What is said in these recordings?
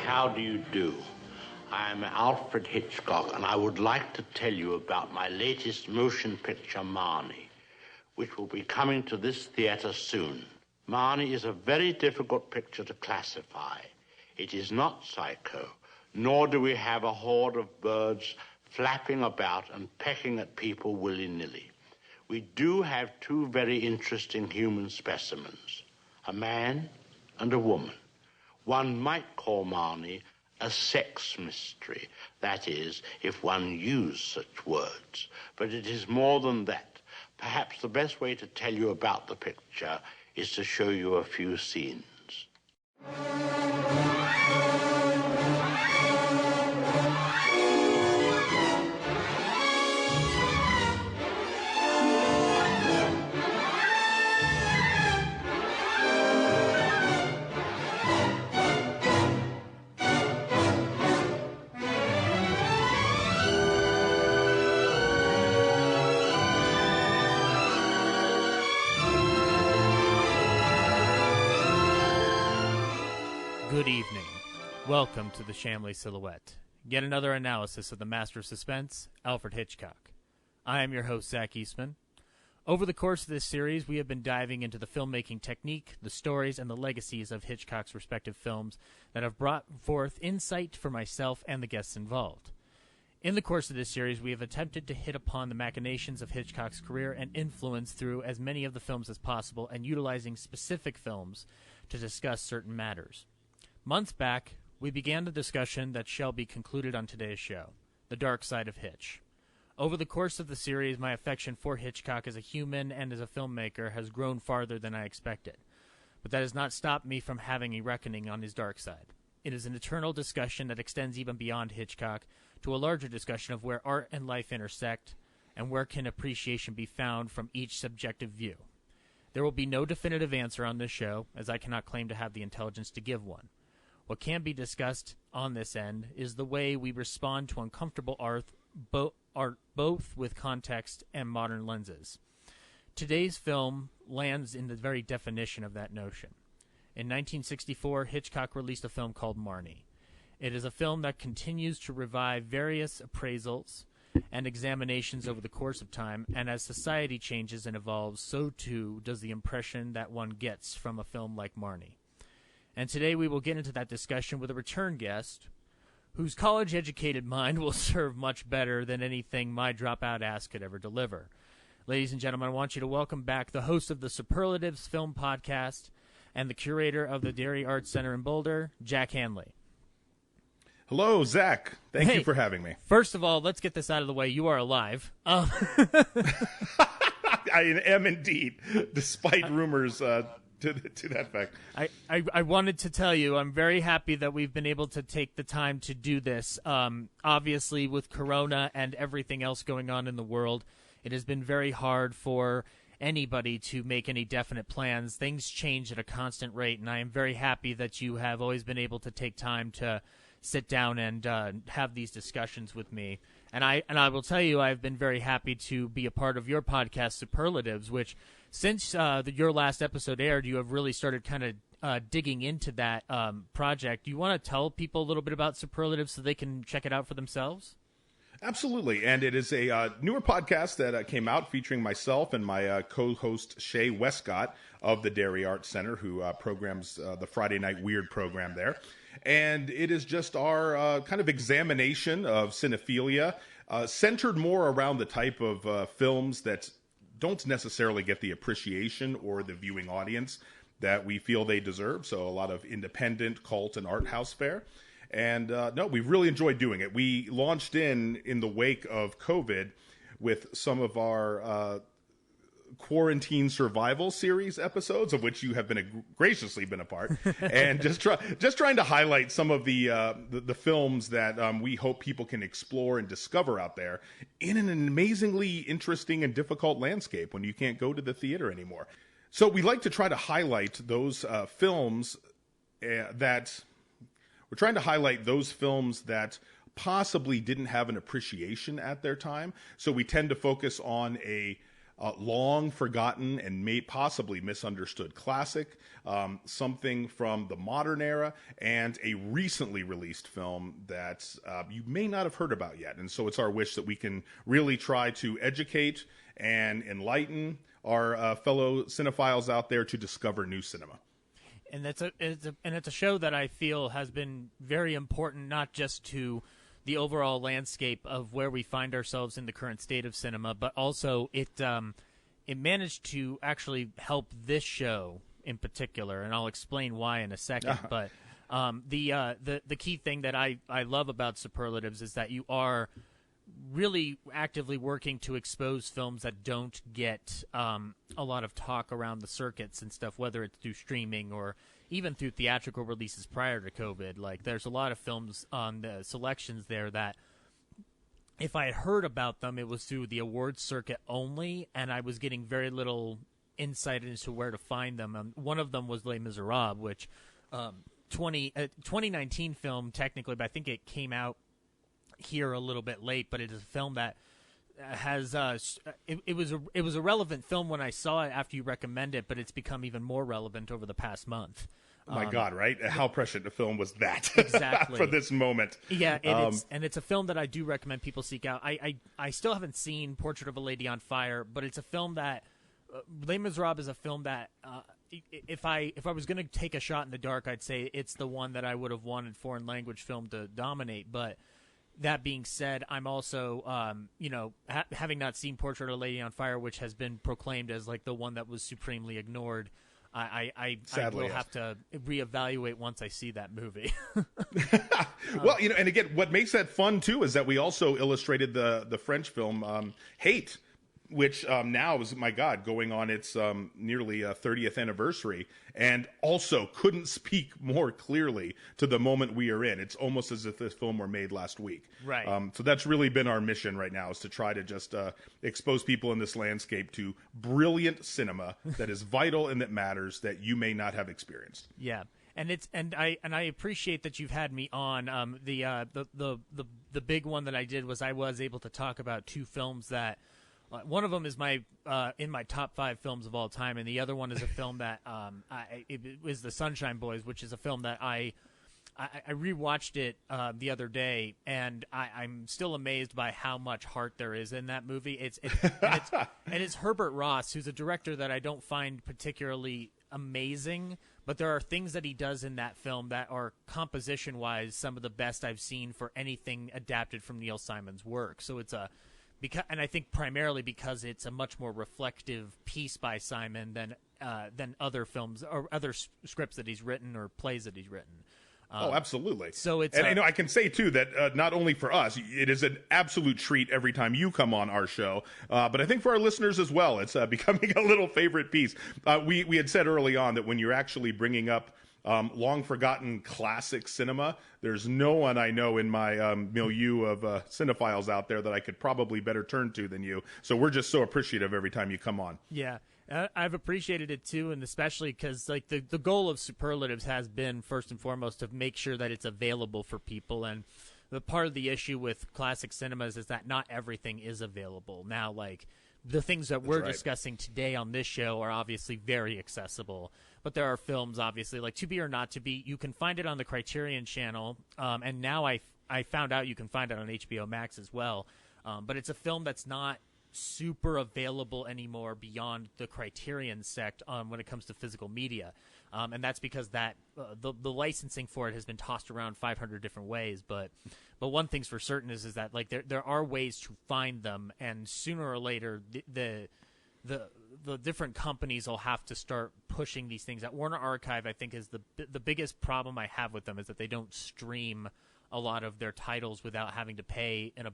how do you do? I am Alfred Hitchcock, and I would like to tell you about my latest motion picture, Marnie, which will be coming to this theater soon. Marnie is a very difficult picture to classify. It is not psycho, nor do we have a horde of birds flapping about and pecking at people willy-nilly. We do have two very interesting human specimens, a man and a woman. One might call Marnie a sex mystery, that is, if one used such words. But it is more than that. Perhaps the best way to tell you about the picture is to show you a few scenes. Good evening. Welcome to the Shamley Silhouette. Yet another analysis of the master of suspense, Alfred Hitchcock. I am your host, Zach Eastman. Over the course of this series, we have been diving into the filmmaking technique, the stories, and the legacies of Hitchcock's respective films that have brought forth insight for myself and the guests involved. In the course of this series, we have attempted to hit upon the machinations of Hitchcock's career and influence through as many of the films as possible and utilizing specific films to discuss certain matters. Months back, we began the discussion that shall be concluded on today's show, The Dark Side of Hitch. Over the course of the series, my affection for Hitchcock as a human and as a filmmaker has grown farther than I expected. But that has not stopped me from having a reckoning on his dark side. It is an eternal discussion that extends even beyond Hitchcock to a larger discussion of where art and life intersect and where can appreciation be found from each subjective view. There will be no definitive answer on this show, as I cannot claim to have the intelligence to give one. What can be discussed on this end is the way we respond to uncomfortable art both with context and modern lenses. Today's film lands in the very definition of that notion. In 1964, Hitchcock released a film called Marnie. It is a film that continues to revive various appraisals and examinations over the course of time, and as society changes and evolves, so too does the impression that one gets from a film like Marnie. And today we will get into that discussion with a return guest whose college-educated mind will serve much better than anything my dropout ass could ever deliver. Ladies and gentlemen, I want you to welcome back the host of the Superlatives Film Podcast and the curator of the Dairy Arts Center in Boulder, Jack Hanley. Hello, Zach. Thank you for having me. First of all, let's get this out of the way. You are alive. I am indeed, despite rumors to that fact. I wanted to tell you, I'm very happy that we've been able to take the time to do this. Obviously, with Corona and everything else going on in the world, it has been very hard for anybody to make any definite plans. Things change at a constant rate, and I am very happy that you have always been able to take time to sit down and have these discussions with me. And I will tell you, I've been very happy to be a part of your podcast, Superlatives, which since your last episode aired, you have really started kind of digging into that project. Do you want to tell people a little bit about Superlatives so they can check it out for themselves? Absolutely. And it is a newer podcast that came out featuring myself and my co-host Shay Westcott of the Dairy Arts Center, who programs the Friday Night Weird program there. And it is just our kind of examination of cinephilia, centered more around the type of films that don't necessarily get the appreciation or the viewing audience that we feel they deserve. So a lot of independent, cult, and art house fare. And no, we've really enjoyed doing it. We launched in the wake of COVID with some of our quarantine survival series episodes, of which you have graciously been a part, and just trying to highlight some of the films that we hope people can explore and discover out there in an amazingly interesting and difficult landscape when you can't go to the theater anymore. So we like to try to highlight those films that we're trying to highlight those films that possibly didn't have an appreciation at their time. So we tend to focus on a long forgotten and possibly misunderstood classic, something from the modern era, and a recently released film that you may not have heard about yet. And so it's our wish that we can really try to educate and enlighten our fellow cinephiles out there to discover new cinema. And it's a show that I feel has been very important, not just to the overall landscape of where we find ourselves in the current state of cinema, but also it managed to actually help this show in particular, and I'll explain why in a second. But the key thing that I love about Superlatives is that you are really actively working to expose films that don't get a lot of talk around the circuits and stuff, whether it's through streaming or even through theatrical releases prior to COVID. Like, there's a lot of films on the selections there that if I had heard about them, it was through the awards circuit only, and I was getting very little insight into where to find them. One of them was Les Miserables, which 2019 film technically, but I think it came out here a little bit late, but it is a film that has it was a relevant film when I saw it after you recommended it, but it's become even more relevant over the past month. Oh my God, right? How prescient a film was that exactly for this moment. Yeah, it's a film that I do recommend people seek out. I still haven't seen Portrait of a Lady on Fire, but it's a film that Les Miserables is a film that if I was going to take a shot in the dark, I'd say it's the one that I would have wanted foreign language film to dominate. But that being said, I'm also, having not seen Portrait of a Lady on Fire, which has been proclaimed as like the one that was supremely ignored, I will have to reevaluate once I see that movie. Well, and again, what makes that fun too is that we also illustrated the French film Hate, which now is, my God, going on its nearly 30th anniversary, and also couldn't speak more clearly to the moment we are in. It's almost as if this film were made last week. Right. So that's really been our mission right now, is to try to just expose people in this landscape to brilliant cinema that is vital and that matters, that you may not have experienced. Yeah. And I appreciate that you've had me on. The big one that I did was I was able to talk about two films that one of them is in my top 5 films of all time, and the other one is a film that it was The Sunshine Boys, which is a film that I rewatched it the other day, and I'm still amazed by how much heart there is in that movie. It's Herbert Ross, who's a director that I don't find particularly amazing, but there are things that he does in that film that are composition-wise some of the best I've seen for anything adapted from Neil Simon's work. So it's and I think primarily because it's a much more reflective piece by Simon than other films or other scripts that he's written or plays that he's written. Absolutely. So it's and I can say too that not only for us, it is an absolute treat every time you come on our show, but I think for our listeners as well, it's becoming a little favorite piece. We had said early on that when you're actually bringing up long forgotten classic cinema, there's no one I know in my milieu of cinephiles out there that I could probably better turn to than you. So we're just so appreciative every time you come on. Yeah. I've appreciated it too, and especially because like the goal of Superlatives has been first and foremost to make sure that it's available for people. And the part of the issue with classic cinemas is that not everything is available now. Like the things that we're discussing today on this show are obviously very accessible, but there are films obviously like To Be or Not to Be. You can find it on the Criterion Channel, and now I found out you can find it on HBO Max as well. But it's a film that's not super available anymore beyond the Criterion sect when it comes to physical media, and that's because that the licensing for it has been tossed around 500 different ways. But one thing's for certain is that like there are ways to find them, and sooner or later the different companies will have to start pushing these things. At Warner Archive, I think is the biggest problem I have with them is that they don't stream a lot of their titles without having to pay an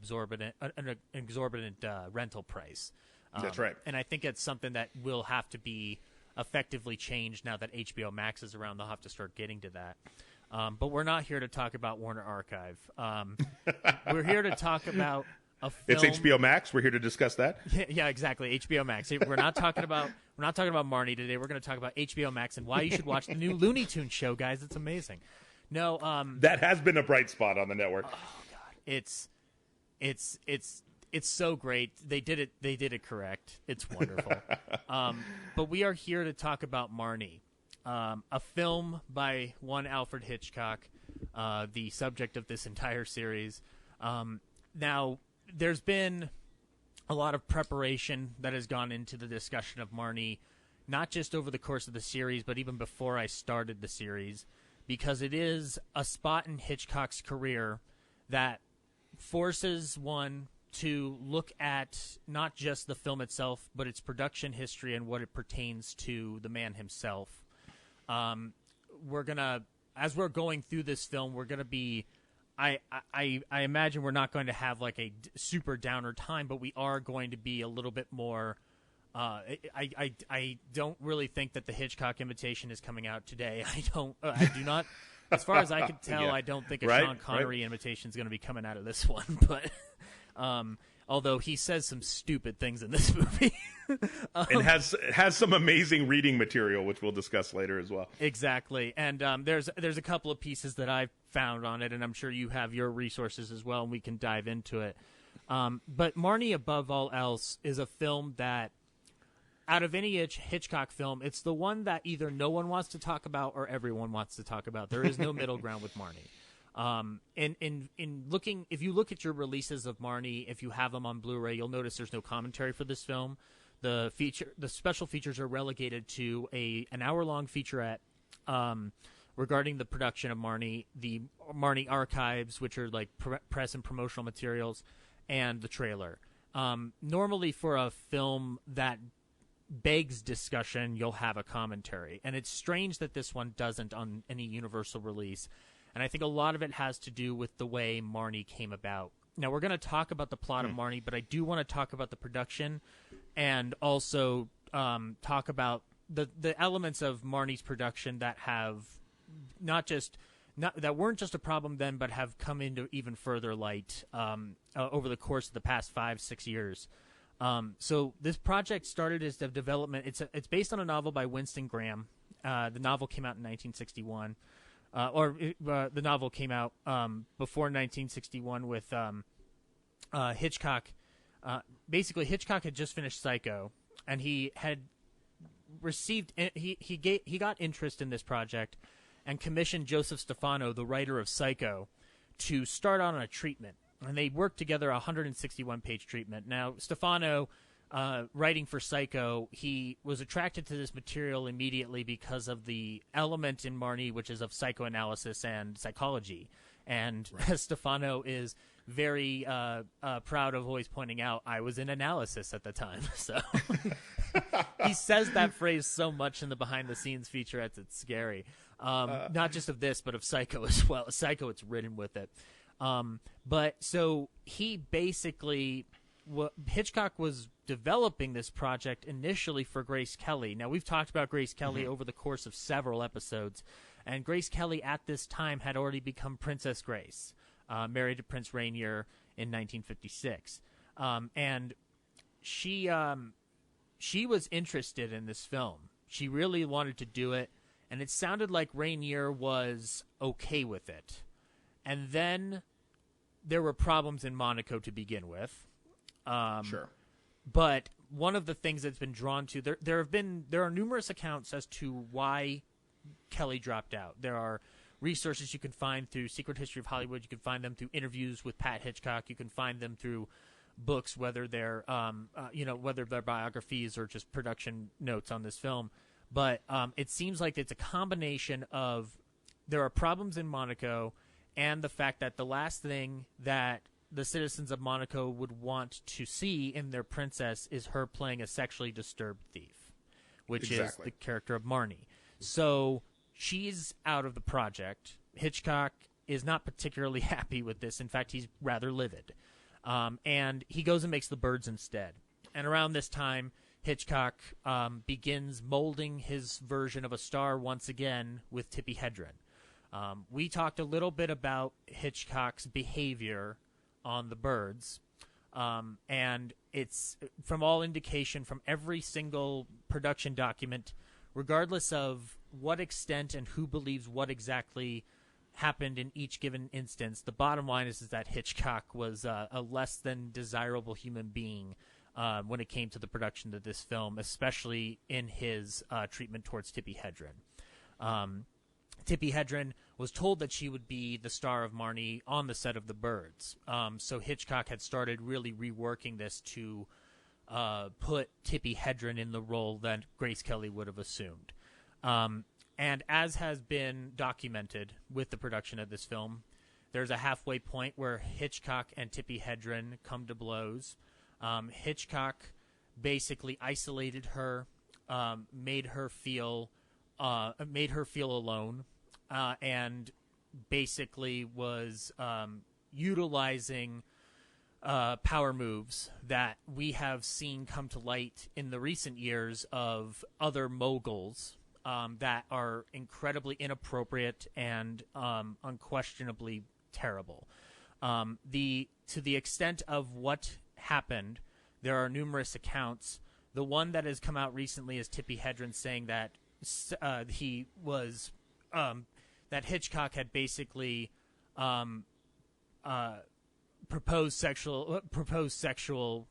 exorbitant rental price. That's right. And I think it's something that will have to be effectively changed now that HBO Max is around. They'll have to start getting to that. But we're not here to talk about Warner Archive. We're here to talk about a film. It's HBO Max. We're here to discuss that. Yeah, exactly. HBO Max. We're not talking about Marnie today. We're going to talk about HBO Max and why you should watch the new Looney Tunes show, guys. It's amazing. No, that has been a bright spot on the network. Oh God, it's It's so great. They did it correct. It's wonderful. But we are here to talk about Marnie, a film by one Alfred Hitchcock, the subject of this entire series. Now, there's been a lot of preparation that has gone into the discussion of Marnie, not just over the course of the series, but even before I started the series, because it is a spot in Hitchcock's career that forces one to look at not just the film itself, but its production history and what it pertains to the man himself. As we're going through this film, we're gonna be, I imagine we're not going to have like a super downer time, but we are going to be a little bit more. I don't really think that the Hitchcock imitation is coming out today. I do not. As far as I can tell, I don't think a Sean Connery imitation is going to be coming out of this one. But although he says some stupid things in this movie, it has some amazing reading material, which we'll discuss later as well. Exactly, and there's a couple of pieces that I've found on it, and I'm sure you have your resources as well, and we can dive into it. But Marnie, above all else, is a film that, out of any Hitchcock film, it's the one that either no one wants to talk about or everyone wants to talk about. There is no middle ground with Marnie. In looking, if you look at your releases of Marnie, if you have them on Blu-ray, you'll notice there's no commentary for this film. The special features are relegated to an hour-long featurette regarding the production of Marnie, the Marnie archives, which are like press and promotional materials, and the trailer. Normally, for a film that begs discussion, you'll have a commentary, and it's strange that this one doesn't on any Universal release, and I think a lot of it has to do with the way Marnie came about. Now, we're going to talk about the plot of Marnie, but I do want to talk about the production and also talk about the elements of Marnie's production that have that weren't just a problem then, but have come into even further light over the course of the past 5-6 years. So this project started as the development. It's based on a novel by Winston Graham. The novel came out in 1961, the novel came out before 1961 with Hitchcock. Basically, Hitchcock had just finished Psycho, and he had received he got interest in this project and commissioned Joseph Stefano, the writer of Psycho, to start on a treatment. And they worked together a 161-page treatment. Now, Stefano, writing for Psycho, he was attracted to this material immediately because of the element in Marnie, which is of psychoanalysis and psychology. And Stefano is very proud of always pointing out, I was in analysis at the time. So he says that phrase so much in the behind-the-scenes featurettes, it's scary. Not just of this, but of Psycho as well. Psycho, it's ridden with it. But so he basically, Hitchcock was developing this project initially for Grace Kelly. Now, we've talked about Grace Kelly over the course of several episodes, and Grace Kelly at this time had already become Princess Grace, married to Prince Rainier in 1956. And she was interested in this film. She really wanted to do it, and it sounded like Rainier was okay with it. And then there were problems in Monaco to begin with. Sure. But one of the things that's been drawn to there are numerous accounts as to why Kelly dropped out. There are resources you can find through Secret History of Hollywood. You can find them through interviews with Pat Hitchcock. You can find them through books, whether they're whether they're biographies or just production notes on this film. But it seems like it's a combination of there are problems in Monaco and the fact that the last thing that the citizens of Monaco would want to see in their princess is her playing a sexually disturbed thief, which is the character of Marnie. So she's out of the project. Hitchcock is not particularly happy with this. In fact, he's rather livid. And he goes and makes The Birds instead. And around this time, Hitchcock begins molding his version of a star once again with Tippi Hedren. We talked a little bit about Hitchcock's behavior on The Birds, and it's, from all indication, from every single production document, regardless of what extent and who believes what exactly happened in each given instance, the bottom line is that Hitchcock was a less than desirable human being when it came to the production of this film, especially in his treatment towards Tippi Hedren. Tippi Hedren was told that she would be the star of Marnie on the set of The Birds. So Hitchcock had started really reworking this to put Tippi Hedren in the role that Grace Kelly would have assumed. And as has been documented with the production of this film, there's a halfway point where Hitchcock and Tippi Hedren come to blows. Hitchcock basically isolated her, made her feel alone, and basically was utilizing power moves that we have seen come to light in the recent years of other moguls that are incredibly inappropriate and unquestionably terrible. To the extent of what happened, there are numerous accounts. The one that has come out recently is Tippi Hedren saying that that Hitchcock had basically proposed sexual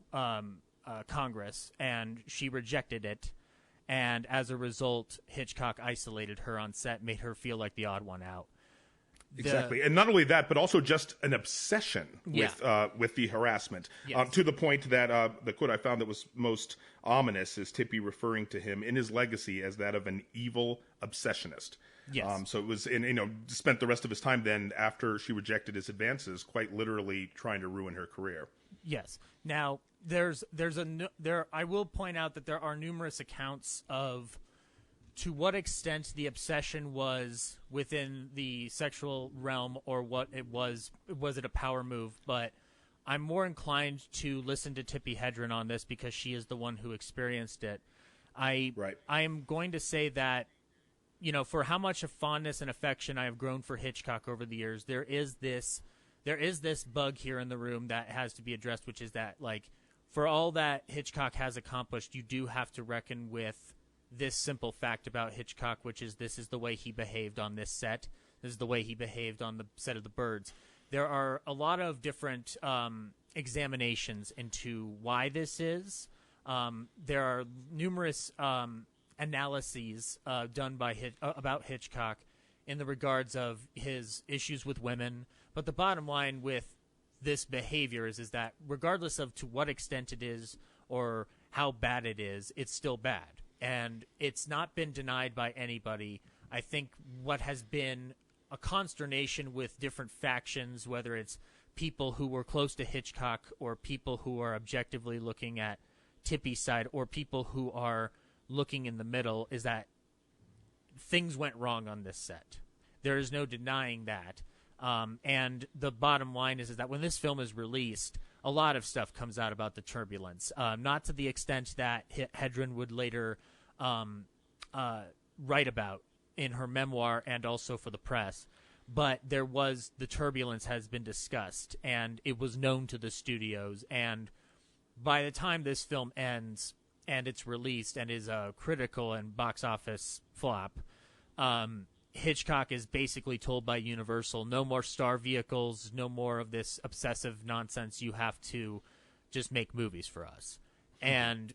Congress, and she rejected it. And as a result, Hitchcock isolated her on set, made her feel like the odd one out. Exactly. And not only that, but also just an obsession with the harassment. Yes. To the point that the quote I found that was most ominous is Tippi referring to him in his legacy as that of an evil obsessionist. Yes. So it was, spent the rest of his time then, after she rejected his advances, quite literally trying to ruin her career. Yes. Now, I will point out that there are numerous accounts of to what extent the obsession was within the sexual realm, or what it was it a power move? But I'm more inclined to listen to Tippi Hedren on this because she is the one who experienced it. I am going to say that, for how much of fondness and affection I have grown for Hitchcock over the years, there is this bug here in the room that has to be addressed, which is that, like, for all that Hitchcock has accomplished, you do have to reckon with this simple fact about Hitchcock, which is this is the way he behaved on this set. This is the way he behaved on the set of The Birds. There are a lot of different examinations into why this is. There are numerous analyses done by about Hitchcock in the regards of his issues with women. But the bottom line with this behavior is that regardless of to what extent it is or how bad it is, it's still bad. And it's not been denied by anybody. I think what has been a consternation with different factions, whether it's people who were close to Hitchcock or people who are objectively looking at Tippi's side or people who are looking in the middle, is that things went wrong on this set. There is no denying that. And the bottom line is that when this film is released, a lot of stuff comes out about the turbulence. Not to the extent that Hedren would later write about in her memoir and also for the press, but the turbulence has been discussed, and it was known to the studios. And by the time this film ends and it's released and is a critical and box office flop, Hitchcock is basically told by Universal, no more star vehicles, no more of this obsessive nonsense. You have to just make movies for us. And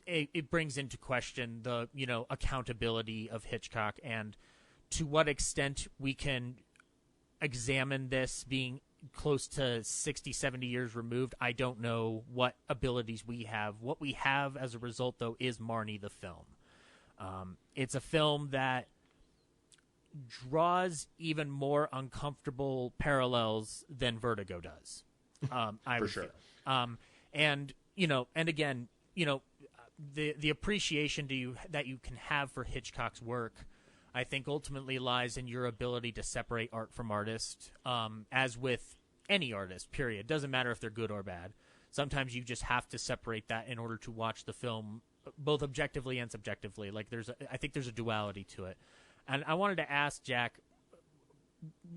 it brings into question the, accountability of Hitchcock and to what extent we can examine this being close to 60, 70 years removed. I don't know what abilities we have. What we have as a result, though, is Marnie the film. It's a film that draws even more uncomfortable parallels than Vertigo does. I would feel. And again, the appreciation that you can have for Hitchcock's work, I think ultimately lies in your ability to separate art from artist, as with any artist, period. Doesn't matter if they're good or bad. Sometimes you just have to separate that in order to watch the film both objectively and subjectively. Like I think there's a duality to it. And I wanted to ask Jack,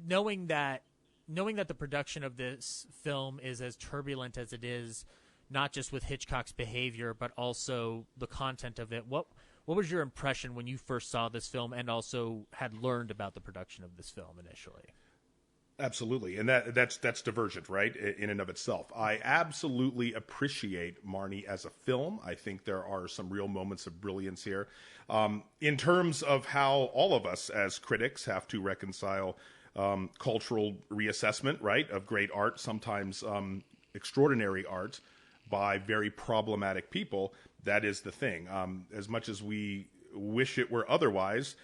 knowing that the production of this film is as turbulent as it is, not just with Hitchcock's behavior, but also the content of it, what was your impression when you first saw this film and also had learned about the production of this film initially? Absolutely, and that's Divergent, right? In and of itself, I absolutely appreciate Marnie as a film. I think there are some real moments of brilliance here. In terms of how all of us as critics have to reconcile cultural reassessment, right, of great art, sometimes extraordinary art, by very problematic people. That is the thing. As much as we wish it were otherwise,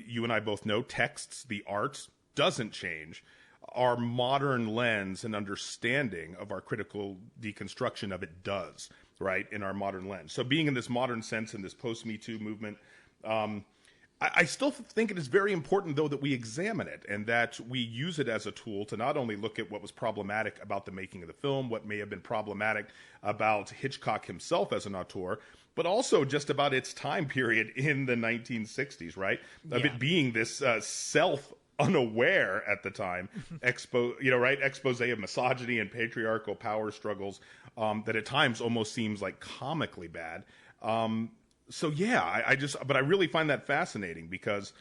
you and I both know texts, the art doesn't change. Our modern lens and understanding of our critical deconstruction of it does, right, in our modern lens. So being in this modern sense, in this post-Me Too movement, I still think it is very important, though, that we examine it and that we use it as a tool to not only look at what was problematic about the making of the film, what may have been problematic about Hitchcock himself as an auteur, but also just about its time period in the 1960s, right? Of it being this self-unaware at the time expose of misogyny and patriarchal power struggles that at times almost seems like comically bad. But I really find that fascinating because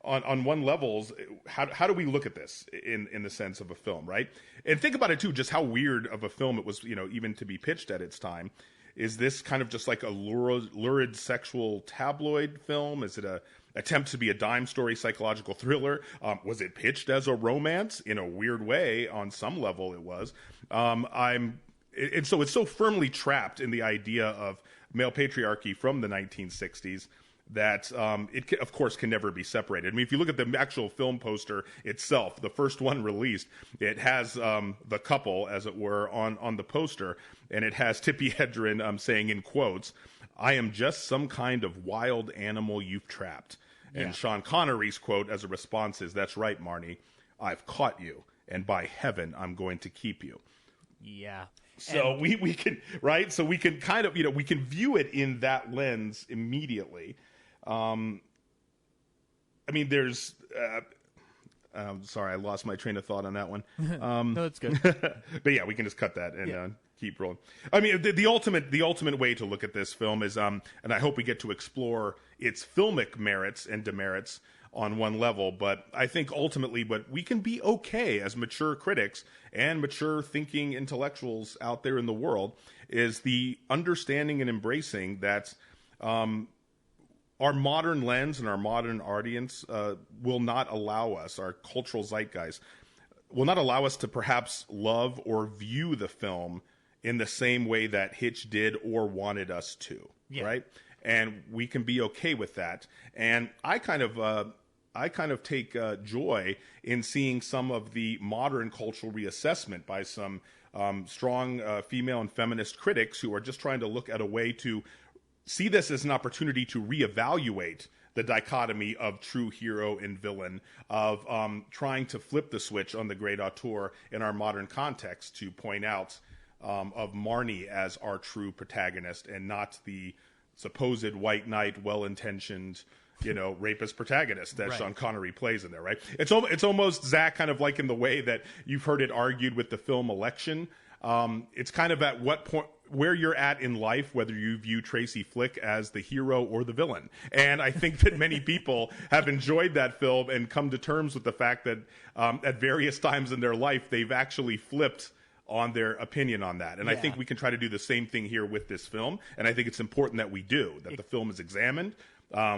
on one level, how do we look at this in the sense of a film, right? And think about it too, just how weird of a film it was, even to be pitched at its time. Is this kind of just like a lurid sexual tabloid film? Is it a attempt to be a dime story psychological thriller? Was it pitched as a romance? In a weird way, on some level it was. And so it's so firmly trapped in the idea of male patriarchy from the 1960s that it, of course, can never be separated. I mean, if you look at the actual film poster itself, the first one released, it has the couple, as it were, on the poster, and it has Tippi Hedren saying in quotes, "I am just some kind of wild animal you've trapped." And Sean Connery's quote as a response is, "That's right, Marnie, I've caught you, and by heaven, I'm going to keep you." Yeah. So we can, right? So we can kind of, we can view it in that lens immediately. I mean, there's, I'm sorry, I lost my train of thought on that one. No, it's good. But yeah, we can just cut that and keep rolling. I mean, the ultimate way to look at this film is, and I hope we get to explore its filmic merits and demerits on one level, but I think ultimately what we can be okay as mature critics and mature thinking intellectuals out there in the world is the understanding and embracing that our modern lens and our modern audience will not allow us, our cultural zeitgeist, will not allow us to perhaps love or view the film in the same way that Hitch did or wanted us to, right? And we can be okay with that. And I kind of take joy in seeing some of the modern cultural reassessment by some strong female and feminist critics who are just trying to look at a way to see this as an opportunity to reevaluate the dichotomy of true hero and villain, of trying to flip the switch on the great auteur in our modern context to point out of Marnie as our true protagonist and not the supposed white knight, well-intentioned, rapist protagonist that Sean Connery plays in there, right? It's almost, Zach, kind of like in the way that you've heard it argued with the film Election. It's kind of at what point, where you're at in life, whether you view Tracy Flick as the hero or the villain. And I think that many people have enjoyed that film and come to terms with the fact that at various times in their life, they've actually flipped on their opinion on that. And I think we can try to do the same thing here with this film. And I think it's important that we do, that the film is examined,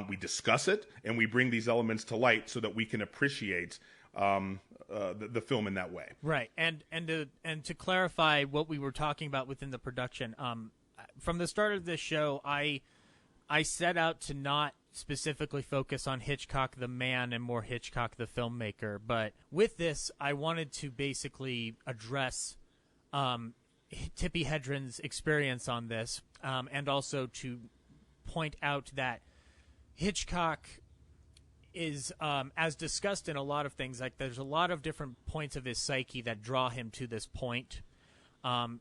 we discuss it, and we bring these elements to light so that we can appreciate the film in that way. Right. And to clarify what we were talking about within the production, from the start of this show, I set out to not specifically focus on Hitchcock the man and more Hitchcock the filmmaker. But with this, I wanted to basically address Tippi Hedren's experience on this, and also to point out that Hitchcock is, as discussed in a lot of things, like there's a lot of different points of his psyche that draw him to this point.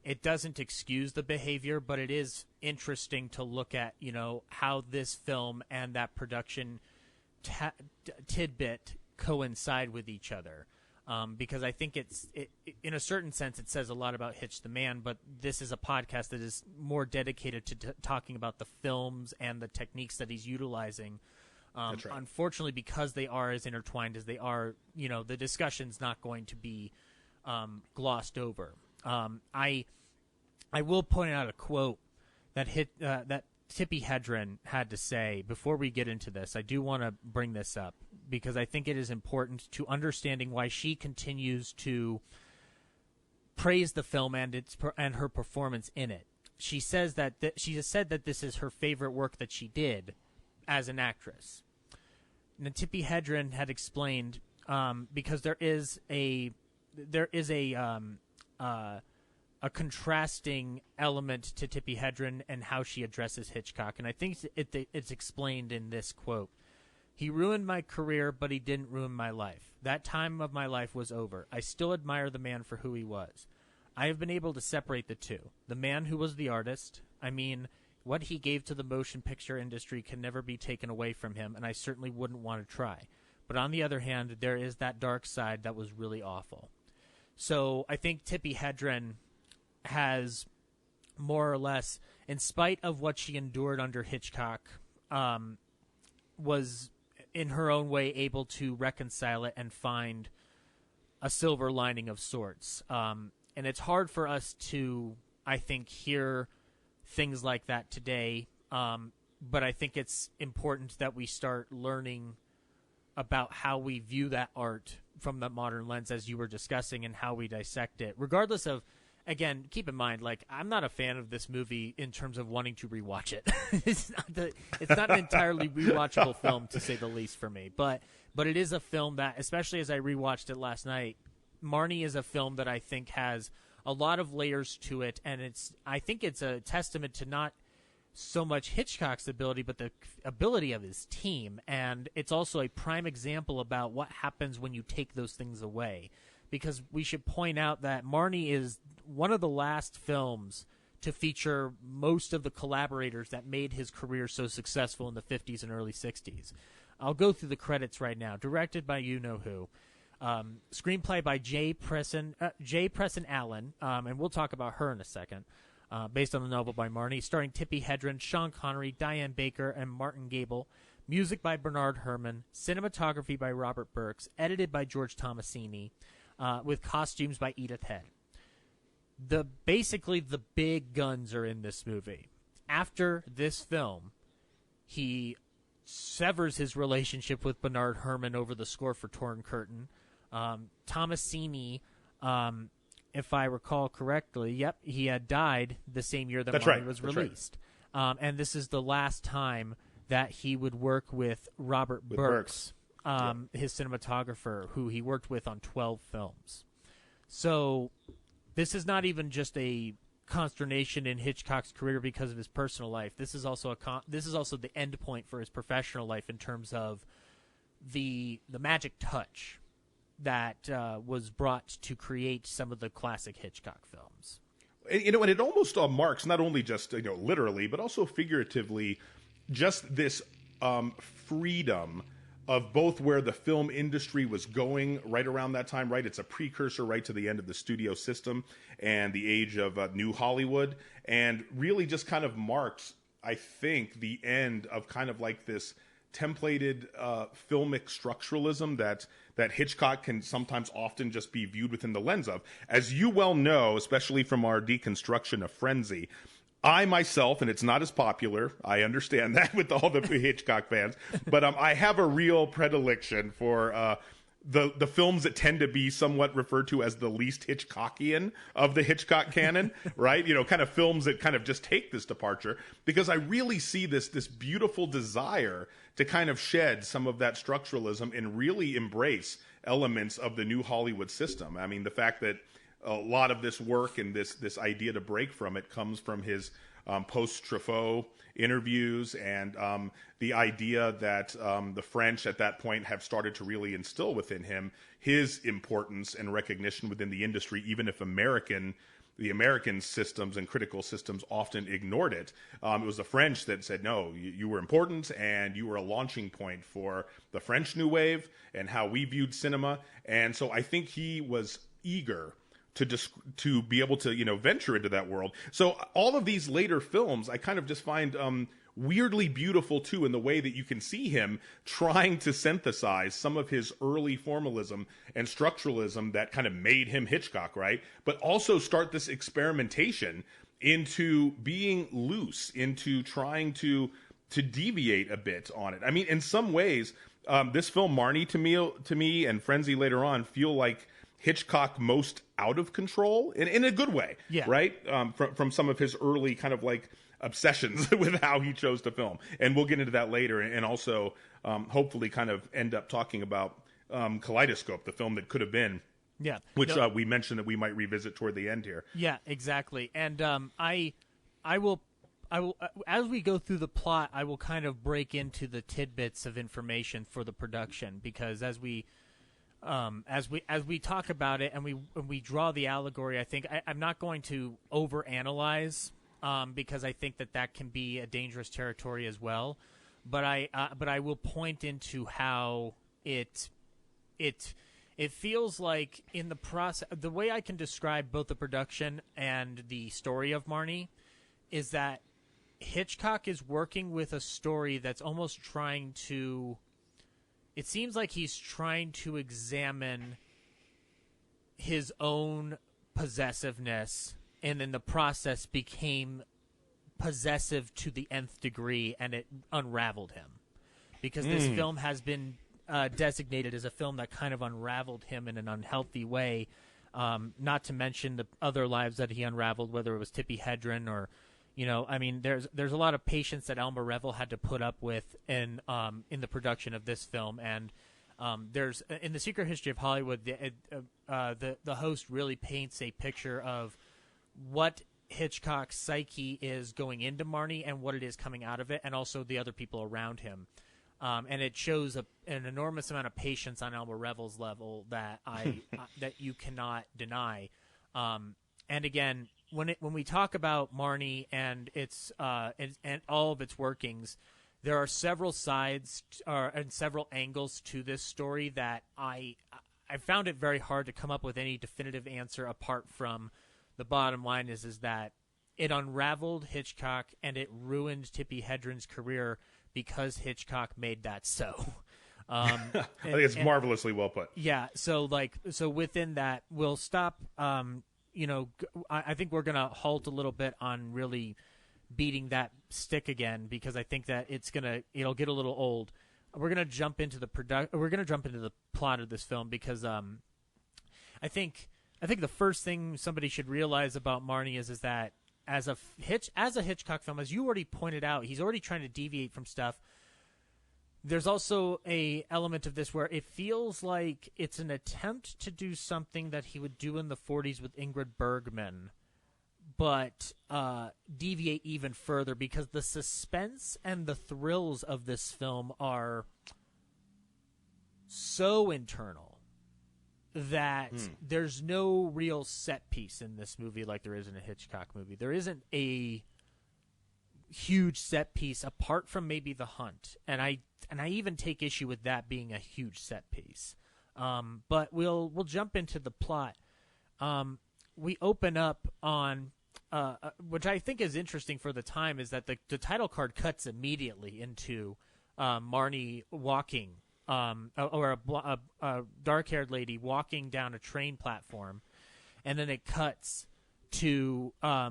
It doesn't excuse the behavior, but it is interesting to look at, how this film and that production tidbit coincide with each other. Because I think in a certain sense, it says a lot about Hitch the man, but this is a podcast that is more dedicated to talking about the films and the techniques that he's utilizing That's right. Unfortunately, because they are as intertwined as they are, the discussion's not going to be glossed over. I will point out a quote that Tippi Hedren had to say before we get into this. I do want to bring this up because I think it is important to understanding why she continues to praise the film and her performance in it. She says that she has said that this is her favorite work that she did as an actress. And Tippi Hedren had explained because there is a contrasting element to Tippi Hedren and how she addresses Hitchcock, and I think it's explained in this quote. "He ruined my career, but he didn't ruin my life. That time of my life was over. I still admire the man for who he was. I have been able to separate the two. The man who was the artist, what he gave to the motion picture industry can never be taken away from him, and I certainly wouldn't want to try. But on the other hand, there is that dark side that was really awful." So I think Tippi Hedren has more or less, in spite of what she endured under Hitchcock, was in her own way able to reconcile it and find a silver lining of sorts. And it's hard for us to, I think, hear things like that today. But I think it's important that we start learning about how we view that art from the modern lens, as you were discussing, and how we dissect it. Regardless of, again, keep in mind, I'm not a fan of this movie in terms of wanting to rewatch it. It's not an entirely rewatchable film, to say the least, for me. But it is a film that, especially as I rewatched it last night, Marnie is a film that I think has a lot of layers to it, and I think it's a testament to not so much Hitchcock's ability, but the ability of his team. And it's also a prime example about what happens when you take those things away. Because we should point out that Marnie is one of the last films to feature most of the collaborators that made his career so successful in the 50s and early 60s. I'll go through the credits right now. Directed by you-know-who. Screenplay by J. Presson Allen, and we'll talk about her in a second, based on the novel by Marnie, starring Tippi Hedren, Sean Connery, Diane Baker, and Martin Gable. Music by Bernard Herrmann. Cinematography by Robert Burks. Edited by George Tomasini. With costumes by Edith Head. Basically, the big guns are in this movie. After this film, he severs his relationship with Bernard Herrmann over the score for Torn Curtain. Tomasini, if I recall correctly, he had died the same year that Marnie was released. Right. And this is the last time that he would work with Robert Burks. His cinematographer, who he worked with on 12 films. So this is not even just a consternation in Hitchcock's career because of his personal life. This is also the end point for his professional life in terms of the magic touch that was brought to create some of the classic Hitchcock films. And it almost marks not only just literally, but also figuratively, just this freedom of both where the film industry was going right around that time, right? It's a precursor right to the end of the studio system and the age of New Hollywood, and really just kind of marks, I think, the end of kind of like this templated filmic structuralism that Hitchcock can sometimes often just be viewed within the lens of. As you well know, especially from our deconstruction of Frenzy, I myself, and it's not as popular, I understand that with all the Hitchcock fans, but I have a real predilection for the films that tend to be somewhat referred to as the least Hitchcockian of the Hitchcock canon, right? Kind of films that kind of just take this departure, because I really see this beautiful desire to kind of shed some of that structuralism and really embrace elements of the New Hollywood system. I mean, the fact that a lot of this work and this idea to break from it comes from his post-Truffaut interviews, and the idea that the French at that point have started to really instill within him his importance and recognition within the industry, even if the American systems and critical systems often ignored it. It was the French that said, no, you were important, and you were a launching point for the French New Wave and how we viewed cinema. And so I think he was eager to be able to venture into that world. So all of these later films, I kind of just find weirdly beautiful too, in the way that you can see him trying to synthesize some of his early formalism and structuralism that kind of made him Hitchcock, right? But also start this experimentation into being loose, into trying to deviate a bit on it. I mean, in some ways, this film, Marnie, to me, and Frenzy later on, feel like Hitchcock most out of control in a good way, right? From some of his early kind of like obsessions with how he chose to film. And we'll get into that later, and also hopefully kind of end up talking about Kaleidoscope, the film that could have been. Yeah, which we mentioned that we might revisit toward the end here. Yeah, exactly. And I will, as we go through the plot, I will kind of break into the tidbits of information for the production, because as we talk about it and we draw the allegory, I think I'm not going to overanalyze, because I think that can be a dangerous territory as well. But I will point into how it feels like in the process. The way I can describe both the production and the story of Marnie is that Hitchcock is working with a story that's almost trying to. It seems like he's trying to examine his own possessiveness, and in the process became possessive to the nth degree, and it unraveled him. Because this film has been designated as a film that kind of unraveled him in an unhealthy way, not to mention the other lives that he unraveled, whether it was Tippi Hedren or, I mean, there's a lot of patience that Elmer Revel had to put up with in the production of this film. And there's in The Secret History of Hollywood, the host really paints a picture of what Hitchcock's psyche is going into Marnie and what it is coming out of it, and also the other people around him. And it shows an enormous amount of patience on Elmer Revel's level that that you cannot deny. And again, when we talk about Marnie and its and all of its workings, there are several sides and several angles to this story that I found it very hard to come up with any definitive answer, apart from the bottom line is that it unraveled Hitchcock and it ruined Tippi Hedren's career because Hitchcock made that so. I think it's marvelously well put. Yeah, so within that, we'll stop. I think we're gonna halt a little bit on really beating that stick again, because I think that it'll get a little old. We're gonna jump into the plot of this film, because I think the first thing somebody should realize about Marnie is that as a Hitchcock film, as you already pointed out, he's already trying to deviate from stuff. There's also a element of this where it feels like it's an attempt to do something that he would do in the 40s with Ingrid Bergman, but deviate even further, because the suspense and the thrills of this film are so internal that there's no real set piece in this movie like there is in a Hitchcock movie. There isn't a huge set piece apart from maybe The Hunt, and I even take issue with that being a huge set piece. But we'll jump into the plot. We open up on which I think is interesting for the time, is that the title card cuts immediately into Marnie walking. Or a dark-haired lady walking down a train platform, and then it cuts to a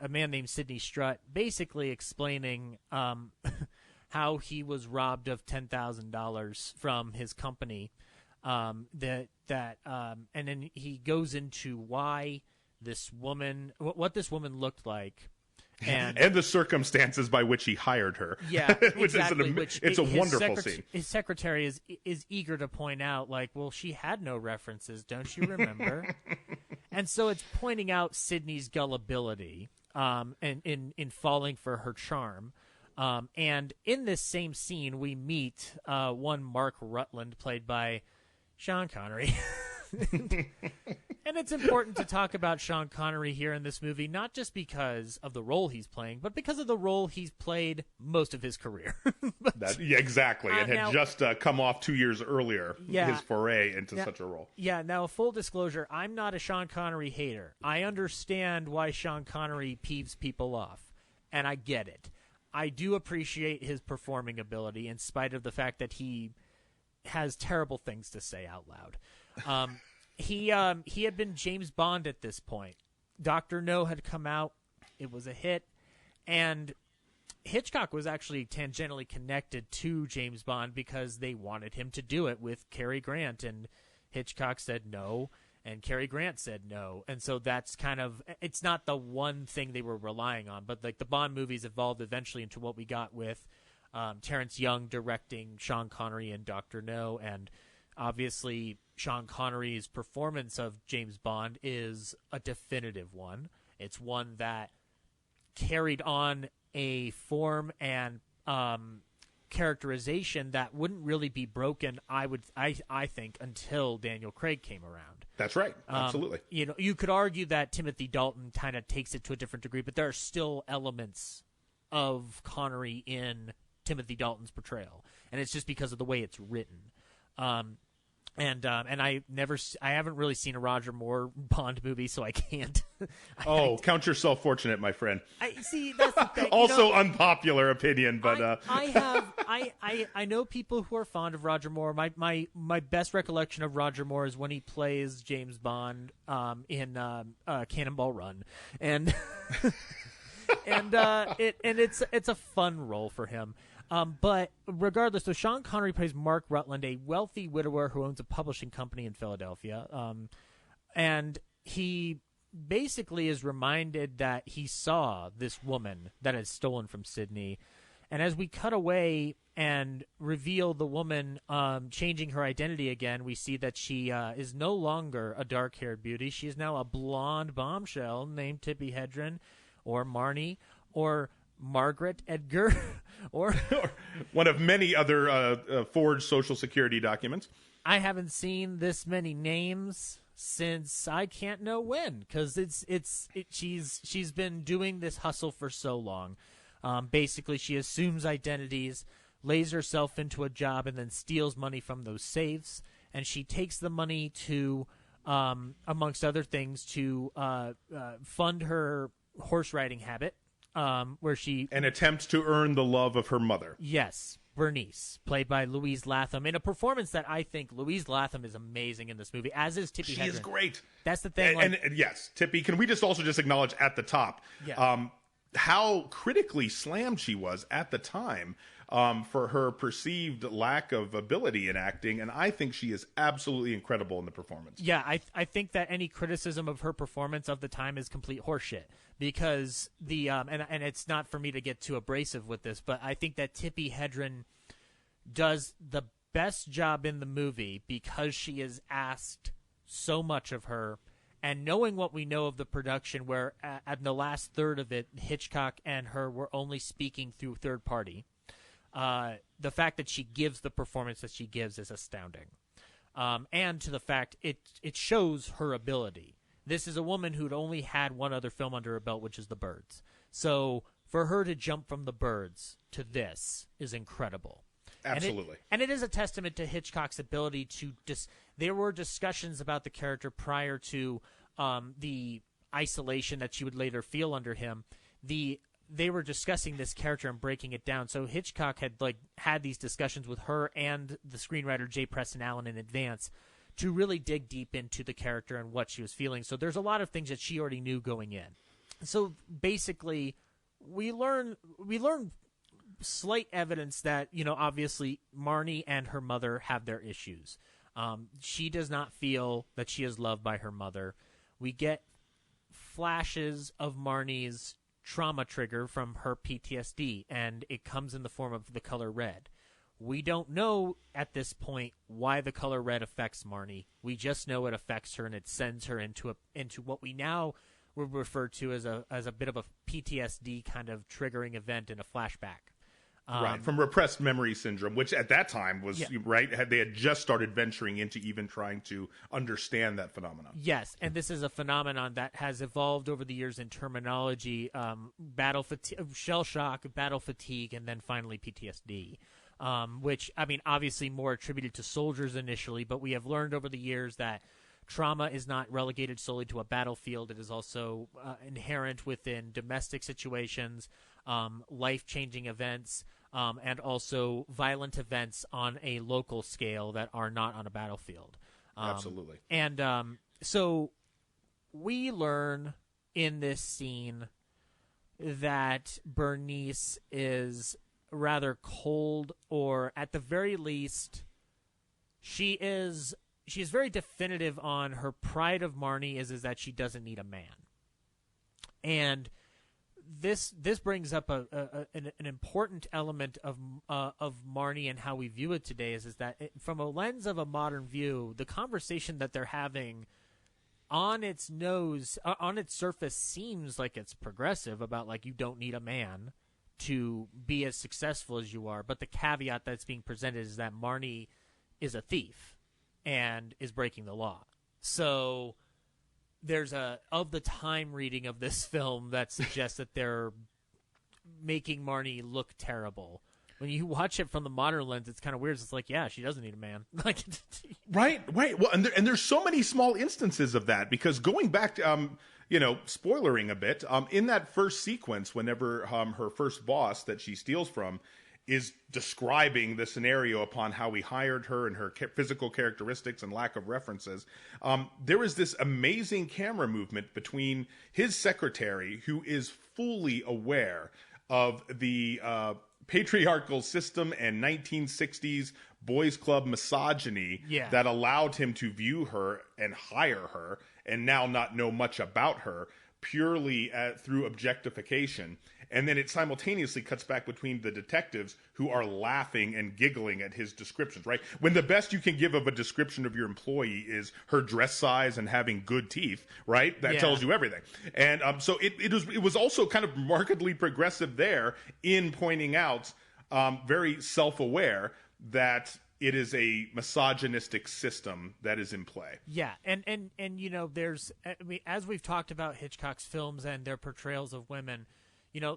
man named Sidney Strutt basically explaining how he was robbed of $10,000 from his company. And then he goes into why this woman, what this woman looked like. And the circumstances by which he hired her. Yeah, which exactly. it's a wonderful scene. His secretary is eager to point out, like, well, she had no references, don't you remember? And so it's pointing out Sydney's gullibility in falling for her charm. And in this same scene, we meet one Mark Rutland, played by Sean Connery. And it's important to talk about Sean Connery here in this movie, not just because of the role he's playing, but because of the role he's played most of his career. Exactly. It had just come off 2 years earlier, his foray into such a role. Yeah, now, full disclosure, I'm not a Sean Connery hater. I understand why Sean Connery peeves people off, and I get it. I do appreciate his performing ability in spite of the fact that he has terrible things to say out loud. He had been James Bond at this point. Dr. No had come out. It was a hit. And Hitchcock was actually tangentially connected to James Bond because they wanted him to do it with Cary Grant. And Hitchcock said no, and Cary Grant said no. And so that's kind of – it's not the one thing they were relying on. But like the Bond movies evolved eventually into what we got with Terrence Young directing Sean Connery and Dr. No. And obviously Sean Connery's performance of James Bond is a definitive one. It's one that carried on a form and characterization that wouldn't really be broken, I think, until Daniel Craig came around. That's right. Absolutely. You could argue that Timothy Dalton kind of takes it to a different degree, but there are still elements of Connery in Timothy Dalton's portrayal, and it's just because of the way it's written. And I haven't really seen a Roger Moore Bond movie, so I can't. Count yourself fortunate, my friend. I see. That's the thing. Also, unpopular opinion, but I know people who are fond of Roger Moore. My best recollection of Roger Moore is when he plays James Bond in Cannonball Run, and it's a fun role for him. But regardless, so Sean Connery plays Mark Rutland, a wealthy widower who owns a publishing company in Philadelphia. And he basically is reminded that he saw this woman that had stolen from Sydney. And as we cut away and reveal the woman changing her identity again, we see that she is no longer a dark-haired beauty. She is now a blonde bombshell named Tippi Hedren or Marnie or Margaret Edgar or one of many other forged Social Security documents. I haven't seen this many names since I can't know when, because she's been doing this hustle for so long. Basically, she assumes identities, lays herself into a job, and then steals money from those safes. And she takes the money to, amongst other things, to fund her horse riding habit. Where she an attempt to earn the love of her mother. Yes, Bernice, played by Louise Latham, in a performance that I think Louise Latham is amazing in this movie, as is Tippi Hedren. She is great. That's the thing. And yes, Tippi. Can we just acknowledge at the top how critically slammed she was at the time for her perceived lack of ability in acting, and I think she is absolutely incredible in the performance. Yeah, I think that any criticism of her performance of the time is complete horseshit, because and it's not for me to get too abrasive with this, but I think that Tippi Hedren does the best job in the movie because she is asked so much of her. And knowing what we know of the production, where at the last third of it, Hitchcock and her were only speaking through third party, the fact that she gives the performance that she gives is astounding. And to the fact it shows her ability. This is a woman who'd only had one other film under her belt, which is The Birds. So for her to jump from The Birds to this is incredible. Absolutely. And it is a testament to Hitchcock's ability to there were discussions about the character prior to the isolation that she would later feel under him. They were discussing this character and breaking it down. So Hitchcock had these discussions with her and the screenwriter J. Preston Allen in advance to really dig deep into the character and what she was feeling. So there's a lot of things that she already knew going in. So basically, we learn slight evidence that, obviously Marnie and her mother have their issues. She does not feel that she is loved by her mother. We get flashes of Marnie's trauma trigger from her PTSD, and it comes in the form of the color red. We don't know at this point why the color red affects Marnie. We just know it affects her, and it sends her into what we now would refer to as a bit of a PTSD kind of triggering event in a flashback. Right, from repressed memory syndrome, which at that time was, they had just started venturing into even trying to understand that phenomenon. Yes, and this is a phenomenon that has evolved over the years in terminology, battle fatigue, shell shock, battle fatigue, and then finally PTSD, which, obviously more attributed to soldiers initially, but we have learned over the years that trauma is not relegated solely to a battlefield. It is also inherent within domestic situations, life-changing events, and also violent events on a local scale that are not on a battlefield. Absolutely. And so we learn in this scene that Bernice is rather cold, or at the very least, she is very definitive on her pride of Marnie is that she doesn't need a man. And this brings up an important element of Marnie and how we view it today is that from a lens of a modern view, the conversation that they're having on its surface seems like it's progressive about like you don't need a man to be as successful as you are, but the caveat that's being presented is that Marnie is a thief and is breaking the law. So there's of the time reading of this film that suggests that they're making Marnie look terrible. When you watch it from the modern lens, it's kind of weird. It's like, yeah, she doesn't need a man. Like, right. Well, and there's so many small instances of that, because going back to, spoilering a bit, in that first sequence, whenever her first boss that she steals from is describing the scenario upon how he hired her and her physical characteristics and lack of references, there is this amazing camera movement between his secretary, who is fully aware of the patriarchal system and 1960s boys club misogyny that allowed him to view her and hire her and now not know much about her purely through objectification. And then it simultaneously cuts back between the detectives who are laughing and giggling at his descriptions, right? When the best you can give of a description of your employee is her dress size and having good teeth, right? That tells you everything. And so it was also kind of markedly progressive there in pointing out, very self-aware, that it is a misogynistic system that is in play. Yeah, and there's, as we've talked about Hitchcock's films and their portrayals of women,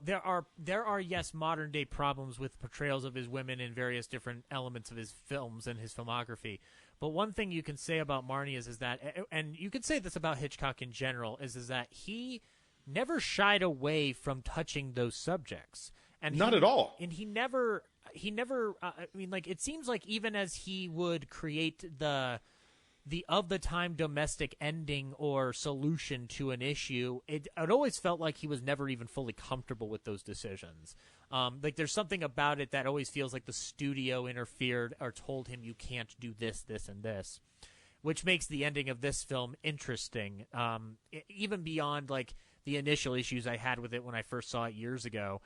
there are yes, modern day problems with portrayals of his women in various different elements of his films and his filmography. But one thing you can say about Marnie is that, and you could say this about Hitchcock in general, is that he never shied away from touching those subjects. And not at all. And he never. It seems like even as he would create the of the time domestic ending or solution to an issue, it always felt like he was never even fully comfortable with those decisions. There's something about it that always feels like the studio interfered or told him you can't do this, this, and this, which makes the ending of this film interesting, even beyond like the initial issues I had with it when I first saw it years ago.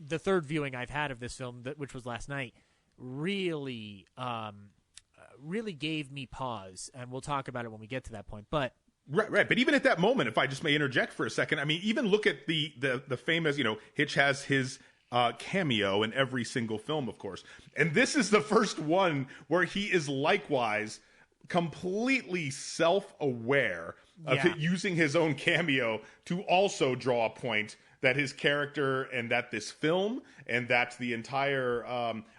The third viewing I've had of this film, which was last night, really gave me pause, and we'll talk about it when we get to that point. But right. But even at that moment, if I just may interject for a second, I mean, even look at the famous, Hitch has his cameo in every single film, of course, and this is the first one where he is likewise completely self-aware of using his own cameo to also draw a point that his character and that this film and that the entire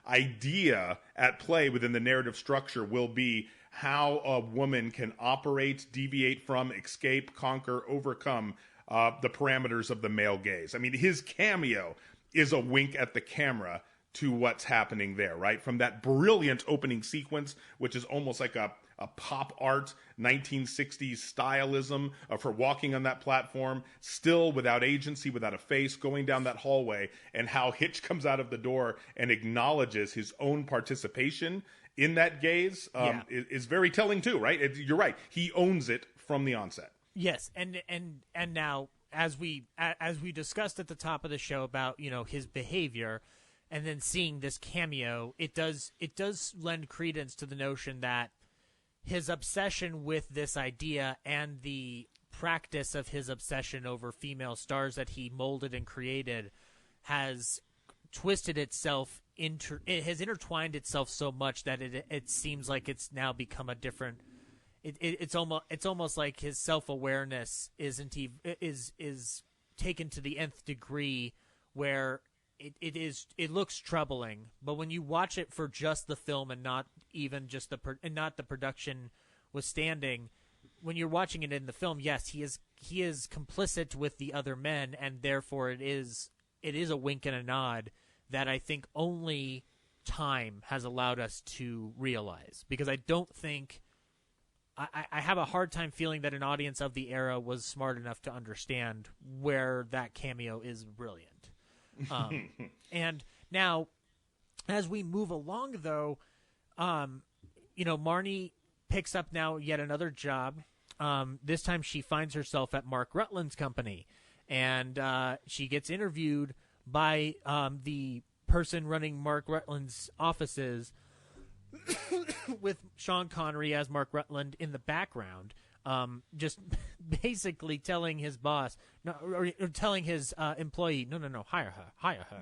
idea at play within the narrative structure will be how a woman can operate, deviate from, escape, conquer, overcome the parameters of the male gaze. I mean, his cameo is a wink at the camera to what's happening there, right? From that brilliant opening sequence, which is almost like a pop art 1960s stylism of her walking on that platform, still without agency, without a face, going down that hallway, and how Hitch comes out of the door and acknowledges his own participation in that gaze is very telling too, right? You're right. He owns it from the onset. Yes, and now as we discussed at the top of the show about his behavior, and then seeing this cameo, it does lend credence to the notion that his obsession with this idea and the practice of his obsession over female stars that he molded and created has twisted itself it has intertwined itself so much that it seems like it's now become a different. It's almost like his self-awareness is taken to the nth degree, where it looks troubling, but when you watch it for just the film and not even just the production was standing. When you're watching it in the film, yes, he is complicit with the other men, and therefore it is a wink and a nod that I think only time has allowed us to realize. Because I don't think I have a hard time feeling that an audience of the era was smart enough to understand where that cameo is brilliant. And now, as we move along, though, Marnie picks up now yet another job. This time she finds herself at Mark Rutland's company, and she gets interviewed by the person running Mark Rutland's offices with Sean Connery as Mark Rutland in the background, just basically telling his boss, or telling his employee, no, hire her.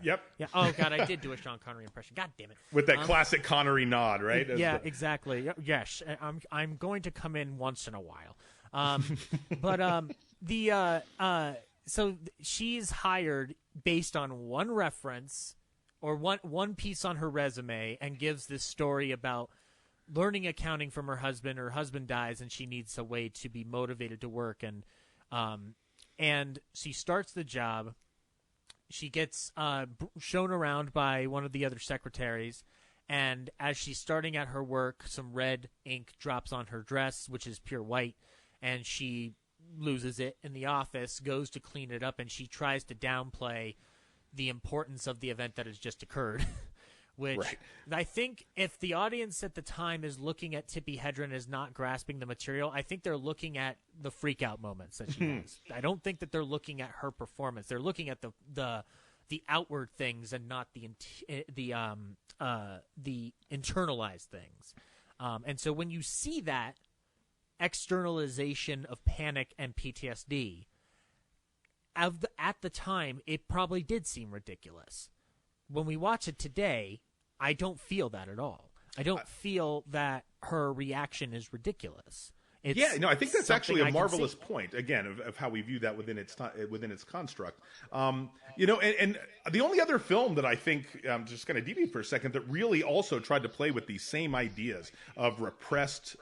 Yep. Yeah. Oh God, I did do a Sean Connery impression. God damn it. With that classic Connery nod, right? Yeah, exactly. Yes, I'm going to come in once in a while. So she's hired based on one reference or one piece on her resume, and gives this story about learning accounting from her husband. Her husband dies, and she needs a way to be motivated to work. And she starts the job. She gets shown around by one of the other secretaries, and as she's starting at her work, some red ink drops on her dress, which is pure white, and she loses it in the office, goes to clean it up, and she tries to downplay the importance of the event that has just occurred. Which right. I think if the audience at the time is looking at Tippi Hedren as not grasping the material, I think they're looking at the freak out moments that she has. I don't think that they're looking at her performance. They're looking at the outward things and not the internalized things. And so when you see that externalization of panic and PTSD, at the time, it probably did seem ridiculous. When we watch it today, I don't feel that at all. I don't feel that her reaction is ridiculous. I think that's actually a marvelous point, again, of how we view that within its construct. And the only other film that I think, just going to deviate for a second, that really also tried to play with these same ideas of repressed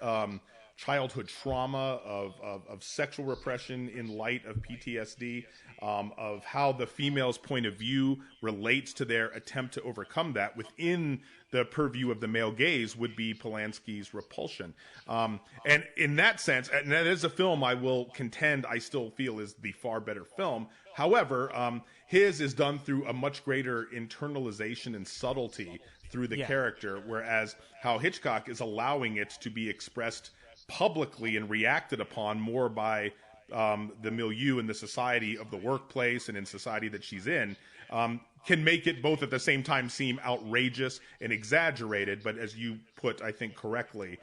childhood trauma, of sexual repression in light of PTSD, of how the female's point of view relates to their attempt to overcome that within the purview of the male gaze, would be Polanski's Repulsion. And in that sense, and that is a film I will contend I still feel is the far better film. However, his is done through a much greater internalization and subtlety through the character, whereas how Hitchcock is allowing it to be expressed publicly and reacted upon more by the milieu and the society of the workplace and in society that she's in, can make it both at the same time seem outrageous and exaggerated, but as you put, I think correctly,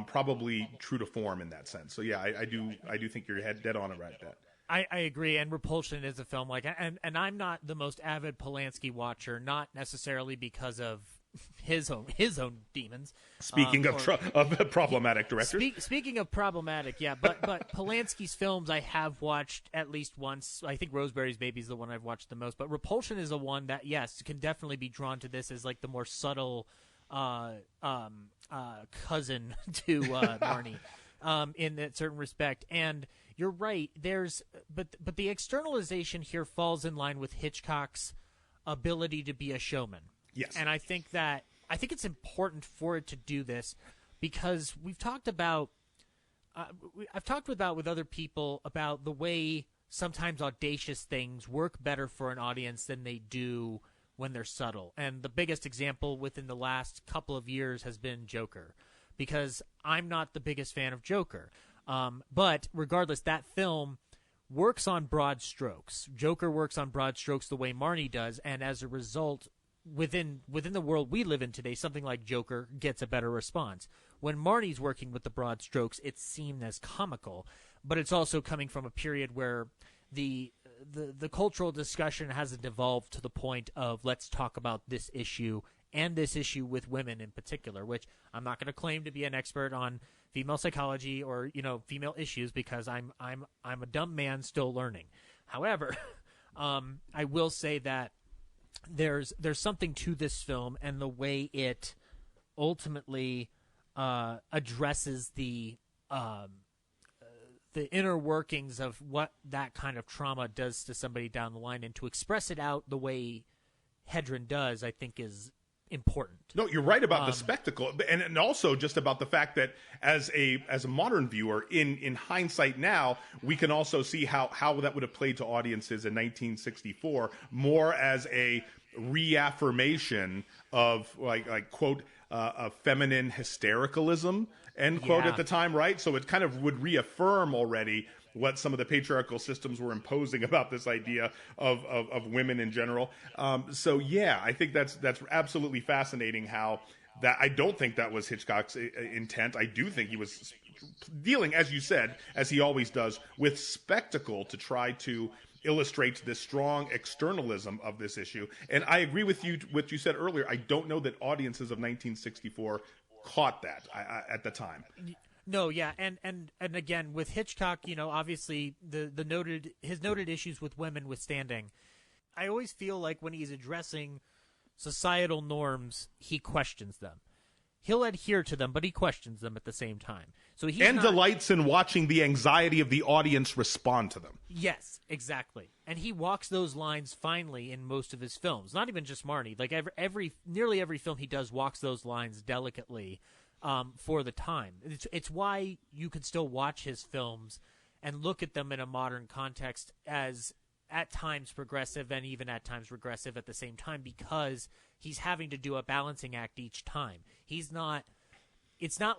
probably true to form in that sense. So yeah, I do think you're dead on it right there. I agree, and Repulsion is a film and I'm not the most avid Polanski watcher, not necessarily because of his own demons. Speaking of problematic directors. Speaking of problematic, yeah, but Polanski's films I have watched at least once. I think Rosemary's Baby is the one I've watched the most, but Repulsion is the one that, yes, can definitely be drawn to this as like the more subtle cousin to Marnie in that certain respect. And you're right. But the externalization here falls in line with Hitchcock's ability to be a showman. Yes. And I think it's important for it to do this because I've talked about with other people about the way sometimes audacious things work better for an audience than they do when they're subtle. And the biggest example within the last couple of years has been Joker, because I'm not the biggest fan of Joker. But regardless, that film works on broad strokes. Joker works on broad strokes the way Marnie does, and as a result, within the world we live in today, something like Joker gets a better response. When Marnie's working with the broad strokes, it's seen as comical, but it's also coming from a period where the cultural discussion hasn't evolved to the point of let's talk about this issue and this issue with women in particular, which I'm not going to claim to be an expert on female psychology or female issues because I'm a dumb man still learning. However, I will say that there's something to this film and the way it ultimately addresses the the inner workings of what that kind of trauma does to somebody down the line, and to express it out the way Hedren does, I think is important. No, you're right about the spectacle, and also just about the fact that as a modern viewer, in hindsight now, we can also see how that would have played to audiences in 1964, more as a reaffirmation of like quote feminine hystericalism, end quote, at the time, right? So it kind of would reaffirm already what some of the patriarchal systems were imposing about this idea of women in general. So yeah, I think that's absolutely fascinating how that, I don't think that was Hitchcock's intent. I do think he was dealing, as you said, as he always does, with spectacle to try to illustrate this strong externalism of this issue. And I agree with you, what you said earlier. I don't know that audiences of 1964 caught that at the time. No, yeah, and again with Hitchcock, obviously his noted issues with women withstanding, I always feel like when he's addressing societal norms, he questions them. He'll adhere to them, but he questions them at the same time. So delights in watching the anxiety of the audience respond to them. Yes, exactly. And he walks those lines finely in most of his films. Not even just Marnie. Like nearly every film he does walks those lines delicately. For the time. It's why you could still watch his films and look at them in a modern context as at times progressive and even at times regressive at the same time, because he's having to do a balancing act each time. It's not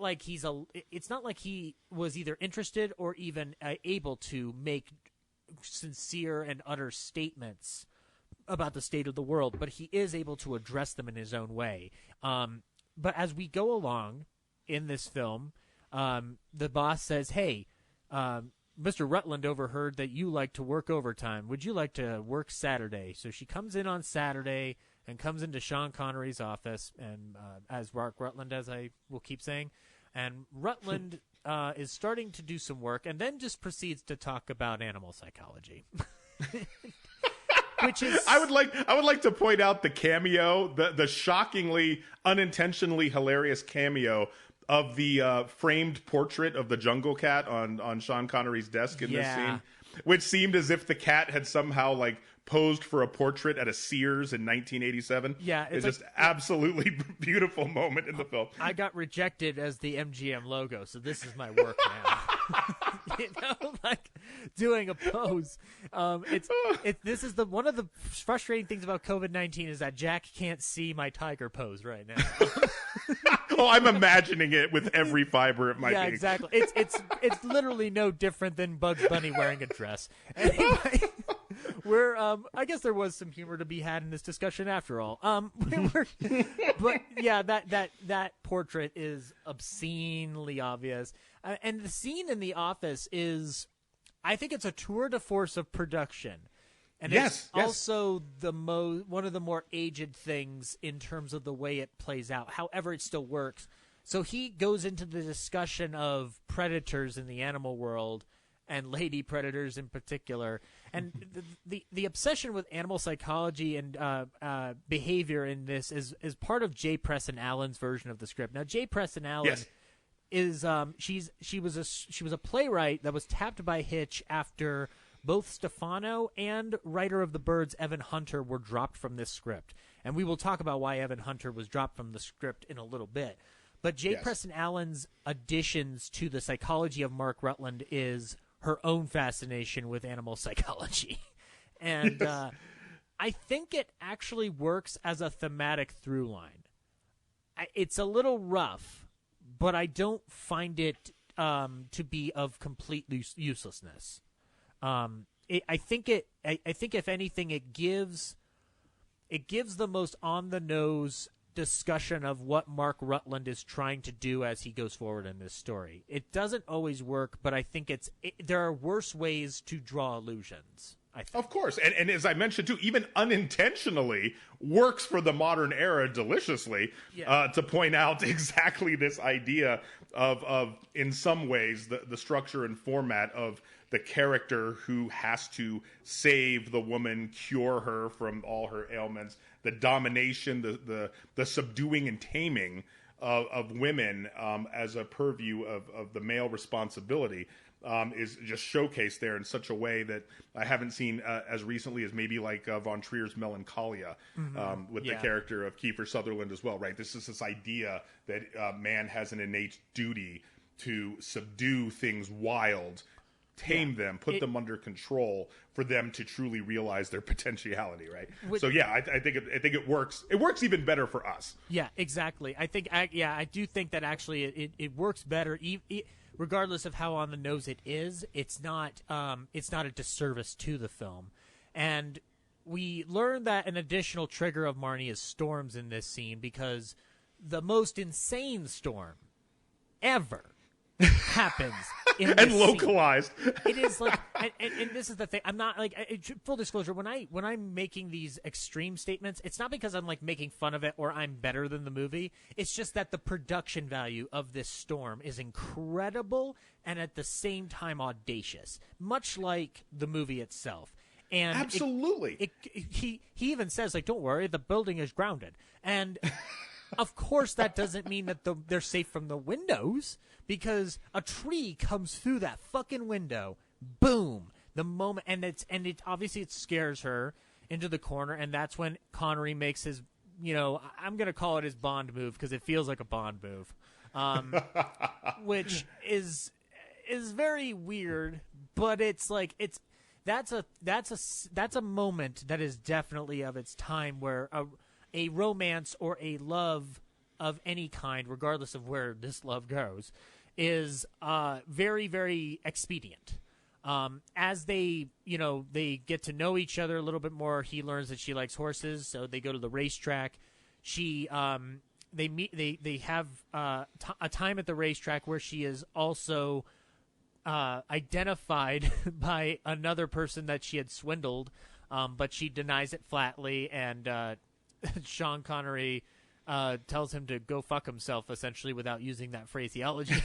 like he was either interested or even able to make sincere and utter statements about the state of the world, but he is able to address them in his own way. But as we go along in this film, the boss says, hey, Mr. Rutland overheard that you like to work overtime. Would you like to work Saturday? So she comes in on Saturday and comes into Sean Connery's office, and as Mark Rutland, as I will keep saying, and Rutland is starting to do some work and then just proceeds to talk about animal psychology. Which is, I would like to point out the cameo, the shockingly, unintentionally hilarious cameo of the framed portrait of the jungle cat on Sean Connery's desk in this scene, which seemed as if the cat had somehow like posed for a portrait at a Sears in 1987. Yeah, it's just absolutely beautiful moment in the film. I got rejected as the MGM logo, so this is my work now. Like doing a pose. This is one of the frustrating things about COVID-19 is that Jack can't see my tiger pose right now. Oh, I'm imagining it with every fiber of my being. Yeah, exactly. It's literally no different than Bugs Bunny wearing a dress. Anyway, I guess there was some humor to be had in this discussion after all. But yeah, that portrait is obscenely obvious. And the scene in the office is, I think it's a tour de force of production. And it's also one of the more aged things in terms of the way it plays out. However, it still works. So he goes into the discussion of predators in the animal world and lady predators in particular. And the obsession with animal psychology and behavior in this is part of J. Preston Allen's version of the script. Now, J. Preston Allen is she was a playwright that was tapped by Hitch after both Stefano and writer of The Birds Evan Hunter were dropped from this script. And we will talk about why Evan Hunter was dropped from the script in a little bit. But J. Preston Allen's additions to the psychology of Mark Rutland is her own fascination with animal psychology. And I think it actually works as a thematic through line. It's a little rough, but I don't find it to be of complete uselessness. I think if anything, it gives the most on the nose discussion of what Mark Rutland is trying to do as he goes forward in this story. It doesn't always work, but I think there are worse ways to draw illusions. I think. Of course, and as I mentioned too, even unintentionally works for the modern era deliciously to point out exactly this idea of in some ways the structure and format of the character who has to save the woman, cure her from all her ailments, the domination, the subduing and taming of women as a purview of the male responsibility is just showcased there in such a way that I haven't seen as recently as maybe like Von Trier's Melancholia with the character of Kiefer Sutherland as well, right? This is this idea that man has an innate duty to subdue things wild, tame them, put them under control for them to truly realize their potentiality, right? So I think it works. It works even better for us. Yeah, exactly. I do think that actually it works better, regardless of how on the nose it is. It's not a disservice to the film, and we learn that an additional trigger of Marnie is storms in this scene, because the most insane storm ever happens in this and localized. Scene. It is like, and this is the thing. I'm not like, full disclosure. When I'm making these extreme statements, it's not because I'm like making fun of it or I'm better than the movie. It's just that the production value of this storm is incredible and at the same time audacious, much like the movie itself. And absolutely, he even says, like, don't worry, the building is grounded. And of course, that doesn't mean that they're safe from the windows, because a tree comes through that fucking window. Boom! The moment, and it obviously it scares her into the corner, and that's when Connery makes his, I'm gonna call it his Bond move, because it feels like a Bond move, which is very weird, but it's like that's a moment that is definitely of its time, where a romance or a love of any kind, regardless of where this love goes, is very, very expedient. As they get to know each other a little bit more, he learns that she likes horses, so they go to the racetrack. They have a time at the racetrack where she is also identified by another person that she had swindled, but she denies it flatly, and Sean Connery tells him to go fuck himself, essentially, without using that phraseology.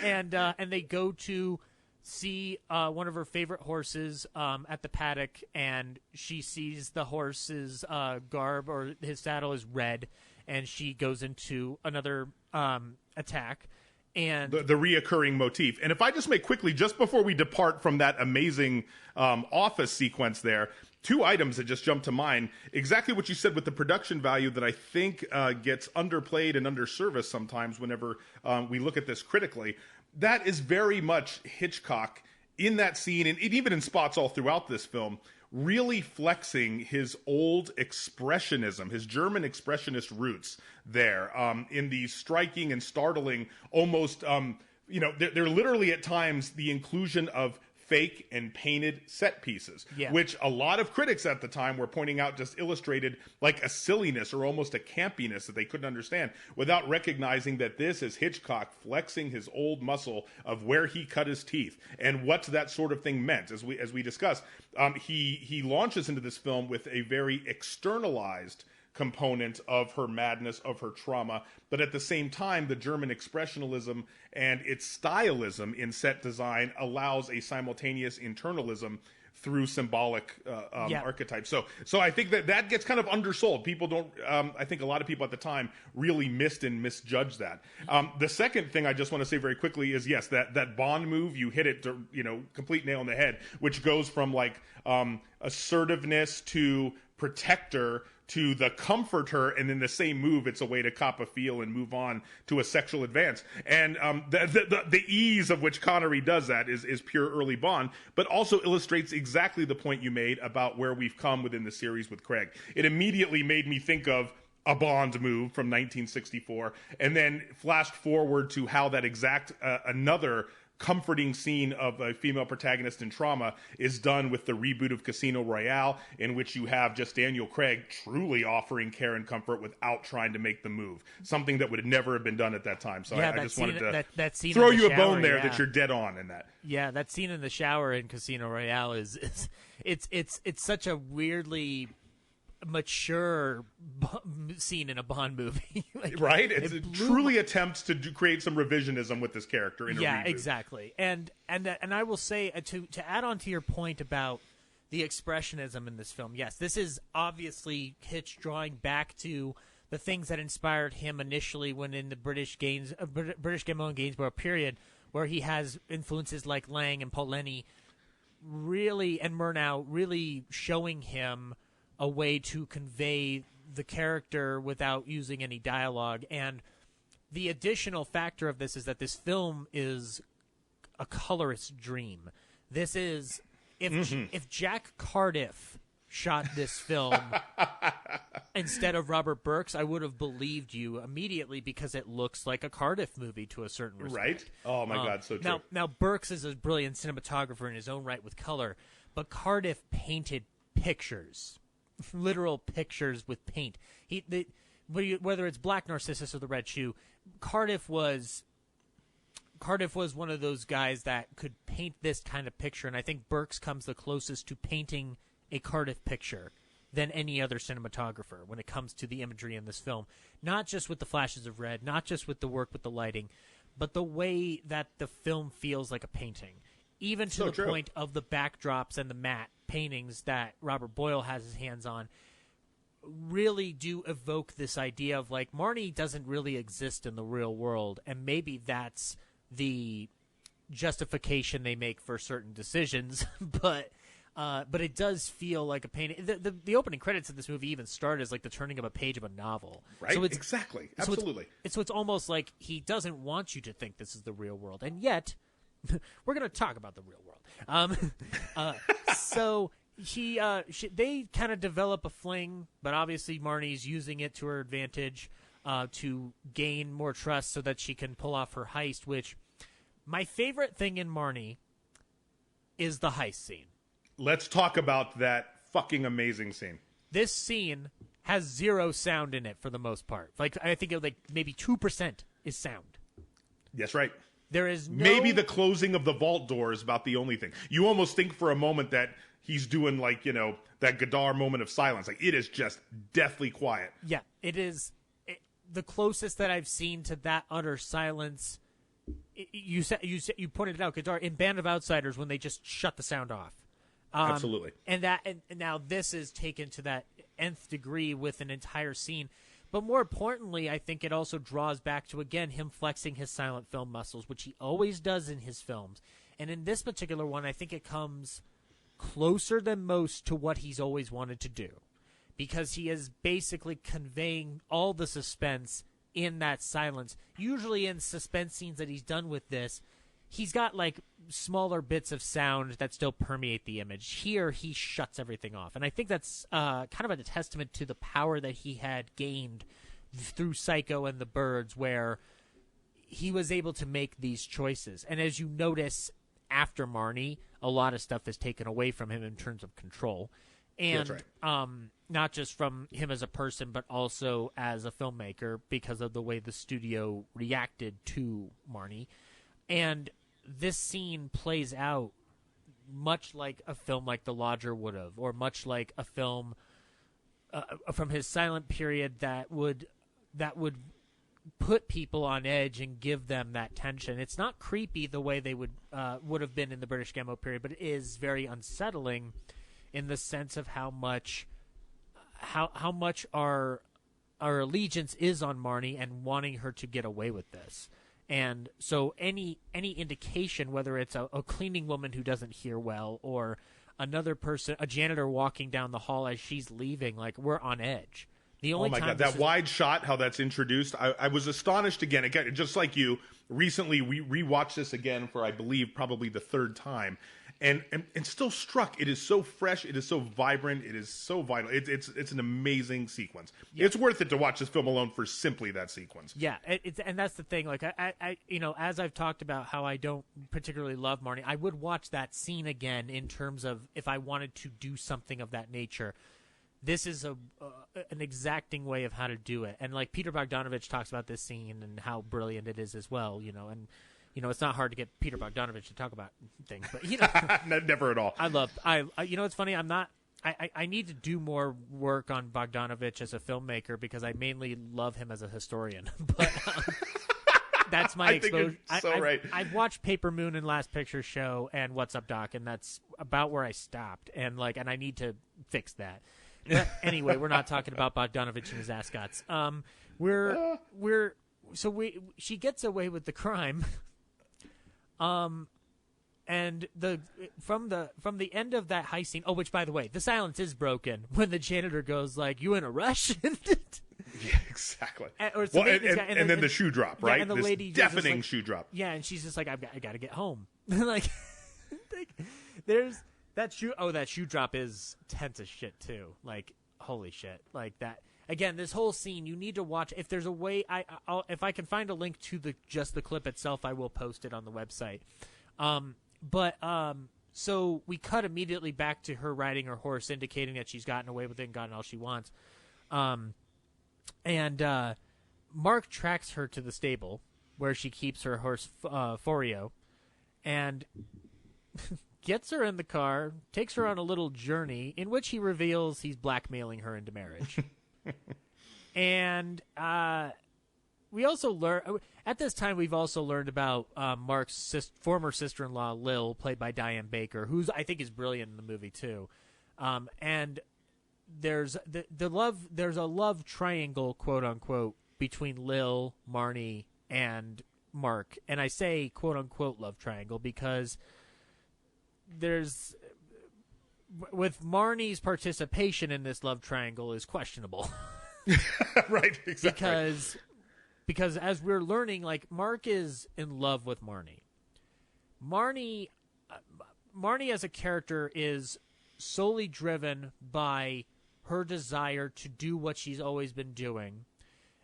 and they go to see one of her favorite horses at the paddock, and she sees the horse's garb, or his saddle, is red, and she goes into another attack. And the reoccurring motif. And if I just make quickly, just before we depart from that amazing office sequence there, two items that just jumped to mind. Exactly what you said with the production value that I think gets underplayed and underserviced sometimes whenever we look at this critically. That is very much Hitchcock in that scene, and even in spots all throughout this film, really flexing his old expressionism, his German expressionist roots there, in the striking and startling, almost, they're literally at times the inclusion of fake and painted set pieces, which a lot of critics at the time were pointing out just illustrated like a silliness or almost a campiness that they couldn't understand, without recognizing that this is Hitchcock flexing his old muscle of where he cut his teeth and what that sort of thing meant. As we discussed, he launches into this film with a very externalized component of her madness, of her trauma, but at the same time, the German expressionism and its stylism in set design allows a simultaneous internalism through symbolic archetypes. So I think that gets kind of undersold. People don't, I think a lot of people at the time really missed and misjudged that. The second thing I just want to say very quickly is, yes, that Bond move, you hit it, complete nail on the head, which goes from like assertiveness to protector to the comforter, and in the same move, it's a way to cop a feel and move on to a sexual advance. And the ease of which Connery does that is pure early Bond, but also illustrates exactly the point you made about where we've come within the series with Craig. It immediately made me think of a Bond move from 1964, and then flashed forward to how that exact another comforting scene of a female protagonist in trauma is done with the reboot of Casino Royale, in which you have just Daniel Craig truly offering care and comfort without trying to make the move, something that would never have been done at that time. So I just wanted to that scene throw you shower, a bone there that you're dead on in that. Yeah, that scene in the shower in Casino Royale is it's such a weirdly mature scene in a Bond movie. Right? It truly attempts to create some revisionism with this character in a reboot. Yeah, exactly. And I will say, to add on to your point about the expressionism in this film, yes, this is obviously Hitch drawing back to the things that inspired him initially when in the British Gainsborough and Gainsborough period, where he has influences like Lang and Paul Lenny, really, and Murnau, really showing him a way to convey the character without using any dialogue. And the additional factor of this is that this film is a colorist's dream. This is, if Jack Cardiff shot this film instead of Robert Burks, I would have believed you immediately because it looks like a Cardiff movie to a certain respect. Right? Oh, my God, so true. Now, Burks is a brilliant cinematographer in his own right with color, but Cardiff painted pictures, literal pictures with paint. Whether it's Black Narcissus or The Red Shoe, Cardiff was one of those guys that could paint this kind of picture, and I think Burks comes the closest to painting a Cardiff picture than any other cinematographer when it comes to the imagery in this film. Not just with the flashes of red, not just with the work with the lighting, but the way that the film feels like a painting. Even to the point of the backdrops and the matte paintings that Robert Boyle has his hands on really do evoke this idea of, like, Marnie doesn't really exist in the real world, and maybe that's the justification they make for certain decisions, but it does feel like a painting. The opening credits of this movie even start as like the turning of a page of a novel. Right? So exactly. Absolutely. So it's almost like he doesn't want you to think this is the real world, and yet we're going to talk about the real world. So they kind of develop a fling, but obviously Marnie's using it to her advantage to gain more trust so that she can pull off her heist, which my favorite thing in Marnie is the heist scene. Let's talk about that fucking amazing scene. This scene has zero sound in it for the most part. Like, I think it, like maybe 2% is sound. That's right. There is maybe the closing of the vault door is about the only thing. You almost think for a moment that he's doing, like, you know, that Godard moment of silence. Like, it is just deathly quiet. Yeah, it is the closest that I've seen to that utter silence. You pointed it out, Godard, in Band of Outsiders, when they just shut the sound off. Absolutely. And now this is taken to that nth degree with an entire scene. But more importantly, I think it also draws back to, again, him flexing his silent film muscles, which he always does in his films. And in this particular one, I think it comes closer than most to what he's always wanted to do, because he is basically conveying all the suspense in that silence. Usually in suspense scenes that he's done with this, he's got like smaller bits of sound that still permeate the image. Here, he shuts everything off. And I think that's kind of a testament to the power that he had gained through Psycho and The Birds, where he was able to make these choices. And as you notice, after Marnie, a lot of stuff is taken away from him in terms of control. And that's right. Not just from him as a person, but also as a filmmaker, because of the way the studio reacted to Marnie. And this scene plays out much like a film like The Lodger would have, or much like a film from his silent period that would put people on edge and give them that tension. It's not creepy the way they would have been in the British Gamo period, but it is very unsettling in the sense of how much our allegiance is on Marnie and wanting her to get away with this. And so any indication, whether it's a cleaning woman who doesn't hear well, or another person, a janitor walking down the hall as she's leaving, like, we're on edge. The only oh my God, that wide shot, how that's introduced, I was astonished again, just like you. Recently, we rewatched this again for, I believe, probably the third time, and still struck. It is so fresh. It is so vibrant. It is so vital. It's an amazing sequence. Yeah. It's worth it to watch this film alone for simply that sequence. Yeah, and that's the thing. Like, I as I've talked about how I don't particularly love Marnie, I would watch that scene again in terms of if I wanted to do something of that nature. This is an exacting way of how to do it. And like Peter Bogdanovich talks about this scene and how brilliant it is as well, and it's not hard to get Peter Bogdanovich to talk about things, but never at all. I it's funny. I need to do more work on Bogdanovich as a filmmaker because I mainly love him as a historian, but that's my exposure. Right. I've watched Paper Moon and Last Picture Show and What's Up, Doc, and that's about where I stopped. And I need to fix that. Anyway, we're not talking about Bogdanovich and his ascots. She gets away with the crime. And from the end of that heist scene. Oh, which by the way, the silence is broken when the janitor goes like, "You in a rush?" Yeah, exactly. And then the shoe drop, right? Yeah, and the this lady deafening like, shoe drop. Yeah, and she's just like, I got to get home. like, there's that shoe. Oh, that shoe drop is tense as shit too. Like, holy shit. Like that. Again, this whole scene, you need to watch. If there's a way, if I can find a link to just the clip itself, I will post it on the website. So we cut immediately back to her riding her horse, indicating that she's gotten away with it and gotten all she wants. And Mark tracks her to the stable where she keeps her horse, Forio, and gets her in the car, takes her on a little journey in which he reveals he's blackmailing her into marriage. And we also learn at this time we've also learned about Mark's former sister-in-law Lil, played by Diane Baker, who's I think is brilliant in the movie too. And there's there's a love triangle, quote unquote, between Lil, Marnie, and Mark. And I say quote unquote love triangle because with Marnie's participation in this love triangle is questionable. Right, exactly. Because as we're learning, like, Mark is in love with Marnie. Marnie as a character is solely driven by her desire to do what she's always been doing.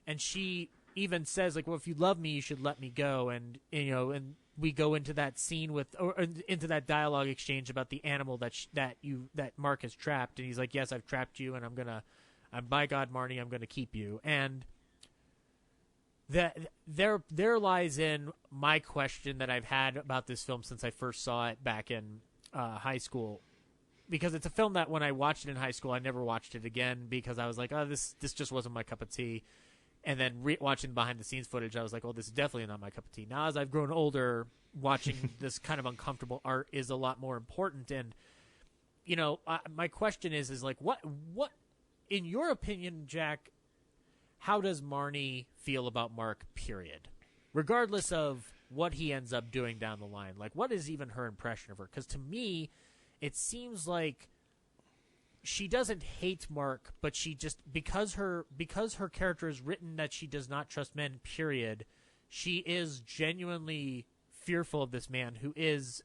And she even says, like, well, if you love me, you should let me go. And, and we go into that scene into that dialogue exchange about the animal that Mark has trapped. And he's like, yes, I've trapped you, and by God, Marnie, I'm going to keep you. And there lies in my question that I've had about this film since I first saw it back in high school. Because it's a film that when I watched it in high school, I never watched it again because I was like, oh, this just wasn't my cup of tea. And then watching behind-the-scenes footage, I was like, oh, this is definitely not my cup of tea. Now, as I've grown older, watching this kind of uncomfortable art is a lot more important. And, my question is like, what, in your opinion, Jack, how does Marnie feel about Mark, period? Regardless of what he ends up doing down the line. Like, what is even her impression of her? Because to me, it seems like she doesn't hate Mark, but she just, because her character is written that she does not trust men, period, she is genuinely fearful of this man who is,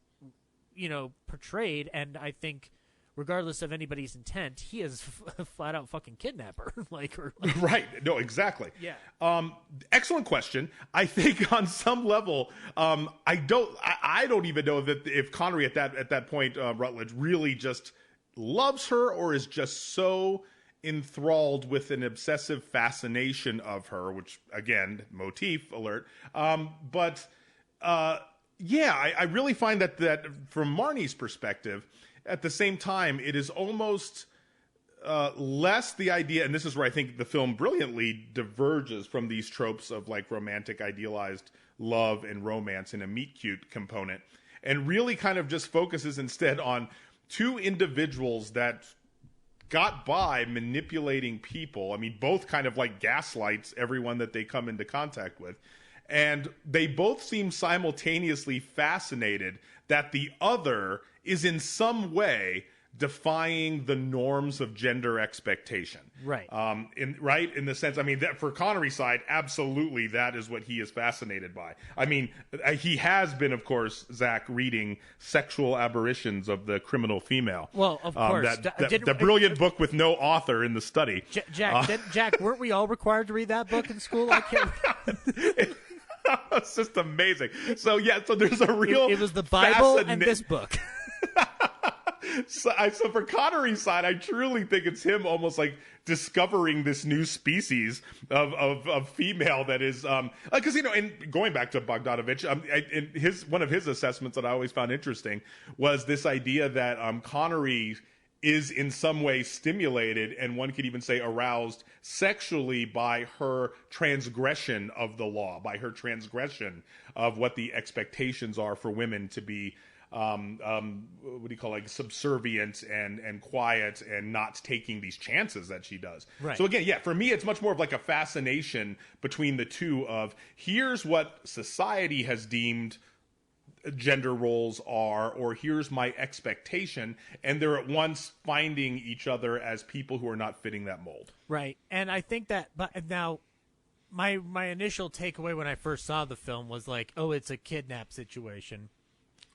portrayed, and I think regardless of anybody's intent, he is flat out fucking kidnapper. Right. No, exactly. Yeah. Excellent question. I think on some level, I don't even know if Connery at that point, Rutland, really just loves her or is just so enthralled with an obsessive fascination of her, which again, motif alert. But I really find that from Marnie's perspective, at the same time, it is almost less the idea, and this is where I think the film brilliantly diverges from these tropes of like romantic idealized love and romance in a meet-cute component, and really kind of just focuses instead on two individuals that got by manipulating people. I mean, both kind of like gaslights everyone that they come into contact with. And they both seem simultaneously fascinated that the other is in some way defying the norms of gender expectation. Right. In the sense, I mean, that for Connery's side, absolutely that is what he is fascinated by. I mean, he has been, of course, Zach, reading Sexual Aberrations of the Criminal Female. Well, of course. The brilliant book with no author in the study. Jack, weren't we all required to read that book in school? I can't. It's just amazing. So there's a real. It was the Bible and this book. So for Connery's side, I truly think it's him almost like discovering this new species of female that is because and going back to Bogdanovich, one of his assessments that I always found interesting was this idea that Connery is in some way stimulated, and one could even say aroused sexually by her transgression of the law, by her transgression of what the expectations are for women to be what do you call it, like subservient and quiet and not taking these chances that she does. Right. So again, for me, it's much more of like a fascination between the two of here's what society has deemed gender roles are, or here's my expectation, and they're at once finding each other as people who are not fitting that mold. Right. And I think that, but now my initial takeaway when I first saw the film was like, oh, it's a kidnap situation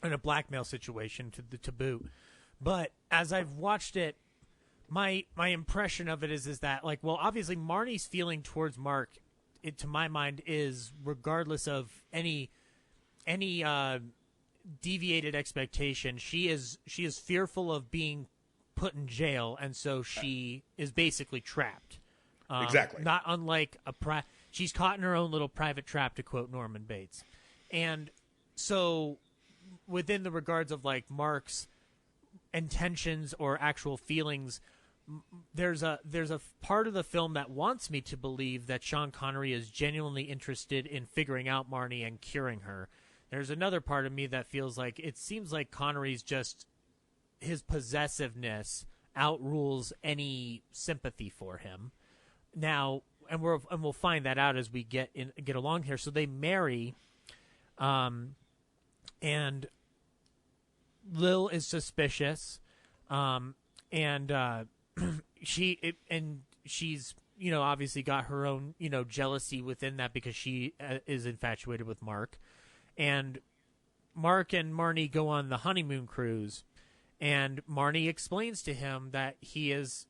and a blackmail situation to boot. But as I've watched it, my impression of it is that, like, well, obviously Marnie's feeling towards Mark, to my mind, is regardless of any deviated expectation, she is fearful of being put in jail, and so she is basically trapped. Exactly. Not unlike she's caught in her own little private trap, to quote Norman Bates. And so within the regards of like Mark's intentions or actual feelings, there's a part of the film that wants me to believe that Sean Connery is genuinely interested in figuring out Marnie and curing her. There's another part of me that feels like it seems like Connery's just, his possessiveness outrules any sympathy for him. Now, and we'll find that out as we get along here. So they marry, and Lil is suspicious, and she's obviously got her own jealousy within that because she is infatuated with Mark, and Mark and Marnie go on the honeymoon cruise, and Marnie explains to him that she is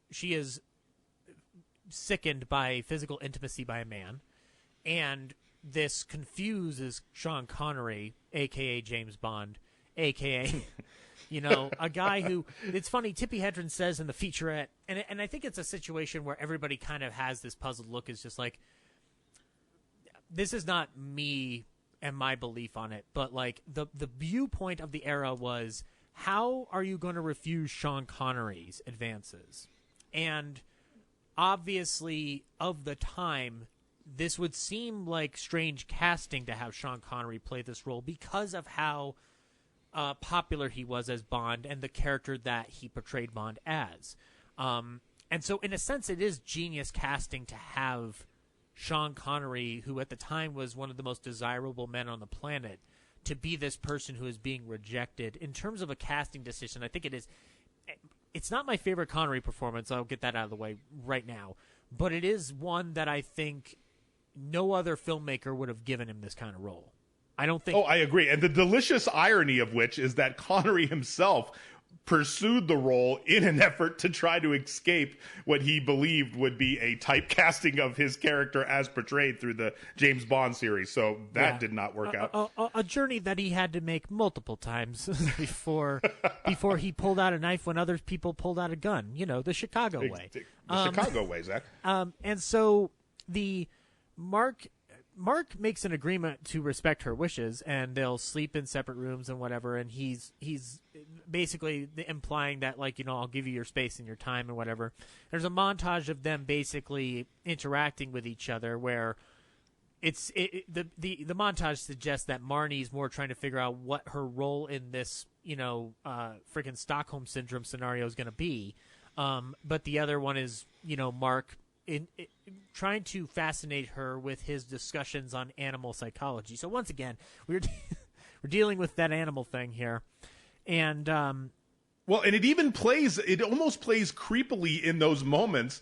sickened by physical intimacy by a man, and this confuses Sean Connery, a.k.a. James Bond, a.k.a. a guy who, it's funny, Tippi Hedren says in the featurette, and I think it's a situation where everybody kind of has this puzzled look, is just like, this is not me and my belief on it, but like the viewpoint of the era was, how are you going to refuse Sean Connery's advances? And obviously, of the time, this would seem like strange casting to have Sean Connery play this role because of how popular he was as Bond and the character that he portrayed Bond as. And so, in a sense, it is genius casting to have Sean Connery, who at the time was one of the most desirable men on the planet, to be this person who is being rejected. In terms of a casting decision, I think it is. It's not my favorite Connery performance. I'll get that out of the way right now. But it is one that I think no other filmmaker would have given him this kind of role. I don't think... Oh, I agree. And the delicious irony of which is that Connery himself pursued the role in an effort to try to escape what he believed would be a typecasting of his character as portrayed through the James Bond series. So that did not work out. A journey that he had to make multiple times before he pulled out a knife when other people pulled out a gun. The Chicago way. The Chicago way, Zach. And so the Mark makes an agreement to respect her wishes, and they'll sleep in separate rooms and whatever, and he's basically implying that, like, I'll give you your space and your time and whatever. There's a montage of them basically interacting with each other where the montage suggests that Marnie's more trying to figure out what her role in this, freaking Stockholm Syndrome scenario is going to be. But the other one is, Mark trying to fascinate her with his discussions on animal psychology. So once again, we're dealing with that animal thing here, and and it almost plays creepily in those moments,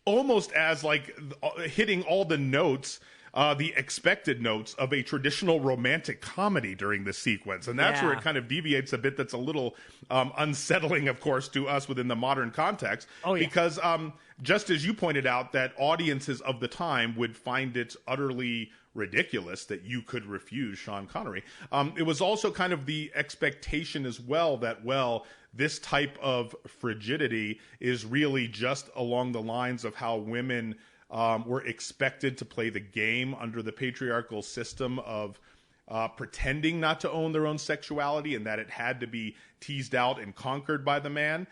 almost as like hitting all the notes, the expected notes of a traditional romantic comedy during the sequence, and that's where it kind of deviates a bit. That's a little unsettling, of course, to us within the modern context, because just as you pointed out, that audiences of the time would find it utterly ridiculous that you could refuse Sean Connery. It was also kind of the expectation as well that, this type of frigidity is really just along the lines of how women were expected to play the game under the patriarchal system of pretending not to own their own sexuality, and that it had to be teased out and conquered by the man.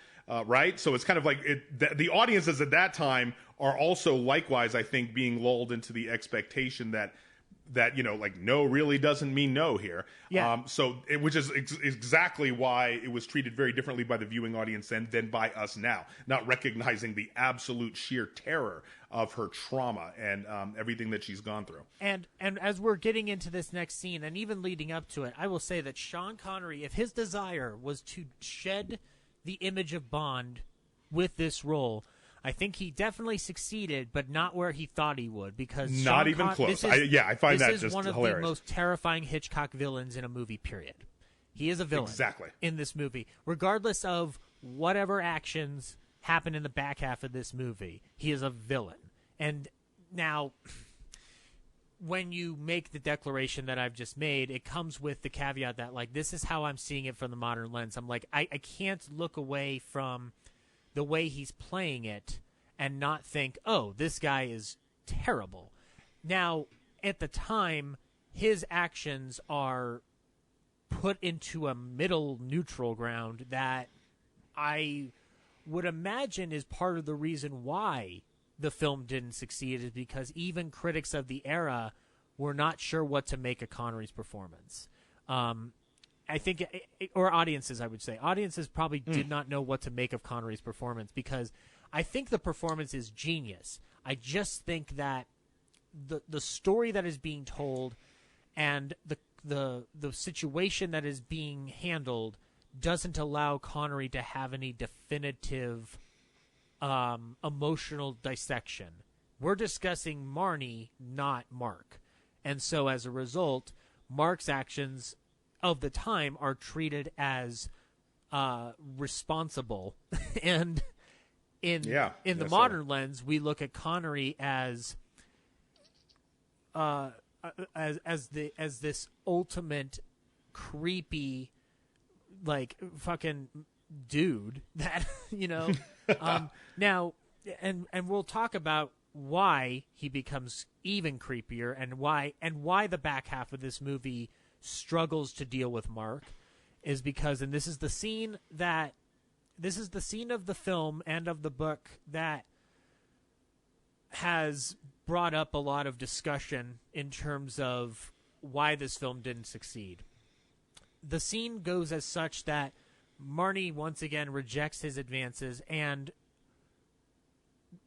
Right? So it's kind of like the audiences at that time are also likewise, I think, being lulled into the expectation that that, like no really doesn't mean no here. Yeah. Which is exactly why it was treated very differently by the viewing audience than by us now, not recognizing the absolute sheer terror of her trauma and everything that she's gone through. And as we're getting into this next scene, and even leading up to it, I will say that Sean Connery, if his desire was to shed the image of Bond with this role, I think he definitely succeeded, but not where he thought he would, because not even close. I find that just hilarious. This is one of the most terrifying Hitchcock villains in a movie, period. He is a villain in this movie. Regardless of whatever actions happen in the back half of this movie, he is a villain. And now, when you make the declaration that I've just made, it comes with the caveat that, like, this is how I'm seeing it from the modern lens. I'm like, I can't look away from the way he's playing it and not think, oh, this guy is terrible. Now, at the time, his actions are put into a middle neutral ground that I would imagine is part of the reason why the film didn't succeed, is because even critics of the era were not sure what to make of Connery's performance. I think, or audiences, I would say. Audiences probably did not know what to make of Connery's performance, because I think the performance is genius. I just think that the story that is being told and the situation that is being handled doesn't allow Connery to have any definitive emotional dissection. We're discussing Marnie, not Mark. And so as a result, Mark's actions of the time are treated as responsible, and in the modern lens, we look at Connery as this ultimate creepy, like, fucking dude that now, and we'll talk about why he becomes even creepier, and why the back half of this movie struggles to deal with Mark, is because, and this is the scene of the film and of the book that has brought up a lot of discussion in terms of why this film didn't succeed. The scene goes as such that Marnie once again rejects his advances, and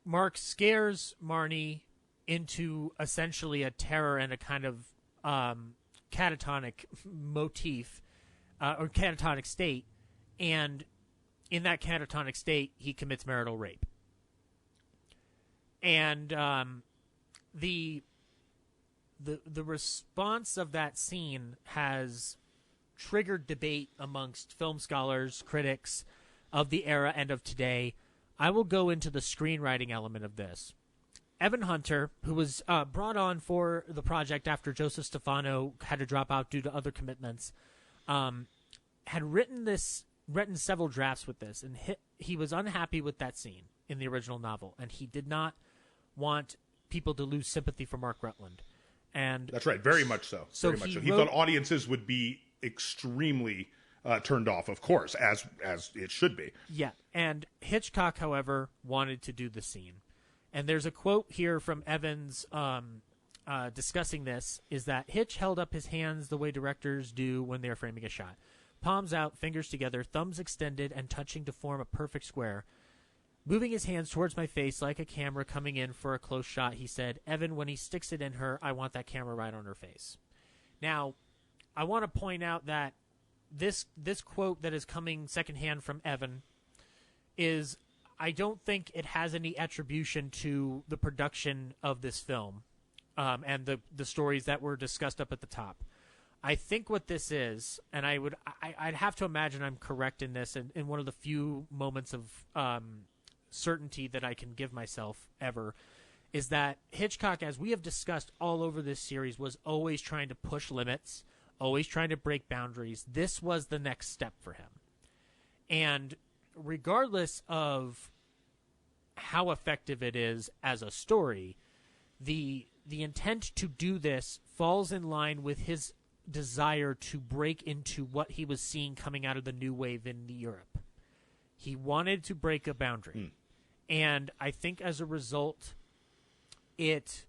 Mark scares Marnie into essentially a terror and a kind of catatonic motif, or catatonic state, and in that catatonic state, he commits marital rape. And the response of that scene has triggered debate amongst film scholars, critics of the era and of today. I will go into the screenwriting element of this. Evan Hunter, who was brought on for the project after Joseph Stefano had to drop out due to other commitments, had written several drafts with this, and he was unhappy with that scene in the original novel, and he did not want people to lose sympathy for Mark Rutland. And that's right, very much so. Very much so. He thought audiences would be extremely turned off, of course, as it should be. Yeah, and Hitchcock, however, wanted to do the scene. And there's a quote here from Evans discussing this, is that Hitch held up his hands the way directors do when they're framing a shot. Palms out, fingers together, thumbs extended and touching to form a perfect square. Moving his hands towards my face like a camera coming in for a close shot, he said, "Evan, when he sticks it in her, I want that camera right on her face." Now, I want to point out that this quote that is coming secondhand from Evan is, I don't think it has any attribution to the production of this film and the stories that were discussed up at the top. I think what this is, and I'd have to imagine I'm correct in this, in one of the few moments of certainty that I can give myself ever, is that Hitchcock, as we have discussed all over this series, was always trying to push limits, always trying to break boundaries. This was the next step for him. And regardless of how effective it is as a story, the intent to do this falls in line with his desire to break into what he was seeing coming out of the new wave in Europe. He wanted to break a boundary. And I think as a result, it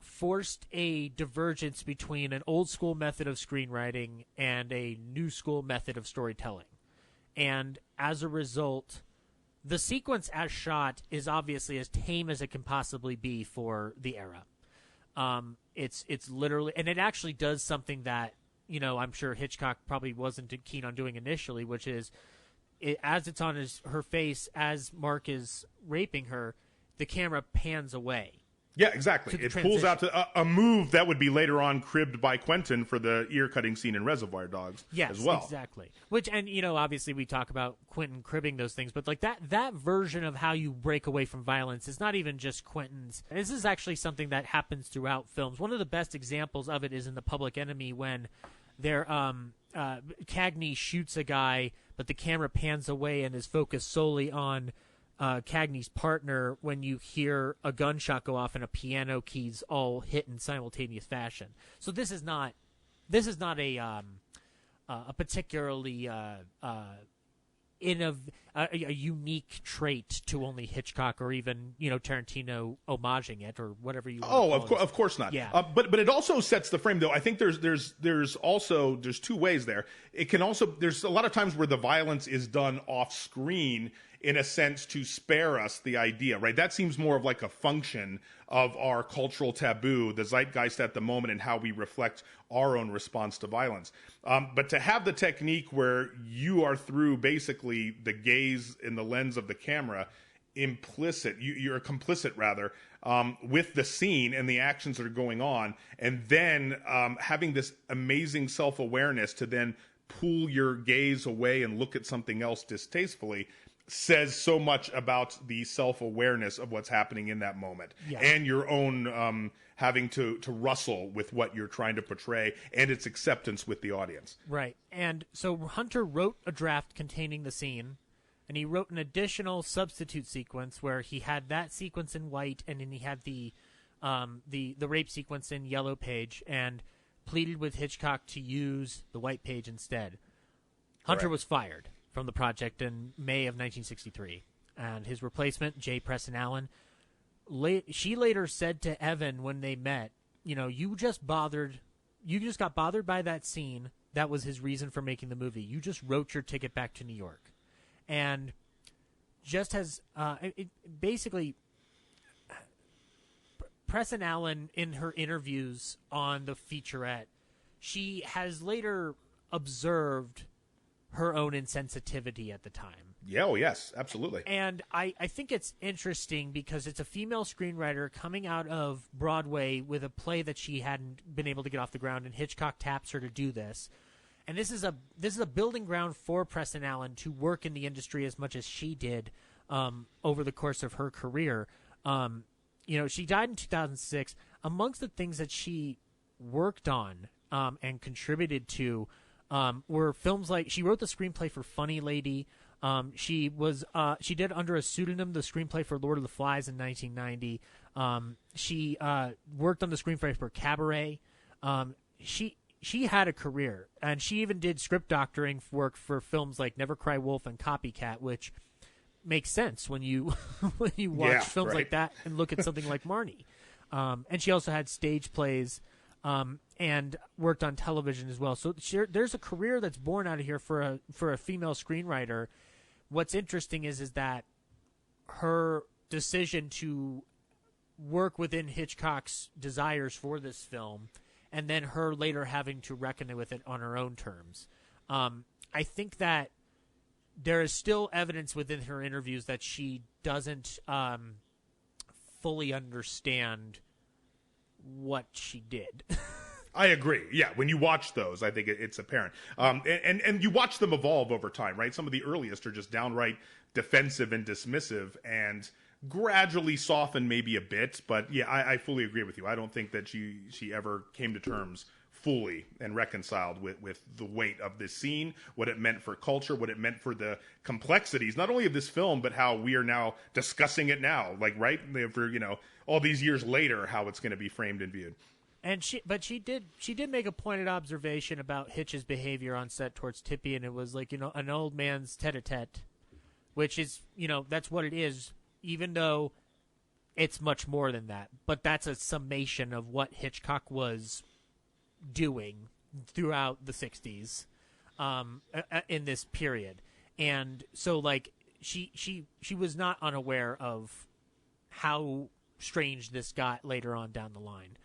forced a divergence between an old school method of screenwriting and a new school method of storytelling. And as a result, the sequence as shot is obviously as tame as it can possibly be for the era. It's literally, and it actually does something that, I'm sure Hitchcock probably wasn't keen on doing initially, which is as it's on her face, as Mark is raping her, the camera pans away. Yeah, exactly. It pulls out to a move that would be later on cribbed by Quentin for the ear-cutting scene in Reservoir Dogs as well. Yes, exactly. Which, and, obviously we talk about Quentin cribbing those things, but like that version of how you break away from violence is not even just Quentin's. This is actually something that happens throughout films. One of the best examples of it is in The Public Enemy when Cagney shoots a guy, but the camera pans away and is focused solely on Cagney's partner when you hear a gunshot go off and a piano keys all hit in simultaneous fashion. So this is not a particularly a unique trait to only Hitchcock or even Tarantino homaging it or whatever you. Of course not. Yeah. But it also sets the frame though. I think there's two ways there. It can also there's a lot of times where the violence is done off screen in a sense to spare us the idea, right? That seems more of like a function of our cultural taboo, the zeitgeist at the moment, and how we reflect our own response to violence. But to have the technique where you are through basically the gaze in the lens of the camera, you're complicit rather, with the scene and the actions that are going on, and then having this amazing self-awareness to then pull your gaze away and look at something else distastefully, says so much about the self-awareness of what's happening in that moment. Yes. And your own having to wrestle with what you're trying to portray and its acceptance with the audience. Right. And so Hunter wrote a draft containing the scene, and he wrote an additional substitute sequence where he had that sequence in white and then he had the rape sequence in yellow page and pleaded with Hitchcock to use the white page instead. Hunter was fired from the project in May of 1963, and his replacement, J. Preston Allen, she later said to Evan when they met, you just got bothered by that scene. That was his reason for making the movie. You just wrote your ticket back to New York. And just as basically, Preston Allen, in her interviews on the featurette, she has later observed her own insensitivity at the time. Yeah, oh yes, absolutely. And I think it's interesting because it's a female screenwriter coming out of Broadway with a play that she hadn't been able to get off the ground, and Hitchcock taps her to do this. And this is a building ground for Preston Allen to work in the industry as much as she did over the course of her career. She died in 2006. Amongst the things that she worked on and contributed to were films like she wrote the screenplay for Funny Lady. She did under a pseudonym the screenplay for Lord of the Flies in 1990. She worked on the screenplay for Cabaret. She had a career, and she even did script doctoring work for films like Never Cry Wolf and Copycat, which makes sense when you watch films like that and look at something like Marnie. And she also had stage plays and worked on television as well. So there's a career that's born out of here for a female screenwriter. What's interesting is that her decision to work within Hitchcock's desires for this film, and then her later having to reckon with it on her own terms. I think that there is still evidence within her interviews that she doesn't fully understand what she did. I agree. Yeah, when you watch those, I think it's apparent. And you watch them evolve over time, right? Some of the earliest are just downright defensive and dismissive and gradually soften maybe a bit. But yeah, I fully agree with you. I don't think that she ever came to terms fully and reconciled with the weight of this scene, what it meant for culture, what it meant for the complexities, not only of this film, but how we are now discussing it now, like, right? For, all these years later, how it's going to be framed and viewed. And she did make a pointed observation about Hitch's behavior on set towards Tippy, and it was like, an old man's tete-a-tete, which is, that's what it is, even though it's much more than that. But that's a summation of what Hitchcock was doing throughout the 60s in this period. And so, like, she was not unaware of how strange this got later on down the line.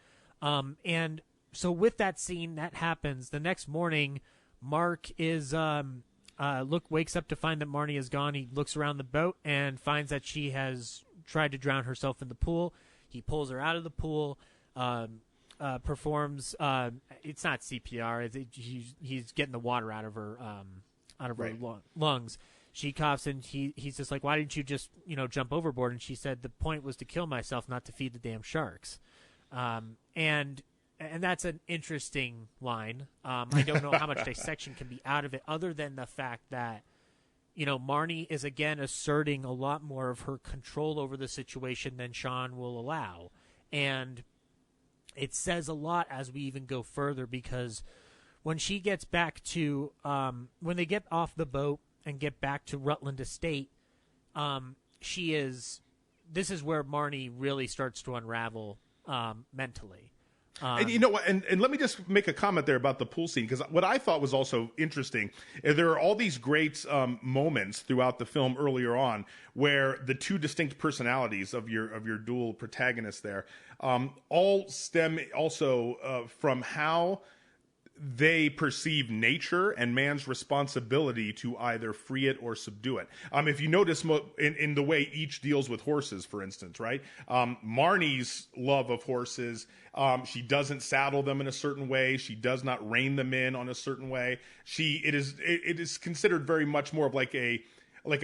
And so with that scene, that happens. The next morning, Mark is wakes up to find that Marnie is gone. He looks around the boat and finds that she has tried to drown herself in the pool. He pulls her out of the pool, performs it's not CPR. He's getting the water out of her her lungs. She coughs, and he's just like, why didn't you just jump overboard? And she said, the point was to kill myself, not to feed the damn sharks. And that's an interesting line. I don't know how much dissection can be out of it, other than the fact that Marnie is again asserting a lot more of her control over the situation than Sean will allow. And it says a lot as we even go further, because when she gets back to when they get off the boat and get back to Rutland Estate, this is where Marnie really starts to unravel mentally. And you know what? And let me just make a comment there about the pool scene, because what I thought was also interesting, there are all these great moments throughout the film earlier on where the two distinct personalities of your dual protagonists there all stem also from how they perceive nature and man's responsibility to either free it or subdue it. If you notice in the way each deals with horses, for instance, right? Marnie's love of horses, she doesn't saddle them in a certain way. She does not rein them in on a certain way. It is considered very much more of like a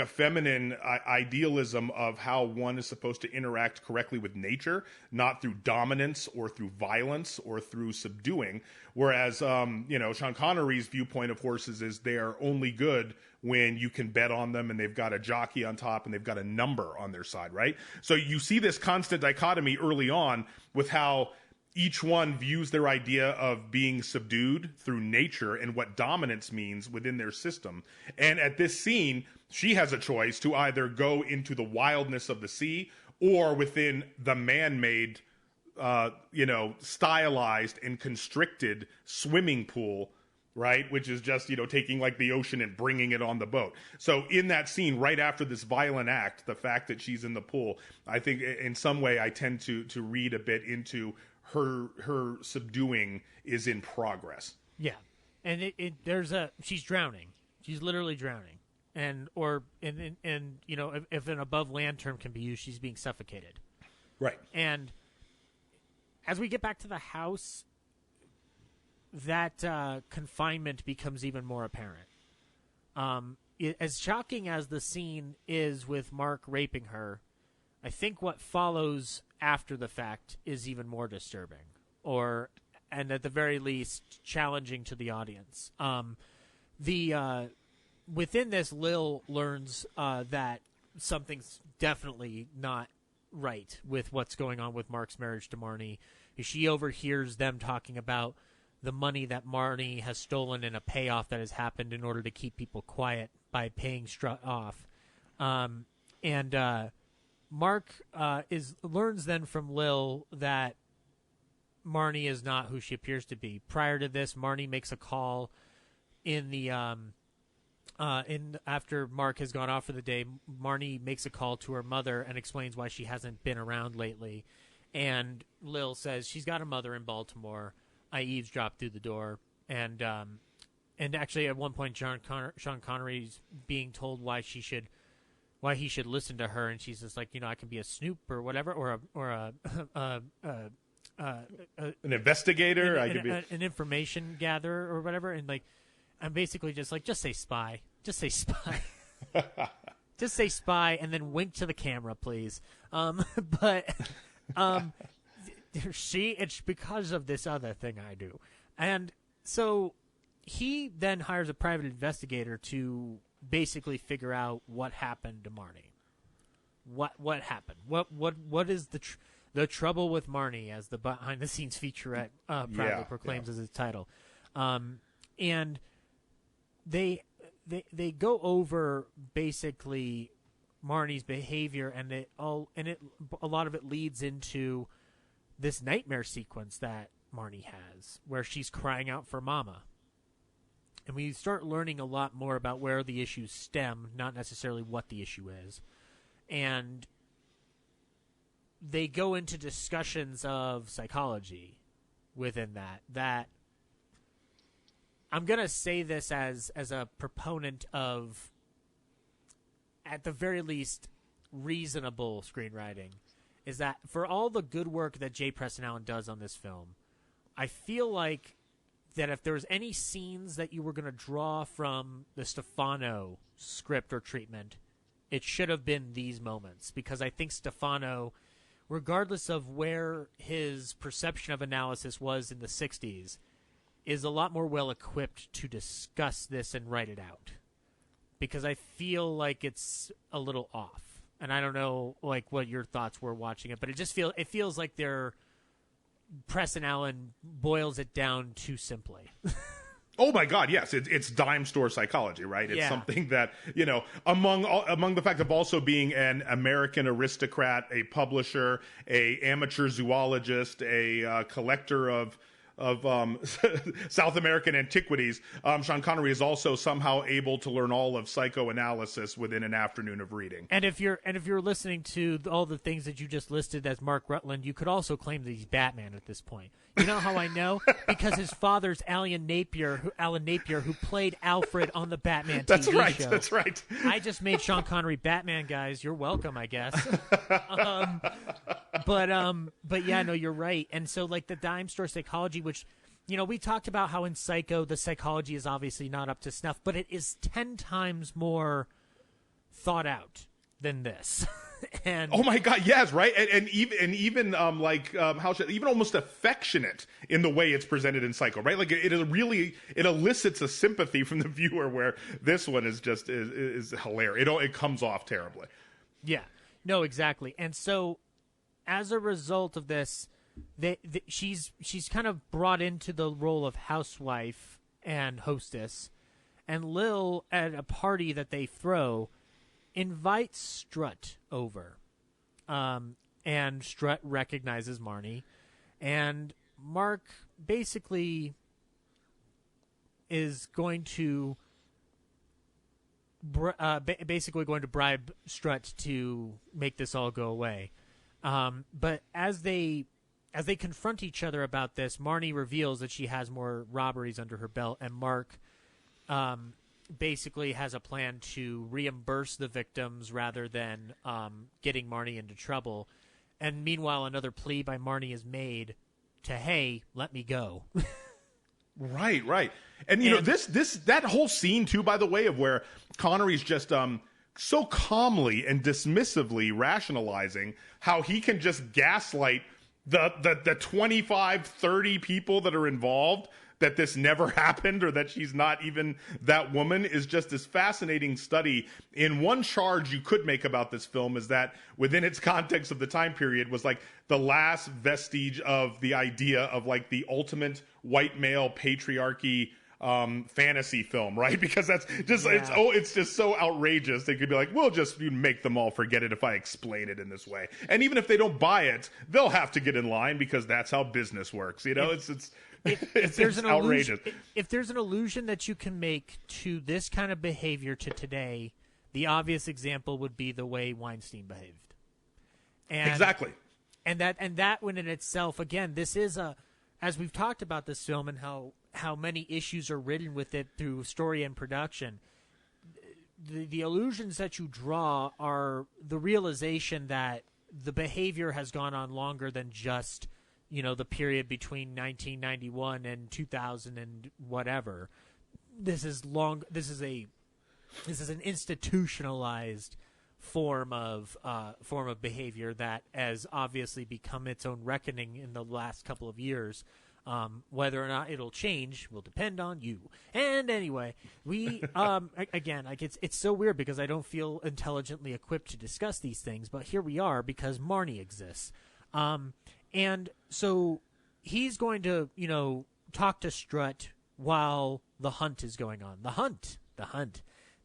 feminine idealism of how one is supposed to interact correctly with nature, not through dominance or through violence or through subduing. Whereas, Sean Connery's viewpoint of horses is they are only good when you can bet on them and they've got a jockey on top and they've got a number on their side, right? So you see this constant dichotomy early on with how each one views their idea of being subdued through nature and what dominance means within their system. And at this scene, she has a choice to either go into the wildness of the sea or within the man-made, stylized and constricted swimming pool, right? Which is just, taking like the ocean and bringing it on the boat. So in that scene, right after this violent act, the fact that she's in the pool, I think in some way I tend to read a bit into her subduing is in progress. Yeah. And she's drowning. She's literally drowning. And if an above land term can be used, she's being suffocated. Right. And as we get back to the house, that confinement becomes even more apparent. As shocking as the scene is with Mark raping her, I think what follows after the fact is even more disturbing, and at the very least challenging to the audience. Within this, Lil learns that something's definitely not right with what's going on with Mark's marriage to Marnie. She overhears them talking about the money that Marnie has stolen and a payoff that has happened in order to keep people quiet by paying Strut off. Mark learns then from Lil that Marnie is not who she appears to be. Prior to this, Marnie makes a call after Mark has gone off for the day. Marnie makes a call to her mother and explains why she hasn't been around lately. And Lil says she's got a mother in Baltimore. I eavesdropped through the door, and actually at one point Sean Connery's being told why he should listen to her, and she's just like, I can be a snoop or whatever, or an investigator, I could be an information gatherer or whatever, and like I'm basically just like, just say spy, just say spy. Just say spy, and then wink to the camera, please. It's because of this other thing I do. And so he then hires a private investigator to basically figure out what happened to Marnie. What happened? What is the trouble with Marnie, as the behind the scenes featurette proudly proclaims as its title. And they go over basically Marnie's behavior, and a lot of it leads into this nightmare sequence that Marnie has, where she's crying out for Mama. And we start learning a lot more about where the issues stem, not necessarily what the issue is. And they go into discussions of psychology within that I'm going to say this as a proponent of, at the very least, reasonable screenwriting, is that for all the good work that J. Preston Allen does on this film, I feel like that if there's any scenes that you were going to draw from the Stefano script or treatment, it should have been these moments, because I think Stefano, regardless of where his perception of analysis was in the 60s, is a lot more well-equipped to discuss this and write it out, because I feel like it's a little off. And I don't know like what your thoughts were watching it, but it feels like Preston Allen boils it down too simply. Oh my God, yes, it's dime store psychology, right? It's something that, among the fact of also being an American aristocrat, a publisher, a amateur zoologist, a collector of South American antiquities, Sean Connery is also somehow able to learn all of psychoanalysis within an afternoon of reading. And if you're listening to all the things that you just listed as Mark Rutland, you could also claim that he's Batman at this point. You know how I know? Because his father's Alan Napier, who played Alfred on the Batman TV show. That's right. I just made Sean Connery Batman, guys. You're welcome, I guess. But yeah, no, you're right. And so, like, the dime store psychology, which, we talked about how in Psycho the psychology is obviously not up to snuff, but it is 10 times more thought out than this. And oh my God, yes, right, and even even almost affectionate in the way it's presented in Psycho, right? Like it elicits a sympathy from the viewer, where this one is just is hilarious. It comes off terribly. Yeah, no, exactly. And so, as a result of this, she's kind of brought into the role of housewife and hostess, and Lil, at a party that they throw, invites Strut over, and Strut recognizes Marnie, and Mark basically is going to bribe Strut to make this all go away. But as they confront each other about this, Marnie reveals that she has more robberies under her belt, and Mark basically has a plan to reimburse the victims rather than getting Marnie into trouble. And meanwhile, another plea by Marnie is made to, hey, let me go. Right. And that whole scene too, by the way, of where Connery's just so calmly and dismissively rationalizing how he can just gaslight the 25, 30 people that are involved, that this never happened or that she's not even that woman, is just this fascinating study in one charge you could make about this film, is that within its context of the time period was like the last vestige of the idea of like the ultimate white male patriarchy fantasy film, right? Because that's just it's just so outrageous. They could be like, we'll just make them all forget it if I explain it in this way. And even if they don't buy it, they'll have to get in line because that's how business works. If there's an outrageous. If there's an allusion that you can make to this kind of behavior to today, the obvious example would be the way Weinstein behaved. And, exactly. And that one in itself, again, this is as we've talked about this film and how many issues are ridden with it through story and production. The illusions that you draw are the realization that the behavior has gone on longer than just the period between 1991 and 2000 and whatever. This is an institutionalized form of behavior that has obviously become its own reckoning in the last couple of years. Whether or not it'll change will depend on you. And anyway, we again, like it's so weird because I don't feel intelligently equipped to discuss these things, but here we are because Marnie exists. And so he's going to, talk to Strut while the hunt is going on. The hunt.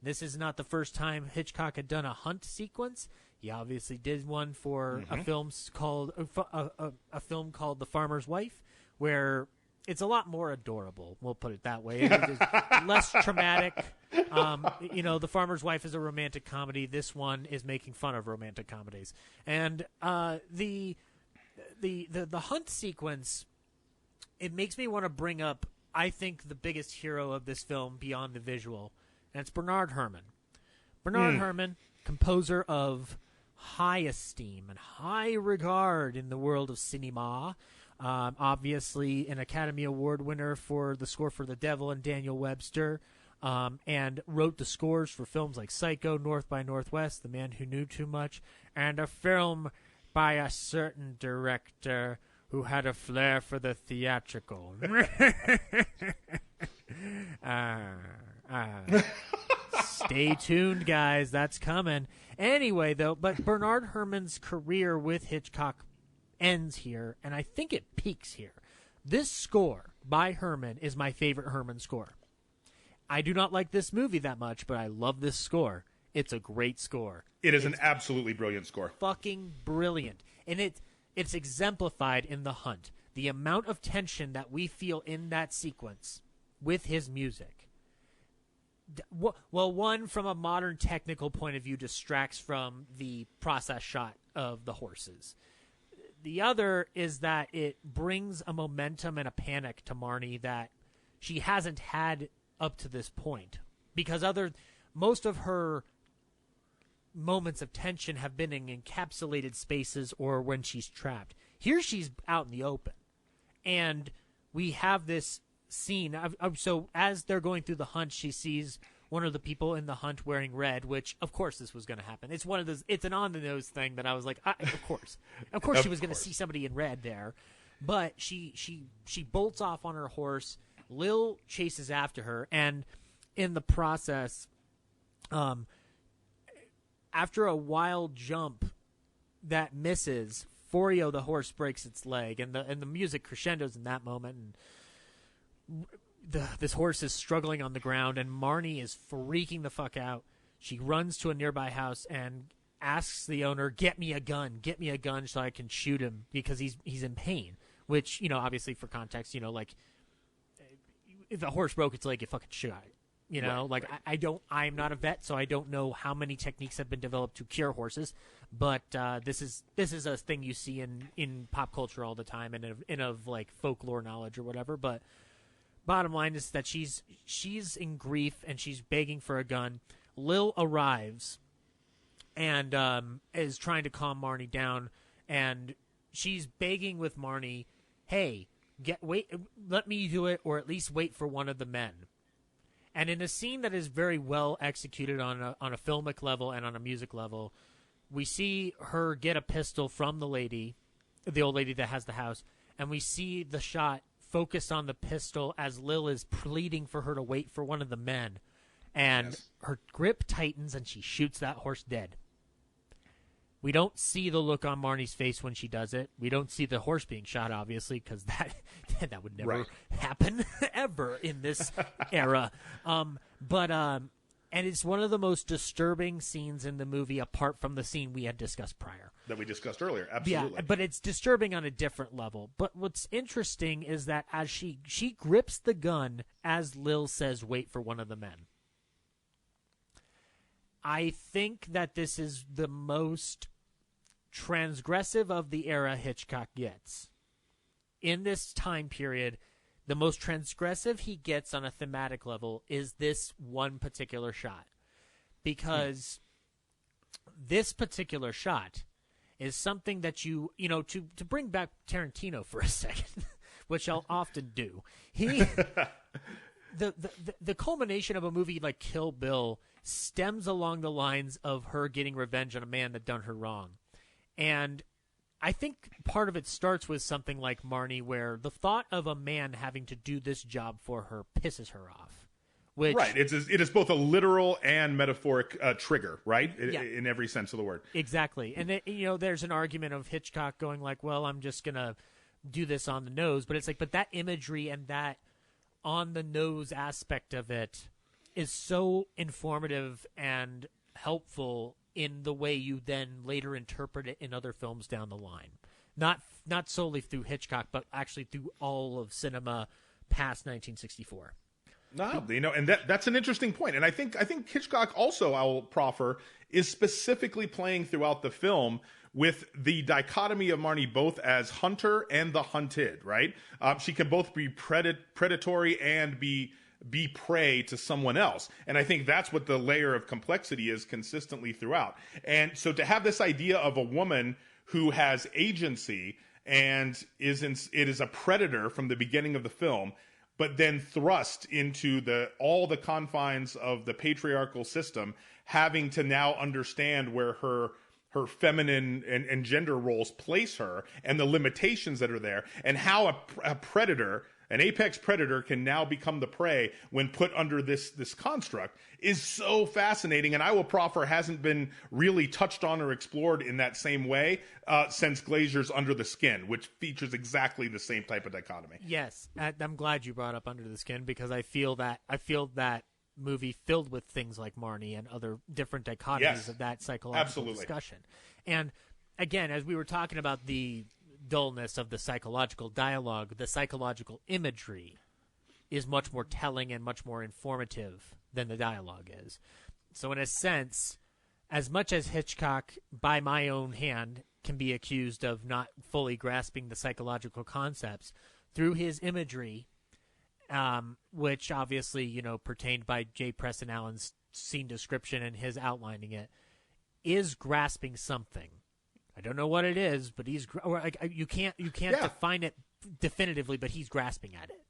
This is not the first time Hitchcock had done a hunt sequence. He obviously did one for a film called The Farmer's Wife, where it's a lot more adorable. We'll put it that way. It is less traumatic. The Farmer's Wife is a romantic comedy. This one is making fun of romantic comedies. And the hunt sequence, it makes me want to bring up, I think, the biggest hero of this film beyond the visual, and it's Bernard Herrmann. Bernard Herrmann, composer of high esteem and high regard in the world of cinema. Obviously an Academy Award winner for the score for The Devil and Daniel Webster, and wrote the scores for films like Psycho, North by Northwest, The Man Who Knew Too Much, and a film by a certain director who had a flair for the theatrical. Stay tuned, guys. That's coming. Anyway, though, but Bernard Herrmann's career with Hitchcock ends here, and I think it peaks here. This score by Herrmann is my favorite Herrmann score. I do not like this movie that much, but I love this score. It's a great score. It's an absolutely brilliant score. Fucking brilliant. And it's exemplified in The Hunt. The amount of tension that we feel in that sequence with his music. Well, one, from a modern technical point of view, distracts from the process shot of the horses. The other is that it brings a momentum and a panic to Marnie that she hasn't had up to this point. Because most of her moments of tension have been in encapsulated spaces or when she's trapped. Here she's out in the open. And we have this scene. So as they're going through the hunt, she sees one of the people in the hunt wearing red, which of course this was going to happen. It's one of those. It's an on the nose thing that I was like, of course she was going to see somebody in red there. But she bolts off on her horse. Lil chases after her, and in the process, after a wild jump that misses, Forio the horse breaks its leg, and the music crescendos in that moment, and this horse is struggling on the ground, and Marnie is freaking the fuck out. She runs to a nearby house and asks the owner, get me a gun so I can shoot him, because he's in pain, which, obviously for context, like, if a horse broke its leg, you fucking shot it. I'm not a vet, so I don't know how many techniques have been developed to cure horses, but this is a thing you see in pop culture all the time, and in like folklore knowledge or whatever. But bottom line is that she's in grief and she's begging for a gun. Lil arrives and is trying to calm Marnie down, and she's begging with Marnie, hey, let me do it, or at least wait for one of the men. And in a scene that is very well executed on a filmic level and on a music level, we see her get a pistol from the old lady that has the house, and we see the shot focused on the pistol as Lil is pleading for her to wait for one of the men. And her grip tightens and she shoots that horse dead. We don't see the look on Marnie's face when she does it. We don't see the horse being shot, obviously, because that would never happen ever in this era. And it's one of the most disturbing scenes in the movie, apart from the scene we had discussed prior. That we discussed earlier, absolutely. Yeah, but it's disturbing on a different level. But what's interesting is that as she grips the gun as Lil says, wait for one of the men. I think that this is the most transgressive of the era Hitchcock gets. In this time period, the most transgressive he gets on a thematic level is this one particular shot. Because this particular shot is something that to bring back Tarantino for a second, which I'll often do. The culmination of a movie like Kill Bill stems along the lines of her getting revenge on a man that done her wrong. And I think part of it starts with something like Marnie, where the thought of a man having to do this job for her pisses her off. Right. It is both a literal and metaphoric trigger, right? In every sense of the word. Exactly. And there's an argument of Hitchcock going like, well, I'm just going to do this on the nose. But it's like, but that imagery and that on the nose aspect of it is so informative and helpful in the way you then later interpret it in other films down the line. Not solely through Hitchcock, but actually through all of cinema past 1964. No, and that's an interesting point. And I think Hitchcock also, I will proffer, is specifically playing throughout the film with the dichotomy of Marnie both as hunter and the hunted, right? She can both be predatory and be prey to someone else. And I think that's what the layer of complexity is consistently throughout. And so to have this idea of a woman who has agency and it is a predator from the beginning of the film, but then thrust into all the confines of the patriarchal system, having to now understand where her feminine and gender roles place her and the limitations that are there, and how a predator, an apex predator, can now become the prey when put under this construct is so fascinating. And I will proffer hasn't been really touched on or explored in that same way since Glazer's Under the Skin, which features exactly the same type of dichotomy. Yes, I'm glad you brought up Under the Skin, because I feel that movie filled with things like Marnie and other different dichotomies of that psychological discussion. And again, as we were talking about the dullness of the psychological dialogue, the psychological imagery is much more telling and much more informative than the dialogue is. So in a sense, as much as Hitchcock, by my own hand, can be accused of not fully grasping the psychological concepts, through his imagery, which obviously, pertained by J. Preston Allen's scene description and his outlining it, is grasping something. I don't know what it is, but you can't define it definitively, but he's grasping at it.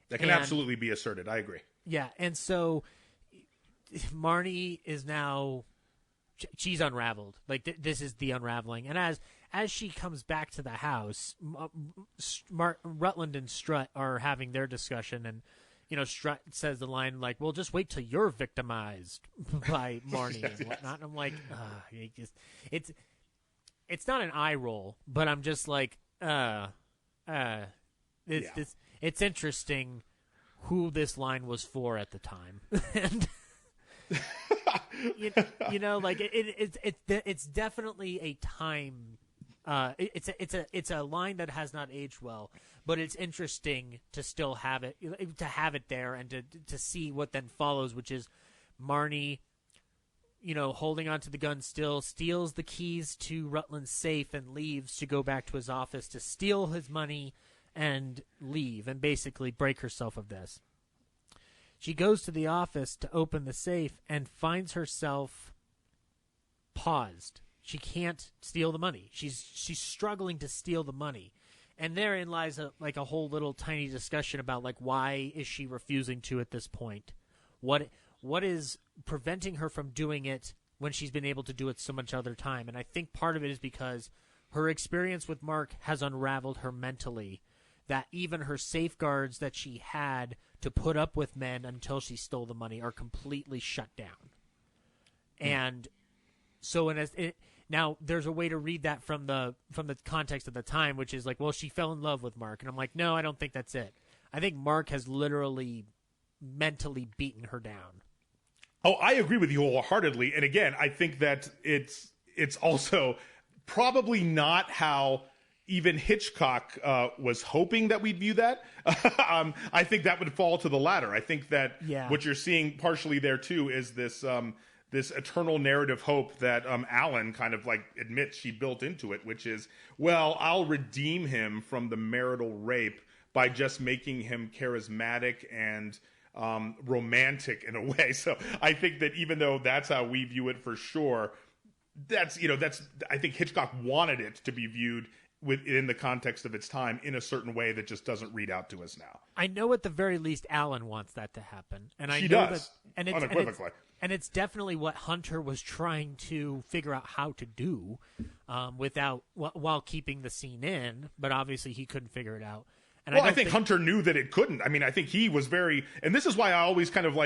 That can absolutely be asserted. I agree. Yeah, and so Marnie is now, she's unraveled. Like this is the unraveling, and as she comes back to the house, Rutland and Strutt are having their discussion, and Strutt says the line like, "Well, just wait till you're victimized by Marnie and whatnot." And I'm like, it's not an eye roll, but I'm just like, it's interesting who this line was for at the time, and it's definitely a time. It's a line that has not aged well, but it's interesting to still have it there, and to see what then follows, which is Marnie, holding onto the gun still, steals the keys to Rutland's safe and leaves to go back to his office to steal his money and leave and basically break herself of this. She goes to the office to open the safe and finds herself paused. She can't steal the money. She's struggling to steal the money. And therein lies a whole little tiny discussion about why is she refusing to at this point? What is preventing her from doing it when she's been able to do it so much other time? And I think part of it is because her experience with Mark has unraveled her mentally, that even her safeguards that she had to put up with men until she stole the money are completely shut down. And so now there's a way to read that from the context of the time, which is she fell in love with Mark. And I'm like, no, I don't think that's it. I think Mark has literally mentally beaten her down. Oh, I agree with you wholeheartedly. And again, I think that it's also probably not how even Hitchcock was hoping that we'd view that. I think that would fall to the latter. I think that what you're seeing partially there too is this eternal narrative hope that Allen kind of admits she built into it, which is, well, I'll redeem him from the marital rape by just making him charismatic and romantic in a way. So I think that even though that's how we view it for sure, that's I think Hitchcock wanted it to be viewed within the context of its time in a certain way that just doesn't read out to us now. I know at the very least Allen wants that to happen, and she does unequivocally. And it's definitely what Hunter was trying to figure out how to do, while keeping the scene in. But obviously, he couldn't figure it out. And I think Hunter knew that it couldn't. I mean, I think he was and this is why I always kind of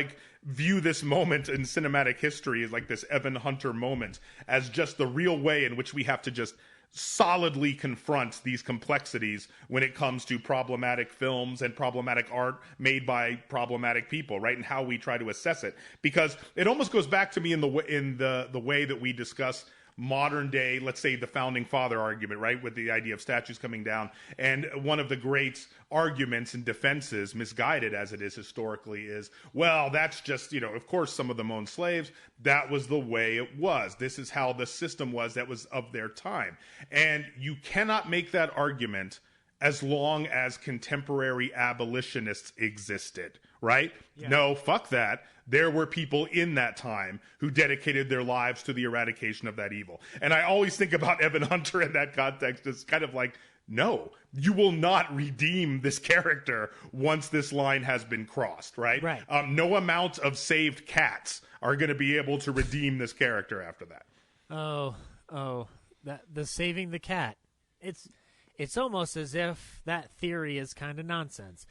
view this moment in cinematic history as this Evan Hunter moment as just the real way in which we have to just solidly confronts these complexities when it comes to problematic films and problematic art made by problematic people, right? And how we try to assess it, because it almost goes back to me in the way that we discuss modern day, let's say, the founding father argument, right, with the idea of statues coming down. And one of the great arguments and defenses, misguided as it is historically, is, well, that's just, of course some of them owned slaves. That was the way it was. This is how the system was that was of their time. And you cannot make that argument as long as contemporary abolitionists existed, right? Yeah. No, fuck that. There were people in that time who dedicated their lives to the eradication of that evil. And I always think about Evan Hunter in that context as kind of like, no, you will not redeem this character once this line has been crossed, right? Right. No amount of saved cats are going to be able to redeem this character after that. The saving the cat. It's almost as if that theory is kind of nonsense.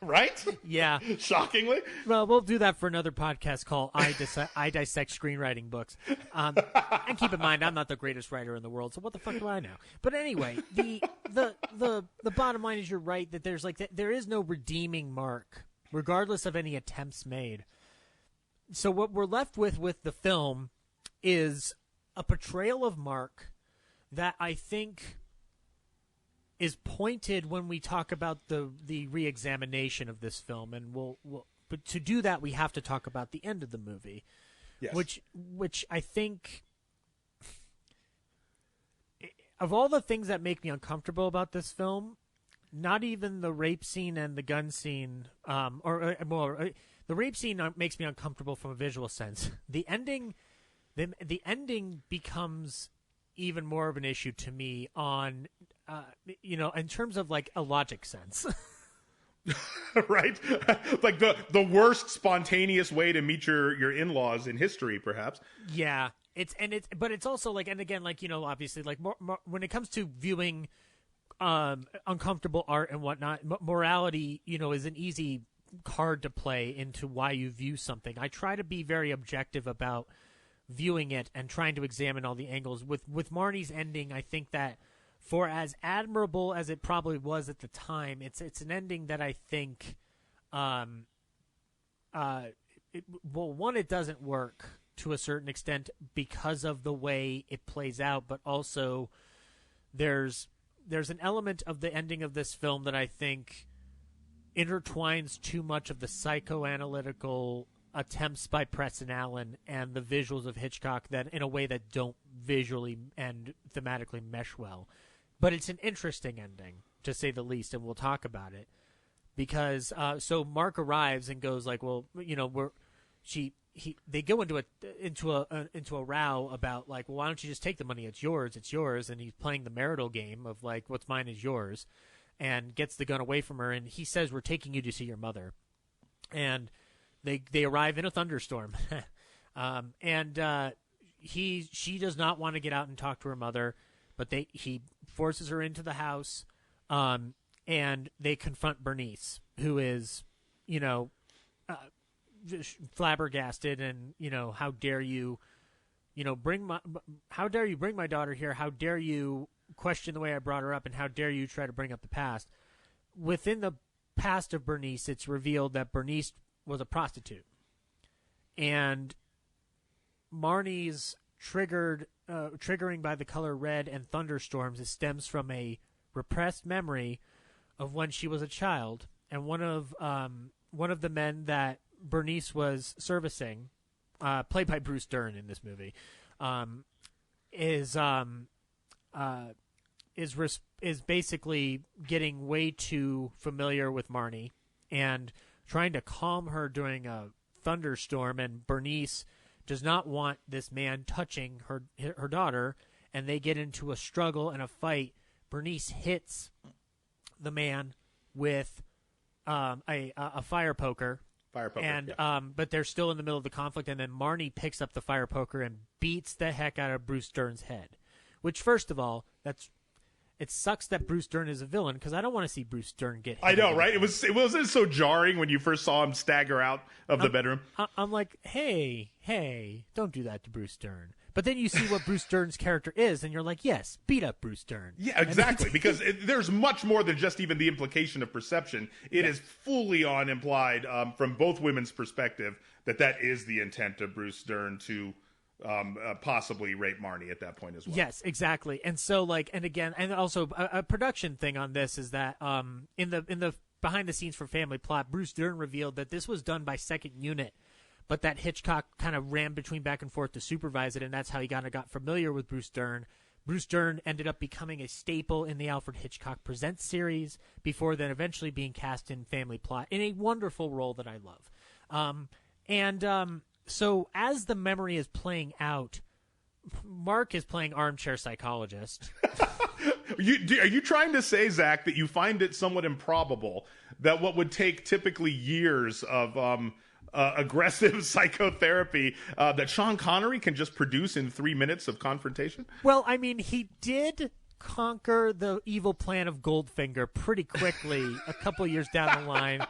Right? Yeah. Shockingly. Well, we'll do that for another podcast called I Dissect Screenwriting Books. And keep in mind, I'm not the greatest writer in the world, so what the fuck do I know? But anyway, the bottom line is you're right that there is no redeeming Mark, regardless of any attempts made. So what we're left with the film is a portrayal of Mark that I think is pointed when we talk about the re-examination of this film, and but to do that we have to talk about the end of the movie, yes. which I think, of all the things that make me uncomfortable about this film, not even the rape scene and the gun scene, the rape scene makes me uncomfortable from a visual sense. The ending becomes even more of an issue to me on, in terms of like a logic sense. Right? Like the worst spontaneous way to meet your in-laws in history, perhaps. Yeah. But it's also like, and again, like, obviously like more, when it comes to viewing uncomfortable art and whatnot, morality, is an easy card to play into why you view something. I try to be very objective about viewing it and trying to examine all the angles. With Marnie's ending, I think that for as admirable as it probably was at the time, it's an ending that I think, it doesn't work to a certain extent because of the way it plays out, but also there's an element of the ending of this film that I think intertwines too much of the psychoanalytical attempts by Preston Allen and the visuals of Hitchcock that in a way that don't visually and thematically mesh well. But it's an interesting ending, to say the least, and we'll talk about it. Because so Mark arrives and goes like, well, they go into a row about like, well, why don't you just take the money? It's yours. And he's playing the marital game of like, what's mine is yours, and gets the gun away from her. And he says, we're taking you to see your mother. And they arrive in a thunderstorm. She does not want to get out and talk to her mother, but he forces her into the house, and they confront Bernice, who is, just flabbergasted, and how dare you bring my daughter here? How dare you question the way I brought her up, and how dare you try to bring up the past? Within the past of Bernice, it's revealed that Bernice was a prostitute, and Marnie's triggering by the color red and thunderstorms, it stems from a repressed memory of when she was a child, and one of the men that Bernice was servicing, played by Bruce Dern in this movie, is basically getting way too familiar with Marnie and trying to calm her during a thunderstorm, and Bernice does not want this man touching her daughter, and they get into a struggle and a fight. Bernice hits the man with a fire poker. And yeah. But they're still in the middle of the conflict, and then Marnie picks up the fire poker and beats the heck out of Bruce Dern's head. Which, first of all, it sucks that Bruce Dern is a villain, because I don't want to see Bruce Dern get hit. I know, right? It wasn't so jarring when you first saw him stagger out of the bedroom. I'm like, hey, don't do that to Bruce Dern. But then you see what Bruce Dern's character is, and you're like, yes, beat up Bruce Dern. Yeah, exactly, because there's much more than just even the implication of perception. It is fully on implied from both women's perspective that is the intent of Bruce Dern to possibly rape Marnie at that point as well. Yes, exactly. And so, like, and again, and also a production thing on this is that in the behind the scenes for Family Plot, Bruce Dern revealed that this was done by second unit, but that Hitchcock kind of ran between back and forth to supervise it, and that's how he kind of got familiar with Bruce Dern. Bruce Dern ended up becoming a staple in the Alfred Hitchcock Presents series before then eventually being cast in Family Plot in a wonderful role that I love. So as the memory is playing out, Mark is playing armchair psychologist. Are you trying to say, Zach, that you find it somewhat improbable that what would take typically years of aggressive psychotherapy that Sean Connery can just produce in 3 minutes of confrontation? Well, I mean, he did conquer the evil plan of Goldfinger pretty quickly a couple years down the line.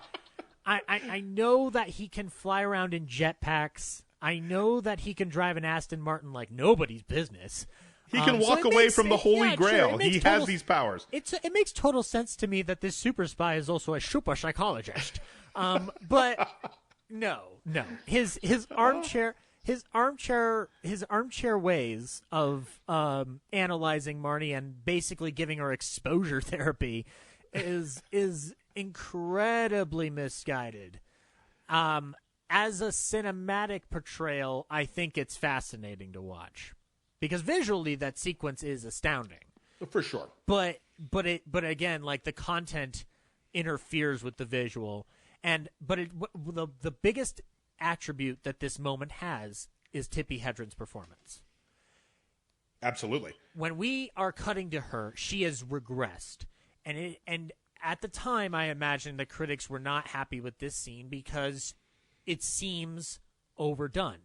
I know that he can fly around in jetpacks. I know that he can drive an Aston Martin like nobody's business. He can walk away from the Holy Grail. Sure, he has these powers. It makes total sense to me that this super spy is also a super psychologist. But no. His armchair ways of analyzing Marnie and basically giving her exposure therapy is incredibly misguided. As a cinematic portrayal, I think it's fascinating to watch because visually that sequence is astounding. For sure. But again, like the content interferes with the visual, but the biggest attribute that this moment has is Tippi Hedren's performance. Absolutely. When we are cutting to her, she has regressed, and at the time, I imagine the critics were not happy with this scene because it seems overdone.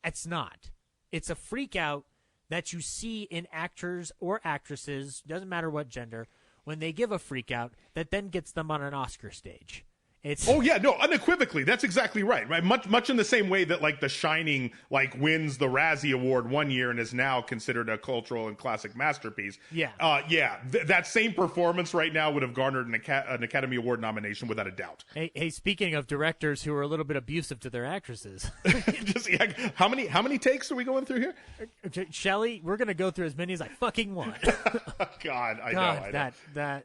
It's not. It's a freak out that you see in actors or actresses, doesn't matter what gender, when they give a freak out that then gets them on an Oscar stage. Oh yeah, no, unequivocally, that's exactly right. Right, much in the same way that like The Shining wins the Razzie Award one year and is now considered a cultural and classic masterpiece. Yeah, that same performance right now would have garnered an Academy Award nomination without a doubt. Hey, speaking of directors who are a little bit abusive to their actresses, how many takes are we going through here? Shelley, we're gonna go through as many as I fucking want. God, I know.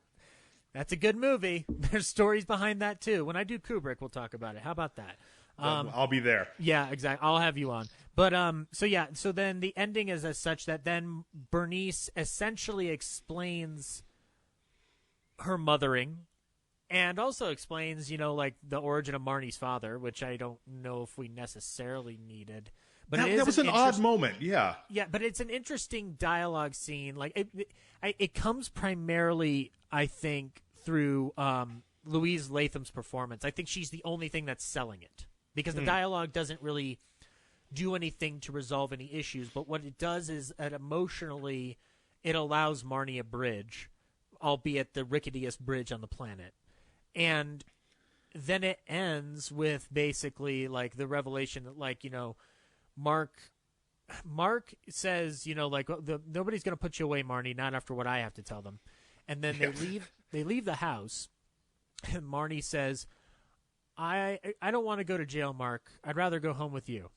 That's a good movie. There's stories behind that, too. When I do Kubrick, we'll talk about it. How about that? I'll be there. Yeah, exactly. I'll have you on. But, so then the ending is as such that then Bernice essentially explains her mothering and also explains, the origin of Marnie's father, which I don't know if we necessarily needed. But that was an odd moment, yeah. Yeah, but it's an interesting dialogue scene. Like it comes primarily, I think, through Louise Latham's performance. I think she's the only thing that's selling it because the dialogue doesn't really do anything to resolve any issues. But what it does is that emotionally, it allows Marnie a bridge, albeit the ricketiest bridge on the planet, and then it ends with basically like the revelation that Mark says, nobody's going to put you away, Marnie, not after what I have to tell them. And then they leave the house, and Marnie says, I don't want to go to jail, Mark. I'd rather go home with you.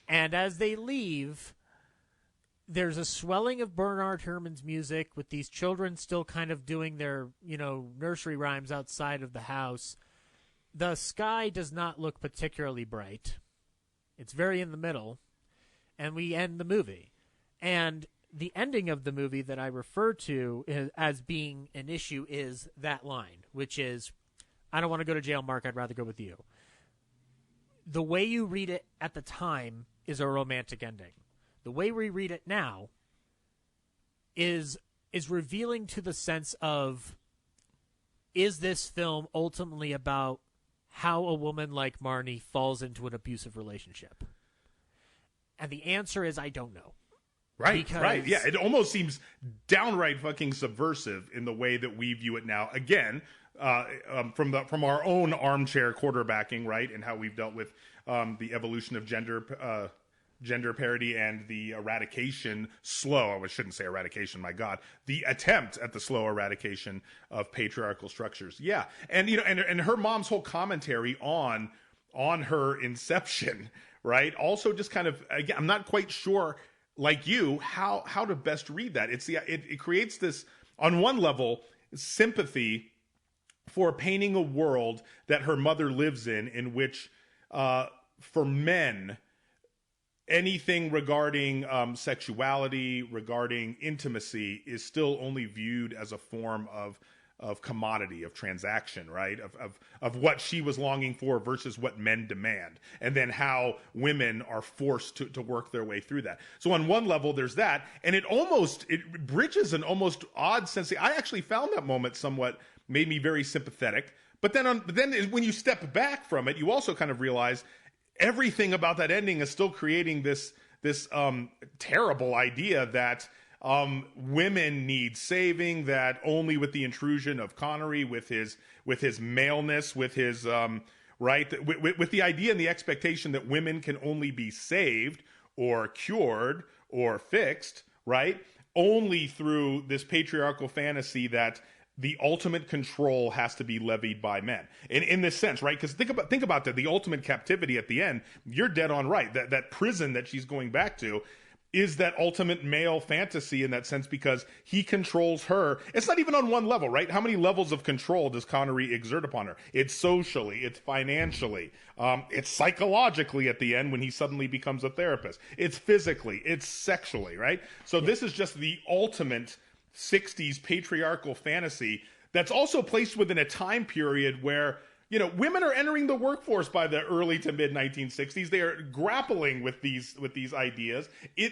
And as they leave, there's a swelling of Bernard Herrmann's music with these children still kind of doing their, nursery rhymes outside of the house. The sky does not look particularly bright. It's very in the middle, and we end the movie. And the ending of the movie that I refer to as being an issue is that line, which is, I don't want to go to jail, Mark. I'd rather go with you. The way you read it at the time is a romantic ending. The way we read it now is revealing to the sense of, is this film ultimately about how a woman like Marnie falls into an abusive relationship? And the answer is, I don't know. Right. Yeah, it almost seems downright fucking subversive in the way that we view it now. Again, from our own armchair quarterbacking, right, and how we've dealt with the evolution of gender gender parity and the eradication, I shouldn't say eradication, my God, the attempt at the slow eradication of patriarchal structures. Yeah. And, and her mom's whole commentary on her inception, right? Also just kind of, again, I'm not quite sure, like you, how to best read that. It creates this, on one level, sympathy for painting a world that her mother lives in which, for men, anything regarding sexuality, regarding intimacy, is still only viewed as a form of commodity, of transaction, right? Of what she was longing for versus what men demand, and then how women are forced to work their way through that. So on one level, there's that, and it bridges an almost odd sense. I actually found that moment somewhat made me very sympathetic. But then when you step back from it, you also kind of realize everything about that ending is still creating this terrible idea that women need saving, that only with the intrusion of Connery, with his maleness, with his with the idea and the expectation that women can only be saved or cured or fixed, right, only through this patriarchal fantasy that the ultimate control has to be levied by men. In this sense, right? Because think about that. The ultimate captivity at the end, you're dead on right. That prison that she's going back to is that ultimate male fantasy in that sense, because he controls her. It's not even on one level, right? How many levels of control does Connery exert upon her? It's socially, it's financially, it's psychologically at the end when he suddenly becomes a therapist. It's physically, it's sexually, right? So This is just the ultimate 60s patriarchal fantasy that's also placed within a time period where, women are entering the workforce by the early to mid 1960s. They are grappling with these ideas.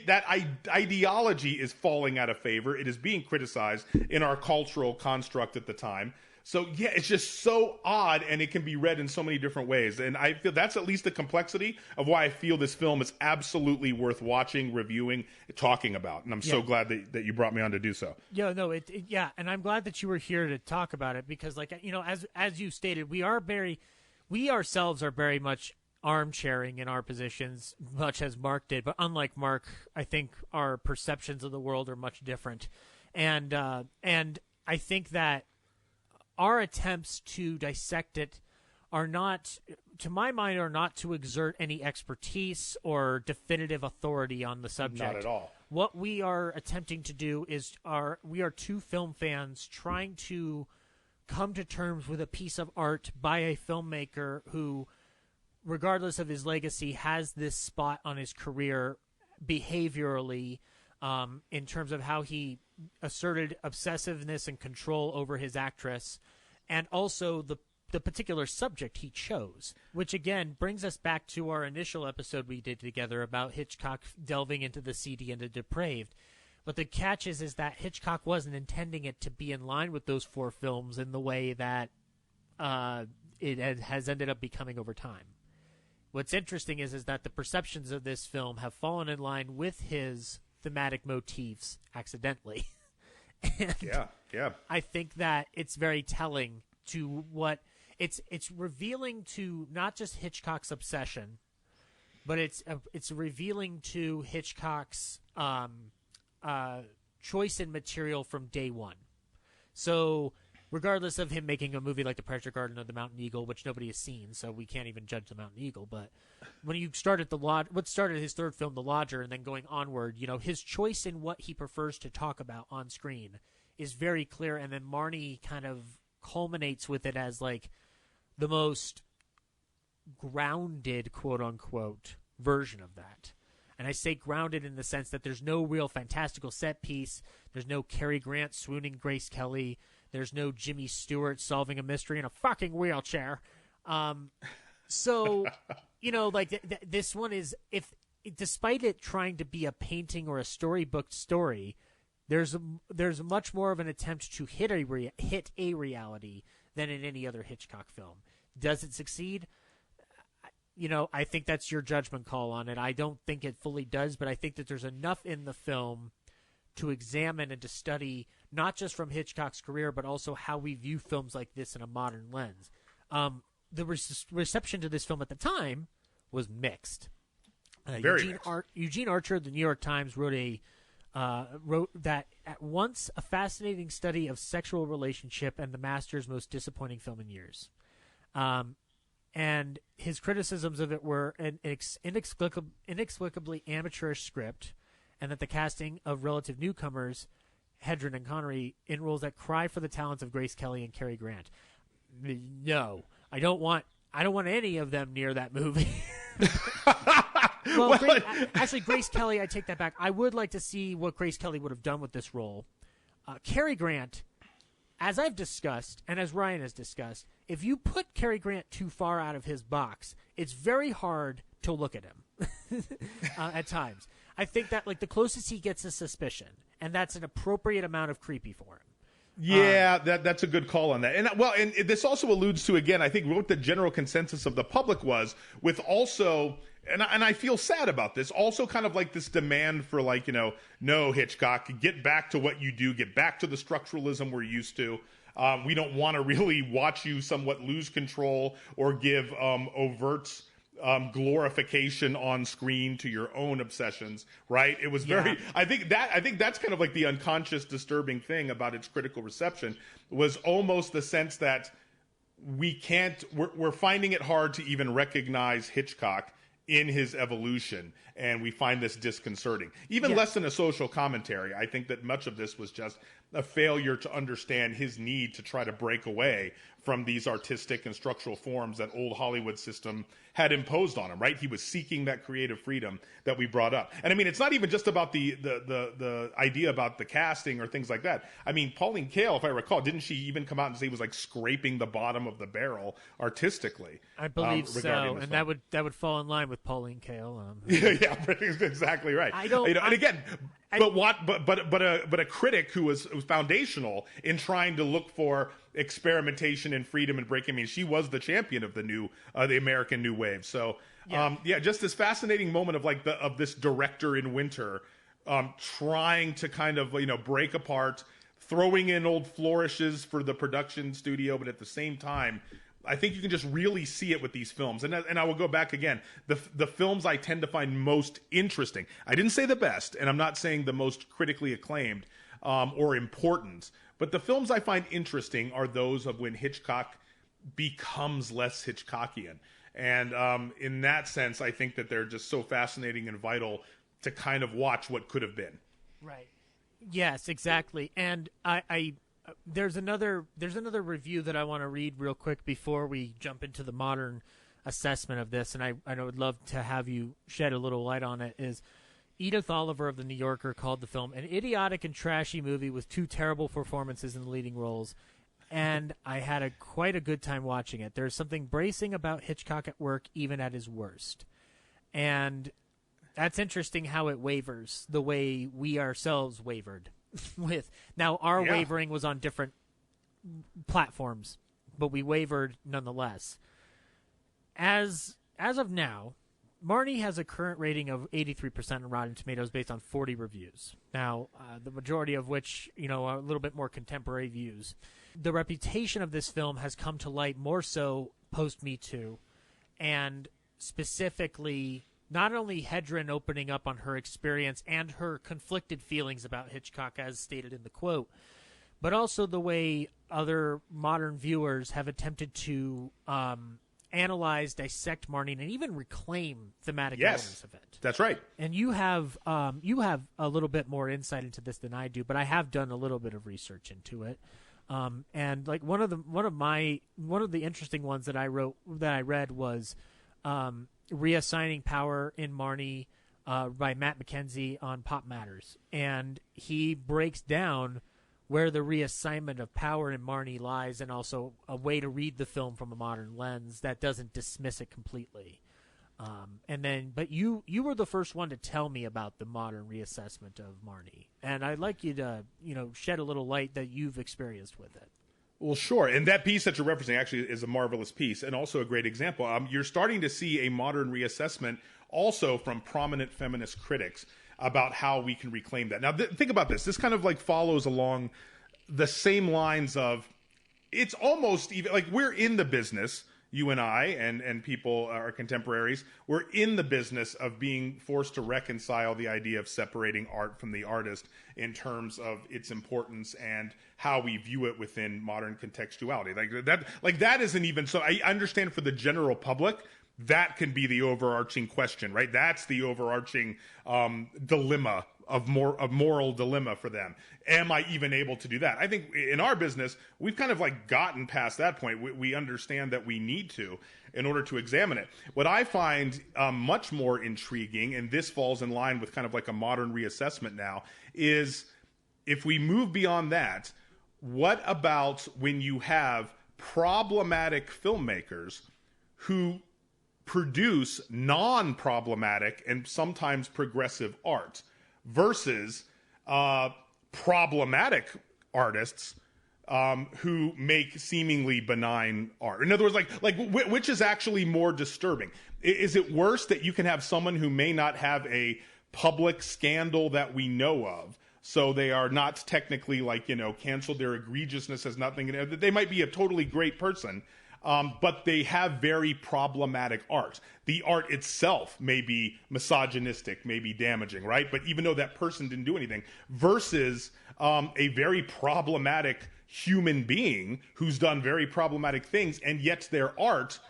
That ideology is falling out of favor. It is being criticized in our cultural construct at the time. So yeah, it's just so odd, and it can be read in so many different ways. And I feel that's at least the complexity of why I feel this film is absolutely worth watching, reviewing, talking about. And I'm so glad that you brought me on to do so. Yeah, no, and I'm glad that you were here to talk about it, because, as you stated, we ourselves are very much armchairing in our positions, much as Mark did. But unlike Mark, I think our perceptions of the world are much different, and I think that our attempts to dissect it are not, to my mind, to exert any expertise or definitive authority on the subject. Not at all. What we are attempting to do is we are two film fans trying to come to terms with a piece of art by a filmmaker who, regardless of his legacy, has this spot on his career behaviorally, in terms of how he asserted obsessiveness and control over his actress, and also the particular subject he chose, which again brings us back to our initial episode we did together about Hitchcock delving into the seedy and the depraved. But the catch is that Hitchcock wasn't intending it to be in line with those four films in the way that it has ended up becoming over time. What's interesting is that the perceptions of this film have fallen in line with his thematic motifs accidentally. And yeah. I think that it's very telling to what it's revealing to not just Hitchcock's obsession, but it's revealing to Hitchcock's choice in material from day one. So regardless of him making a movie like The Pleasure Garden or The Mountain Eagle, which nobody has seen, so we can't even judge The Mountain Eagle, but when you start at what started his third film, The Lodger, and then going onward, his choice in what he prefers to talk about on screen is very clear, and then Marnie kind of culminates with it as like the most grounded, quote-unquote, version of that. And I say grounded in the sense that there's no real fantastical set piece, there's no Cary Grant swooning Grace Kelly, there's no Jimmy Stewart solving a mystery in a fucking wheelchair. So, this one is, despite it trying to be a painting or a storybook story, there's much more of an attempt to hit a reality than in any other Hitchcock film. Does it succeed? I think that's your judgment call on it. I don't think it fully does, but I think that there's enough in the film to examine and to study, not just from Hitchcock's career, but also how we view films like this in a modern lens. The reception to this film at the time was mixed. Eugene Archer of the New York Times wrote that at once a fascinating study of sexual relationship and the master's most disappointing film in years. And his criticisms of it were an inexplicably amateurish script, and that the casting of relative newcomers, Hedren and Connery, in roles that cry for the talents of Grace Kelly and Cary Grant. No, I don't want any of them near that movie. Well, actually, Grace Kelly, I take that back. I would like to see what Grace Kelly would have done with this role. Cary Grant, as I've discussed, and as Ryan has discussed, if you put Cary Grant too far out of his box, it's very hard to look at him at times. I think that the closest he gets is suspicion, and that's an appropriate amount of creepy for him. Yeah, that's a good call on that. And this also alludes to, again, I think what the general consensus of the public was, with also, and I feel sad about this, also kind of like this demand for no, Hitchcock, get back to what you do, get back to the structuralism we're used to. We don't want to really watch you somewhat lose control or give overt glorification on screen to your own obsessions, right? It was very, I think that's kind of like the unconscious disturbing thing about its critical reception, was almost the sense that we're finding it hard to even recognize Hitchcock in his evolution, and we find this disconcerting. Even less than a social commentary. I think that much of this was just a failure to understand his need to try to break away from these artistic and structural forms that old Hollywood system had imposed on him, right? He was seeking that creative freedom that we brought up. And I mean, it's not even just about the idea about the casting or things like that. I mean, Pauline Kael, if I recall, didn't she even come out and say he was scraping the bottom of the barrel artistically? I believe so, and that would fall in line with Pauline Kael. Yeah, exactly right. But a critic who was foundational in trying to look for experimentation and freedom and breaking. I mean, she was the champion of the American New Wave. So, just this fascinating moment of this director in winter, trying to kind of break apart, throwing in old flourishes for the production studio, but at the same time, I think you can just really see it with these films. And I will go back again. The films I tend to find most interesting, I didn't say the best, and I'm not saying the most critically acclaimed or important, but the films I find interesting are those of when Hitchcock becomes less Hitchcockian. And in that sense, I think that they're just so fascinating and vital to kind of watch what could have been. Right. Yes, exactly. And there's another review that I want to read real quick before we jump into the modern assessment of this, and I would love to have you shed a little light on it, is Edith Oliver of The New Yorker called the film an idiotic and trashy movie with two terrible performances in the leading roles, and I had quite a good time watching it. There's something bracing about Hitchcock at work, even at his worst. And that's interesting how it wavers, the way we ourselves wavered. Now our wavering was on different platforms, but we wavered nonetheless. As of now, Marnie has a current rating of 83% on Rotten Tomatoes based on 40 reviews. Now, the majority of which, are a little bit more contemporary views. The reputation of this film has come to light more so post-Me Too, and specifically not only Hedren opening up on her experience and her conflicted feelings about Hitchcock, as stated in the quote, but also the way other modern viewers have attempted to analyze, dissect Marnie, and even reclaim thematic elements of it. That's right. And you have a little bit more insight into this than I do, but I have done a little bit of research into it. And one of the interesting ones that I read was Reassigning Power in Marnie by Matt McKenzie on Pop Matters, and he breaks down where the reassignment of power in Marnie lies, and also a way to read the film from a modern lens that doesn't dismiss it completely. But you were the first one to tell me about the modern reassessment of Marnie, and I'd like you to shed a little light that you've experienced with it. Well, sure. And that piece that you're referencing actually is a marvelous piece and also a great example. You're starting to see a modern reassessment also from prominent feminist critics about how we can reclaim that. Now, think about this. This kind of follows along the same lines of, it's almost even we're in the business, you and I and people, our contemporaries, we're in the business of being forced to reconcile the idea of separating art from the artist in terms of its importance and how we view it within modern contextuality. Like that isn't even so. I understand for the general public, that can be the overarching question, right? That's the overarching dilemma of moral dilemma for them. Am I even able to do that? I think in our business, we've kind of like gotten past that point. We understand that we need to in order to examine it. What I find much more intriguing, and this falls in line with kind of like a modern reassessment now, is if we move beyond that, what about when you have problematic filmmakers who produce non-problematic and sometimes progressive art versus problematic artists who make seemingly benign art? In other words, which is actually more disturbing? Is it worse that you can have someone who may not have a public scandal that we know of, so they are not technically canceled, their egregiousness has nothing, they might be a totally great person, but they have very problematic art. The art itself may be misogynistic, may be damaging, right? But even though that person didn't do anything, versus a very problematic human being who's done very problematic things, and yet their art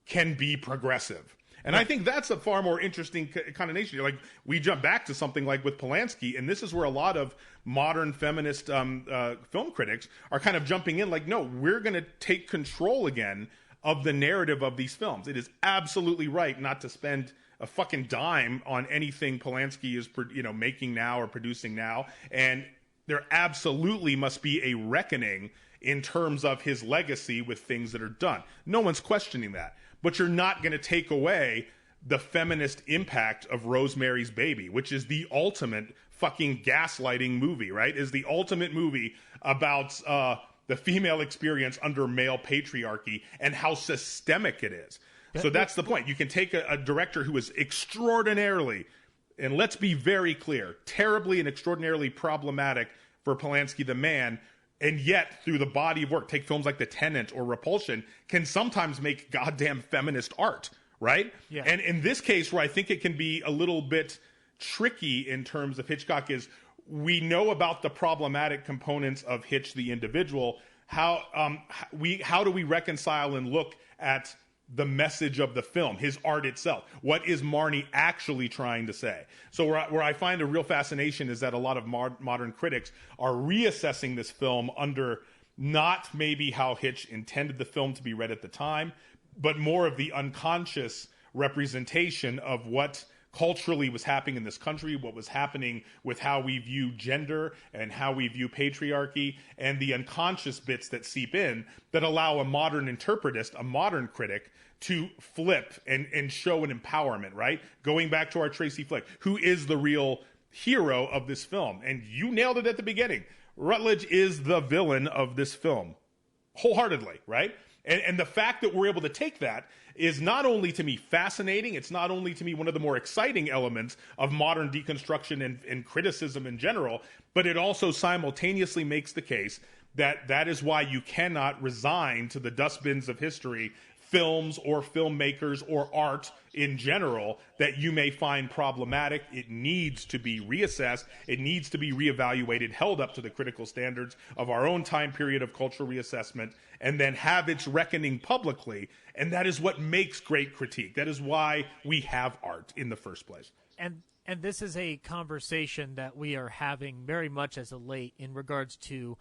can be progressive. And I think that's a far more interesting connotation. Like, we jump back to something like with Polanski, and this is where a lot of modern feminist film critics are kind of jumping in like, no, we're going to take control again of the narrative of these films. It is absolutely right not to spend a fucking dime on anything Polanski is making now or producing now. And there absolutely must be a reckoning in terms of his legacy with things that are done. No one's questioning that. But you're not going to take away the feminist impact of Rosemary's Baby, which is the ultimate fucking gaslighting movie, right? Is the ultimate movie about the female experience under male patriarchy and how systemic it is. So that's the point. You can take a director who is extraordinarily, and let's be very clear, terribly and extraordinarily problematic for Polanski the man, and yet, through the body of work, take films like The Tenant or Repulsion, can sometimes make goddamn feminist art, right? Yeah. And in this case, where I think it can be a little bit tricky in terms of Hitchcock is, we know about the problematic components of Hitch the individual. How do we reconcile and look at the message of the film, his art itself? What is Marnie actually trying to say? So where I find a real fascination is that a lot of modern critics are reassessing this film under not maybe how Hitch intended the film to be read at the time, but more of the unconscious representation of what culturally was happening in this country, what was happening with how we view gender and how we view patriarchy, and the unconscious bits that seep in that allow a modern interpretist, a modern critic, to flip and show an empowerment, right? Going back to our Tracy Flick, who is the real hero of this film. And you nailed it at the beginning. Rutledge is the villain of this film, wholeheartedly, right? And the fact that we're able to take that is not only to me fascinating, it's not only to me one of the more exciting elements of modern deconstruction and criticism in general, but it also simultaneously makes the case that that is why you cannot resign to the dustbins of history films or filmmakers or art in general that you may find problematic. It needs to be reassessed. It needs to be reevaluated, held up to the critical standards of our own time period of cultural reassessment, and then have its reckoning publicly. And that is what makes great critique. That is why we have art in the first place. And this is a conversation that we are having very much as of late in regards to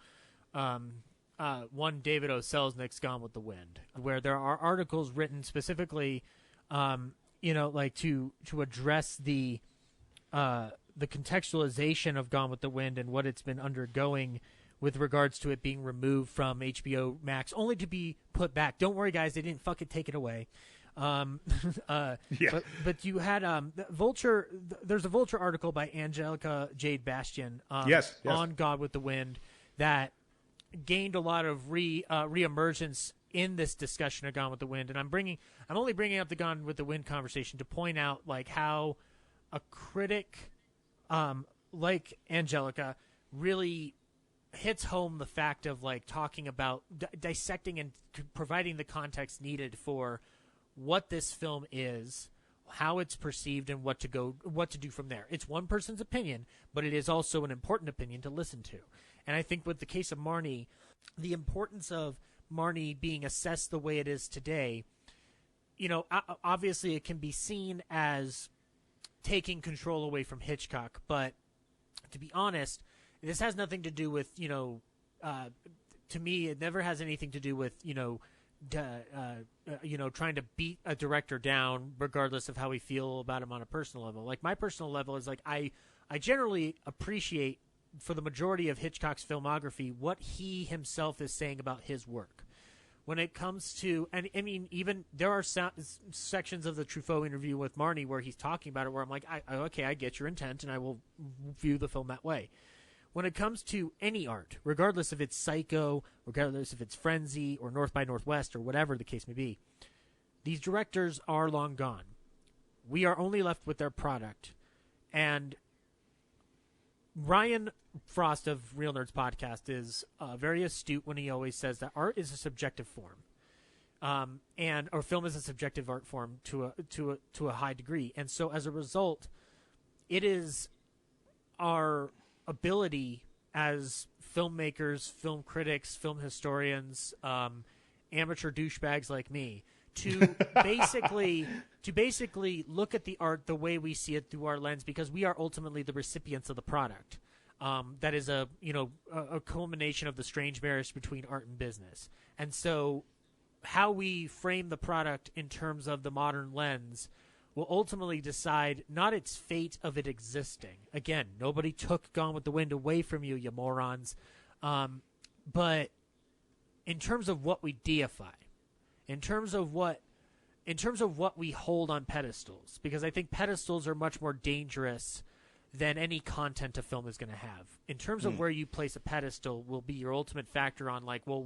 one David O. Selznick's Gone with the Wind, where there are articles written specifically, to address the contextualization of Gone with the Wind and what it's been undergoing with regards to it being removed from HBO Max, only to be put back. Don't worry, guys, they didn't fucking take it away. Yeah. But you had Vulture. There's a Vulture article by Angelica Jade Bastian yes. on God with the Wind that gained a lot of reemergence in this discussion of Gone with the Wind, and I'm only bringing up the Gone with the Wind conversation to point out like how a critic like Angelica really hits home the fact of like talking about dissecting and providing the context needed for what this film is, how it's perceived, and what to do from there. It's one person's opinion, but it is also an important opinion to listen to. And I think with the case of Marnie, the importance of Marnie being assessed the way it is today, you know, obviously it can be seen as taking control away from Hitchcock, but to be honest, this has nothing to do with, you know, to me, it never has anything to do with, you know, trying to beat a director down regardless of how we feel about him on a personal level. Like, my personal level is like, I generally appreciate, for the majority of Hitchcock's filmography, what he himself is saying about his work. When it comes to, and I mean, even there are sections of the Truffaut interview with Marnie where he's talking about it where I'm like, okay, I get your intent and I will view the film that way. When it comes to any art, regardless if it's Psycho, regardless if it's Frenzy or North by Northwest or whatever the case may be, these directors are long gone. We are only left with their product. And Ryan Frost of Real Nerds Podcast is very astute when he always says that art is a subjective form, or film is a subjective art form to a high degree, and so as a result, it is our ability as filmmakers, film critics, film historians, amateur douchebags like me, to basically look at the art the way we see it through our lens, because we are ultimately the recipients of the product. That is a culmination of the strange marriage between art and business. And so how we frame the product in terms of the modern lens will ultimately decide not its fate of it existing. Again, nobody took Gone with the Wind away from you, you morons. But in terms of what we deify, in terms of what we hold on pedestals, because I think pedestals are much more dangerous than any content a film is going to have. In terms of where you place a pedestal will be your ultimate factor on, like, well,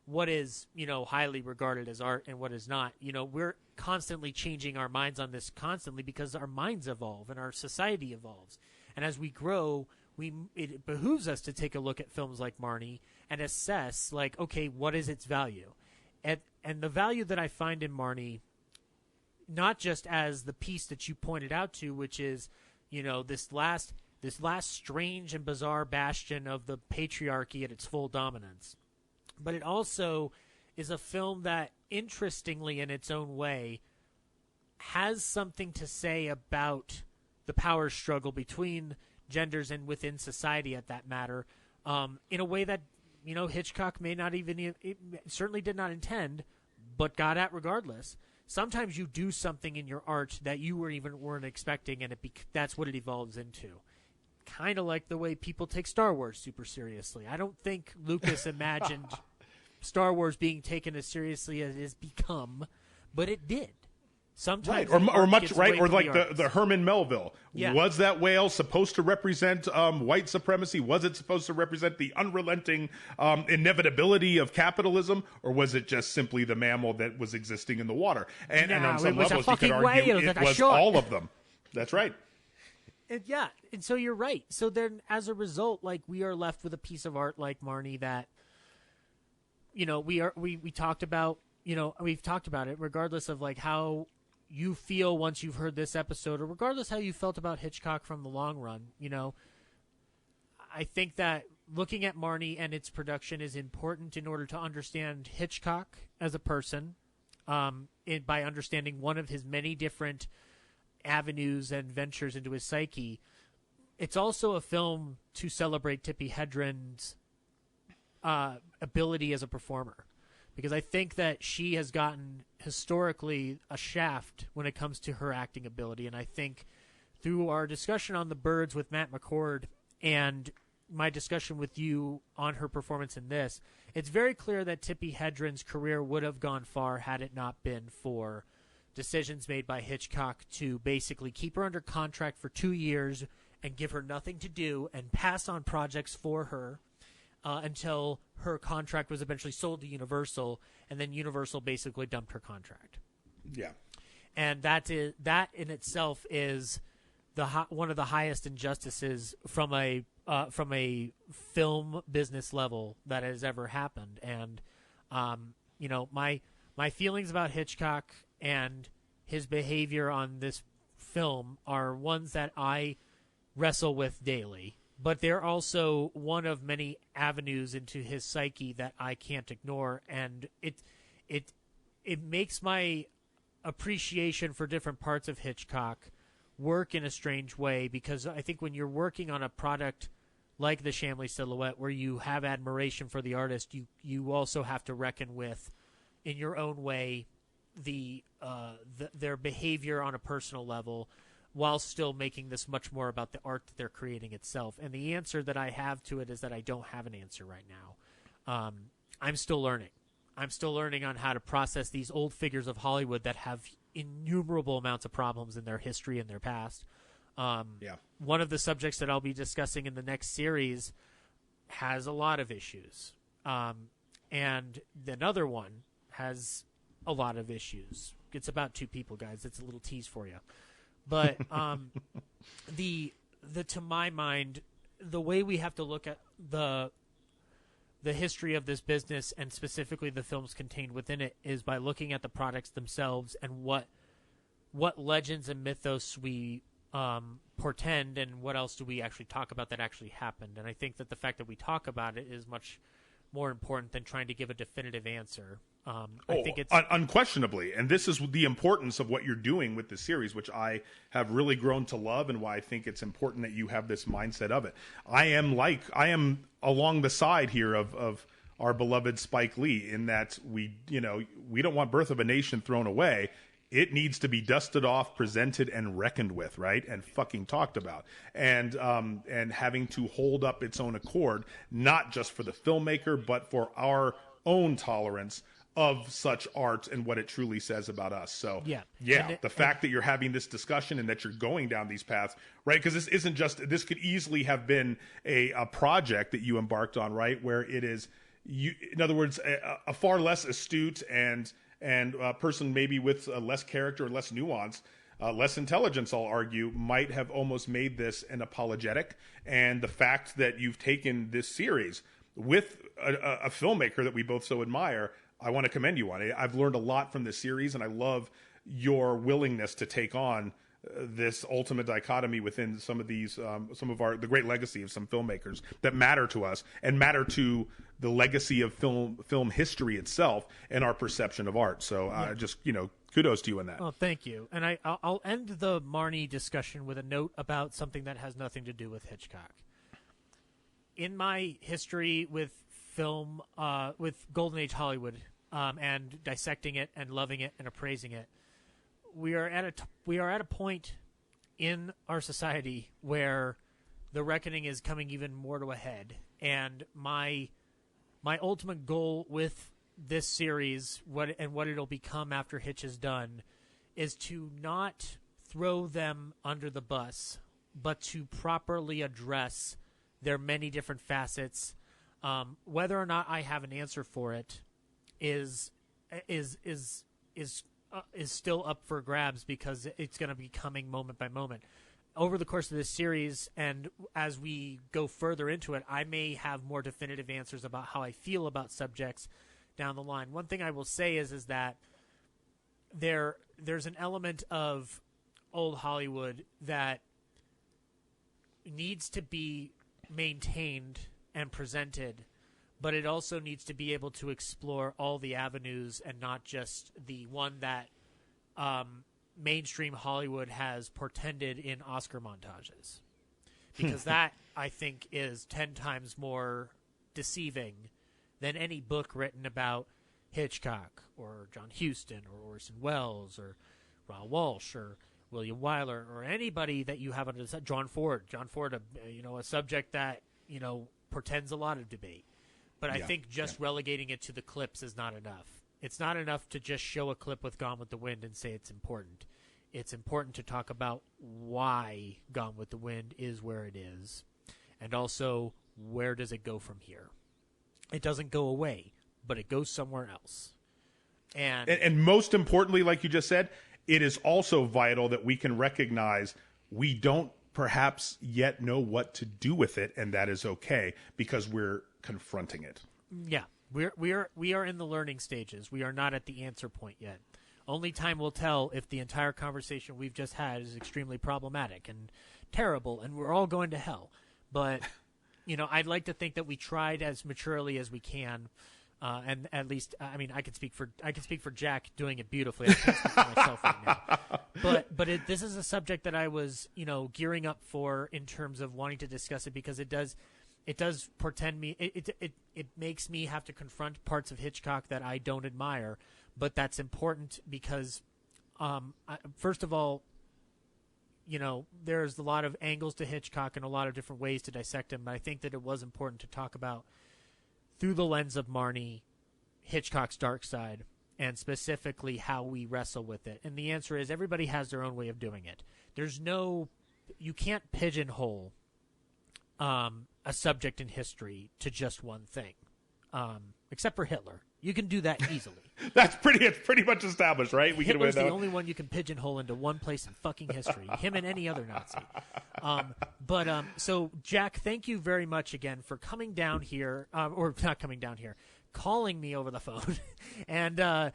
what is, you know, highly regarded as art and what is not. You know, we're constantly changing our minds on this constantly because our minds evolve and our society evolves. And as we grow, it behooves us to take a look at films like Marnie and assess, like, okay, what is its value? And the value that I find in Marnie, not just as the piece that you pointed out to, which is, you know, this last strange and bizarre bastion of the patriarchy at its full dominance, but it also is a film that, interestingly in its own way, has something to say about the power struggle between genders and within society at that matter, in a way that, you know, Hitchcock may not even, it certainly did not intend, but got at regardless. Sometimes you do something in your art that you weren't expecting, and that's what it evolves into. Kind of like the way people take Star Wars super seriously. I don't think Lucas imagined Star Wars being taken as seriously as it has become, but it did. Sometimes, right, or much right, or like the Herman Melville. Yeah. Was that whale supposed to represent white supremacy? Was it supposed to represent the unrelenting inevitability of capitalism, or was it just simply the mammal that was existing in the water? And on some levels, you could argue it was all of them. That's right. Yeah, and so you're right. So then, as a result, like, we are left with a piece of art like Marnie that, you know, we talked about. You know, we've talked about it, regardless of like how you feel once you've heard this episode, or regardless how you felt about Hitchcock from the long run. You know, I think that looking at Marnie and its production is important in order to understand Hitchcock as a person, by understanding one of his many different avenues and ventures into his psyche. It's also a film to celebrate Tippi Hedren's ability as a performer, because I think that she has gotten historically a shaft when it comes to her acting ability. And I think through our discussion on The Birds with Matt McCord and my discussion with you on her performance in this, it's very clear that Tippi Hedren's career would have gone far had it not been for decisions made by Hitchcock to basically keep her under contract for 2 years and give her nothing to do and pass on projects for her until her contract was eventually sold to Universal, and then Universal basically dumped her contract. Yeah. And that in itself is one of the highest injustices from a film business level that has ever happened. And my feelings about Hitchcock and his behavior on this film are ones that I wrestle with daily, but they're also one of many avenues into his psyche that I can't ignore, and it makes my appreciation for different parts of Hitchcock work in a strange way, because I think when you're working on a product like the Shamley Silhouette, where you have admiration for the artist, you also have to reckon with, in your own way, their behavior on a personal level, while still making this much more about the art that they're creating itself. And the answer that I have to it is that I don't have an answer right now. I'm still learning. I'm still learning on how to process these old figures of Hollywood that have innumerable amounts of problems in their history and their past. One of the subjects that I'll be discussing in the next series has a lot of issues. And another one has a lot of issues. It's about two people, guys. It's a little tease for you. But to my mind, the way we have to look at the history of this business, and specifically the films contained within it, is by looking at the products themselves and what legends and mythos we portend, and what else do we actually talk about that actually happened. And I think that the fact that we talk about it is much more important than trying to give a definitive answer. I think it's unquestionably, and this is the importance of what you're doing with the series, which I have really grown to love, and why I think it's important that you have this mindset of it. I am along the side here of our beloved Spike Lee, in that we don't want Birth of a Nation thrown away. It needs to be dusted off, presented, and reckoned with, right? And fucking talked about. And having to hold up its own accord, not just for the filmmaker, but for our own tolerance of such art and what it truly says about us. So, the fact that you're having this discussion and that you're going down these paths, right? Because this could easily have been a project that you embarked on, right? Where it is, in other words, a far less astute and a person maybe with less character, less nuance, less intelligence, I'll argue, might have almost made this an apologetic. And the fact that you've taken this series with a filmmaker that we both so admire, I want to commend you on it. I've learned a lot from this series, and I love your willingness to take on this ultimate dichotomy within some of these, the great legacy of some filmmakers that matter to us and matter to the legacy of film history itself and our perception of art. So kudos to you on that. Oh, thank you. And I'll end the Marnie discussion with a note about something that has nothing to do with Hitchcock. In my history with film, with Golden Age Hollywood, and dissecting it and loving it and appraising it, we are at a point in our society where the reckoning is coming even more to a head. And my ultimate goal with this series, what it'll become after Hitch is done, is to not throw them under the bus, but to properly address their many different facets. Whether or not I have an answer for it is still up for grabs, because it's going to be coming moment by moment. Over the course of this series, and as we go further into it, I may have more definitive answers about how I feel about subjects down the line. One thing I will say is that there's an element of old Hollywood that needs to be maintained and presented, but it also needs to be able to explore all the avenues and not just the one that mainstream Hollywood has portended in Oscar montages. Because that, I think, is 10 times more deceiving than any book written about Hitchcock or John Huston or Orson Welles or Raoul Walsh or William Wyler or anybody that you have under the John Ford, a subject that, portends a lot of debate. But I think just relegating it to the clips is not enough. It's not enough to just show a clip with Gone with the Wind and say it's important. It's important to talk about why Gone with the Wind is where it is, and also where does it go from here. It doesn't go away, but it goes somewhere else. And most importantly, like you just said, it is also vital that we can recognize we don't perhaps yet know what to do with it, and that is okay because we're confronting it. Yeah, we are in the learning stages. We are not at the answer point yet. Only time will tell if the entire conversation we've just had is extremely problematic and terrible, and we're all going to hell. But I'd like to think that we tried as maturely as we can, and at least, I mean, I can speak for Jack doing it beautifully. I can't speak for myself right now. But this is a subject that I was gearing up for in terms of wanting to discuss it, because it does portend me. It makes me have to confront parts of Hitchcock that I don't admire, but that's important because, first of all, there's a lot of angles to Hitchcock and a lot of different ways to dissect him. But I think that it was important to talk about, through the lens of Marnie, Hitchcock's dark side, and specifically how we wrestle with it. And the answer is everybody has their own way of doing it. You can't pigeonhole a subject in history to just one thing, except for Hitler. You can do that easily. It's pretty much established, right? Hitler's the only one you can pigeonhole into one place in fucking history. Him and any other Nazi. So Jack, thank you very much again for coming down here, or not coming down here, calling me over the phone and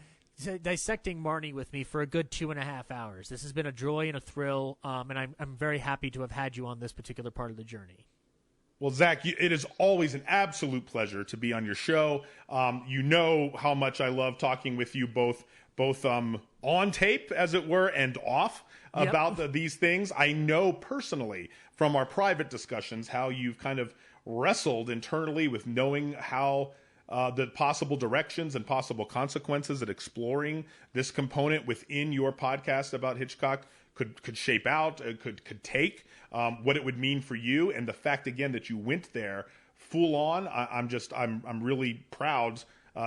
dissecting Marnie with me for a good 2.5 hours. This has been a joy and a thrill, and I'm very happy to have had you on this particular part of the journey. Well, Zach, it is always an absolute pleasure to be on your show. You know how much I love talking with you both on tape, as it were, and off about these things. I know personally from our private discussions how you've kind of wrestled internally with knowing how the possible directions and possible consequences of exploring this component within your podcast about Hitchcock could shape out, could take, what it would mean for you, and the fact again that you went there full on. I'm really proud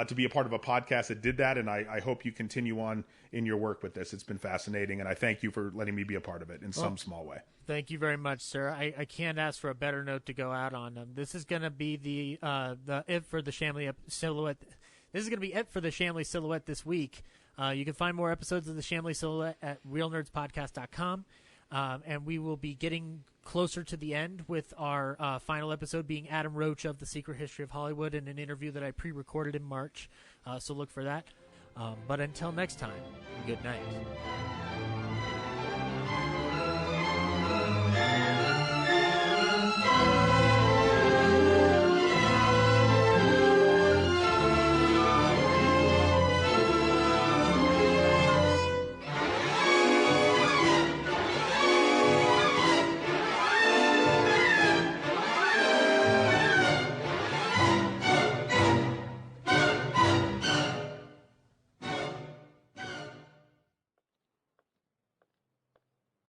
to be a part of a podcast that did that, and I hope you continue on in your work with this. It's been fascinating, and I thank you for letting me be a part of it in some small way. Thank you very much, sir. I can't ask for a better note to go out on. This is going to be the it for the Shamley Silhouette. This is going to be it for the Shamley Silhouette this week. You can find more episodes of the Shamley Silhouette at realnerdspodcast.com. And we will be getting closer to the end with our final episode being Adam Roach of The Secret History of Hollywood, in an interview that I pre-recorded in March. So look for that. But until next time, good night.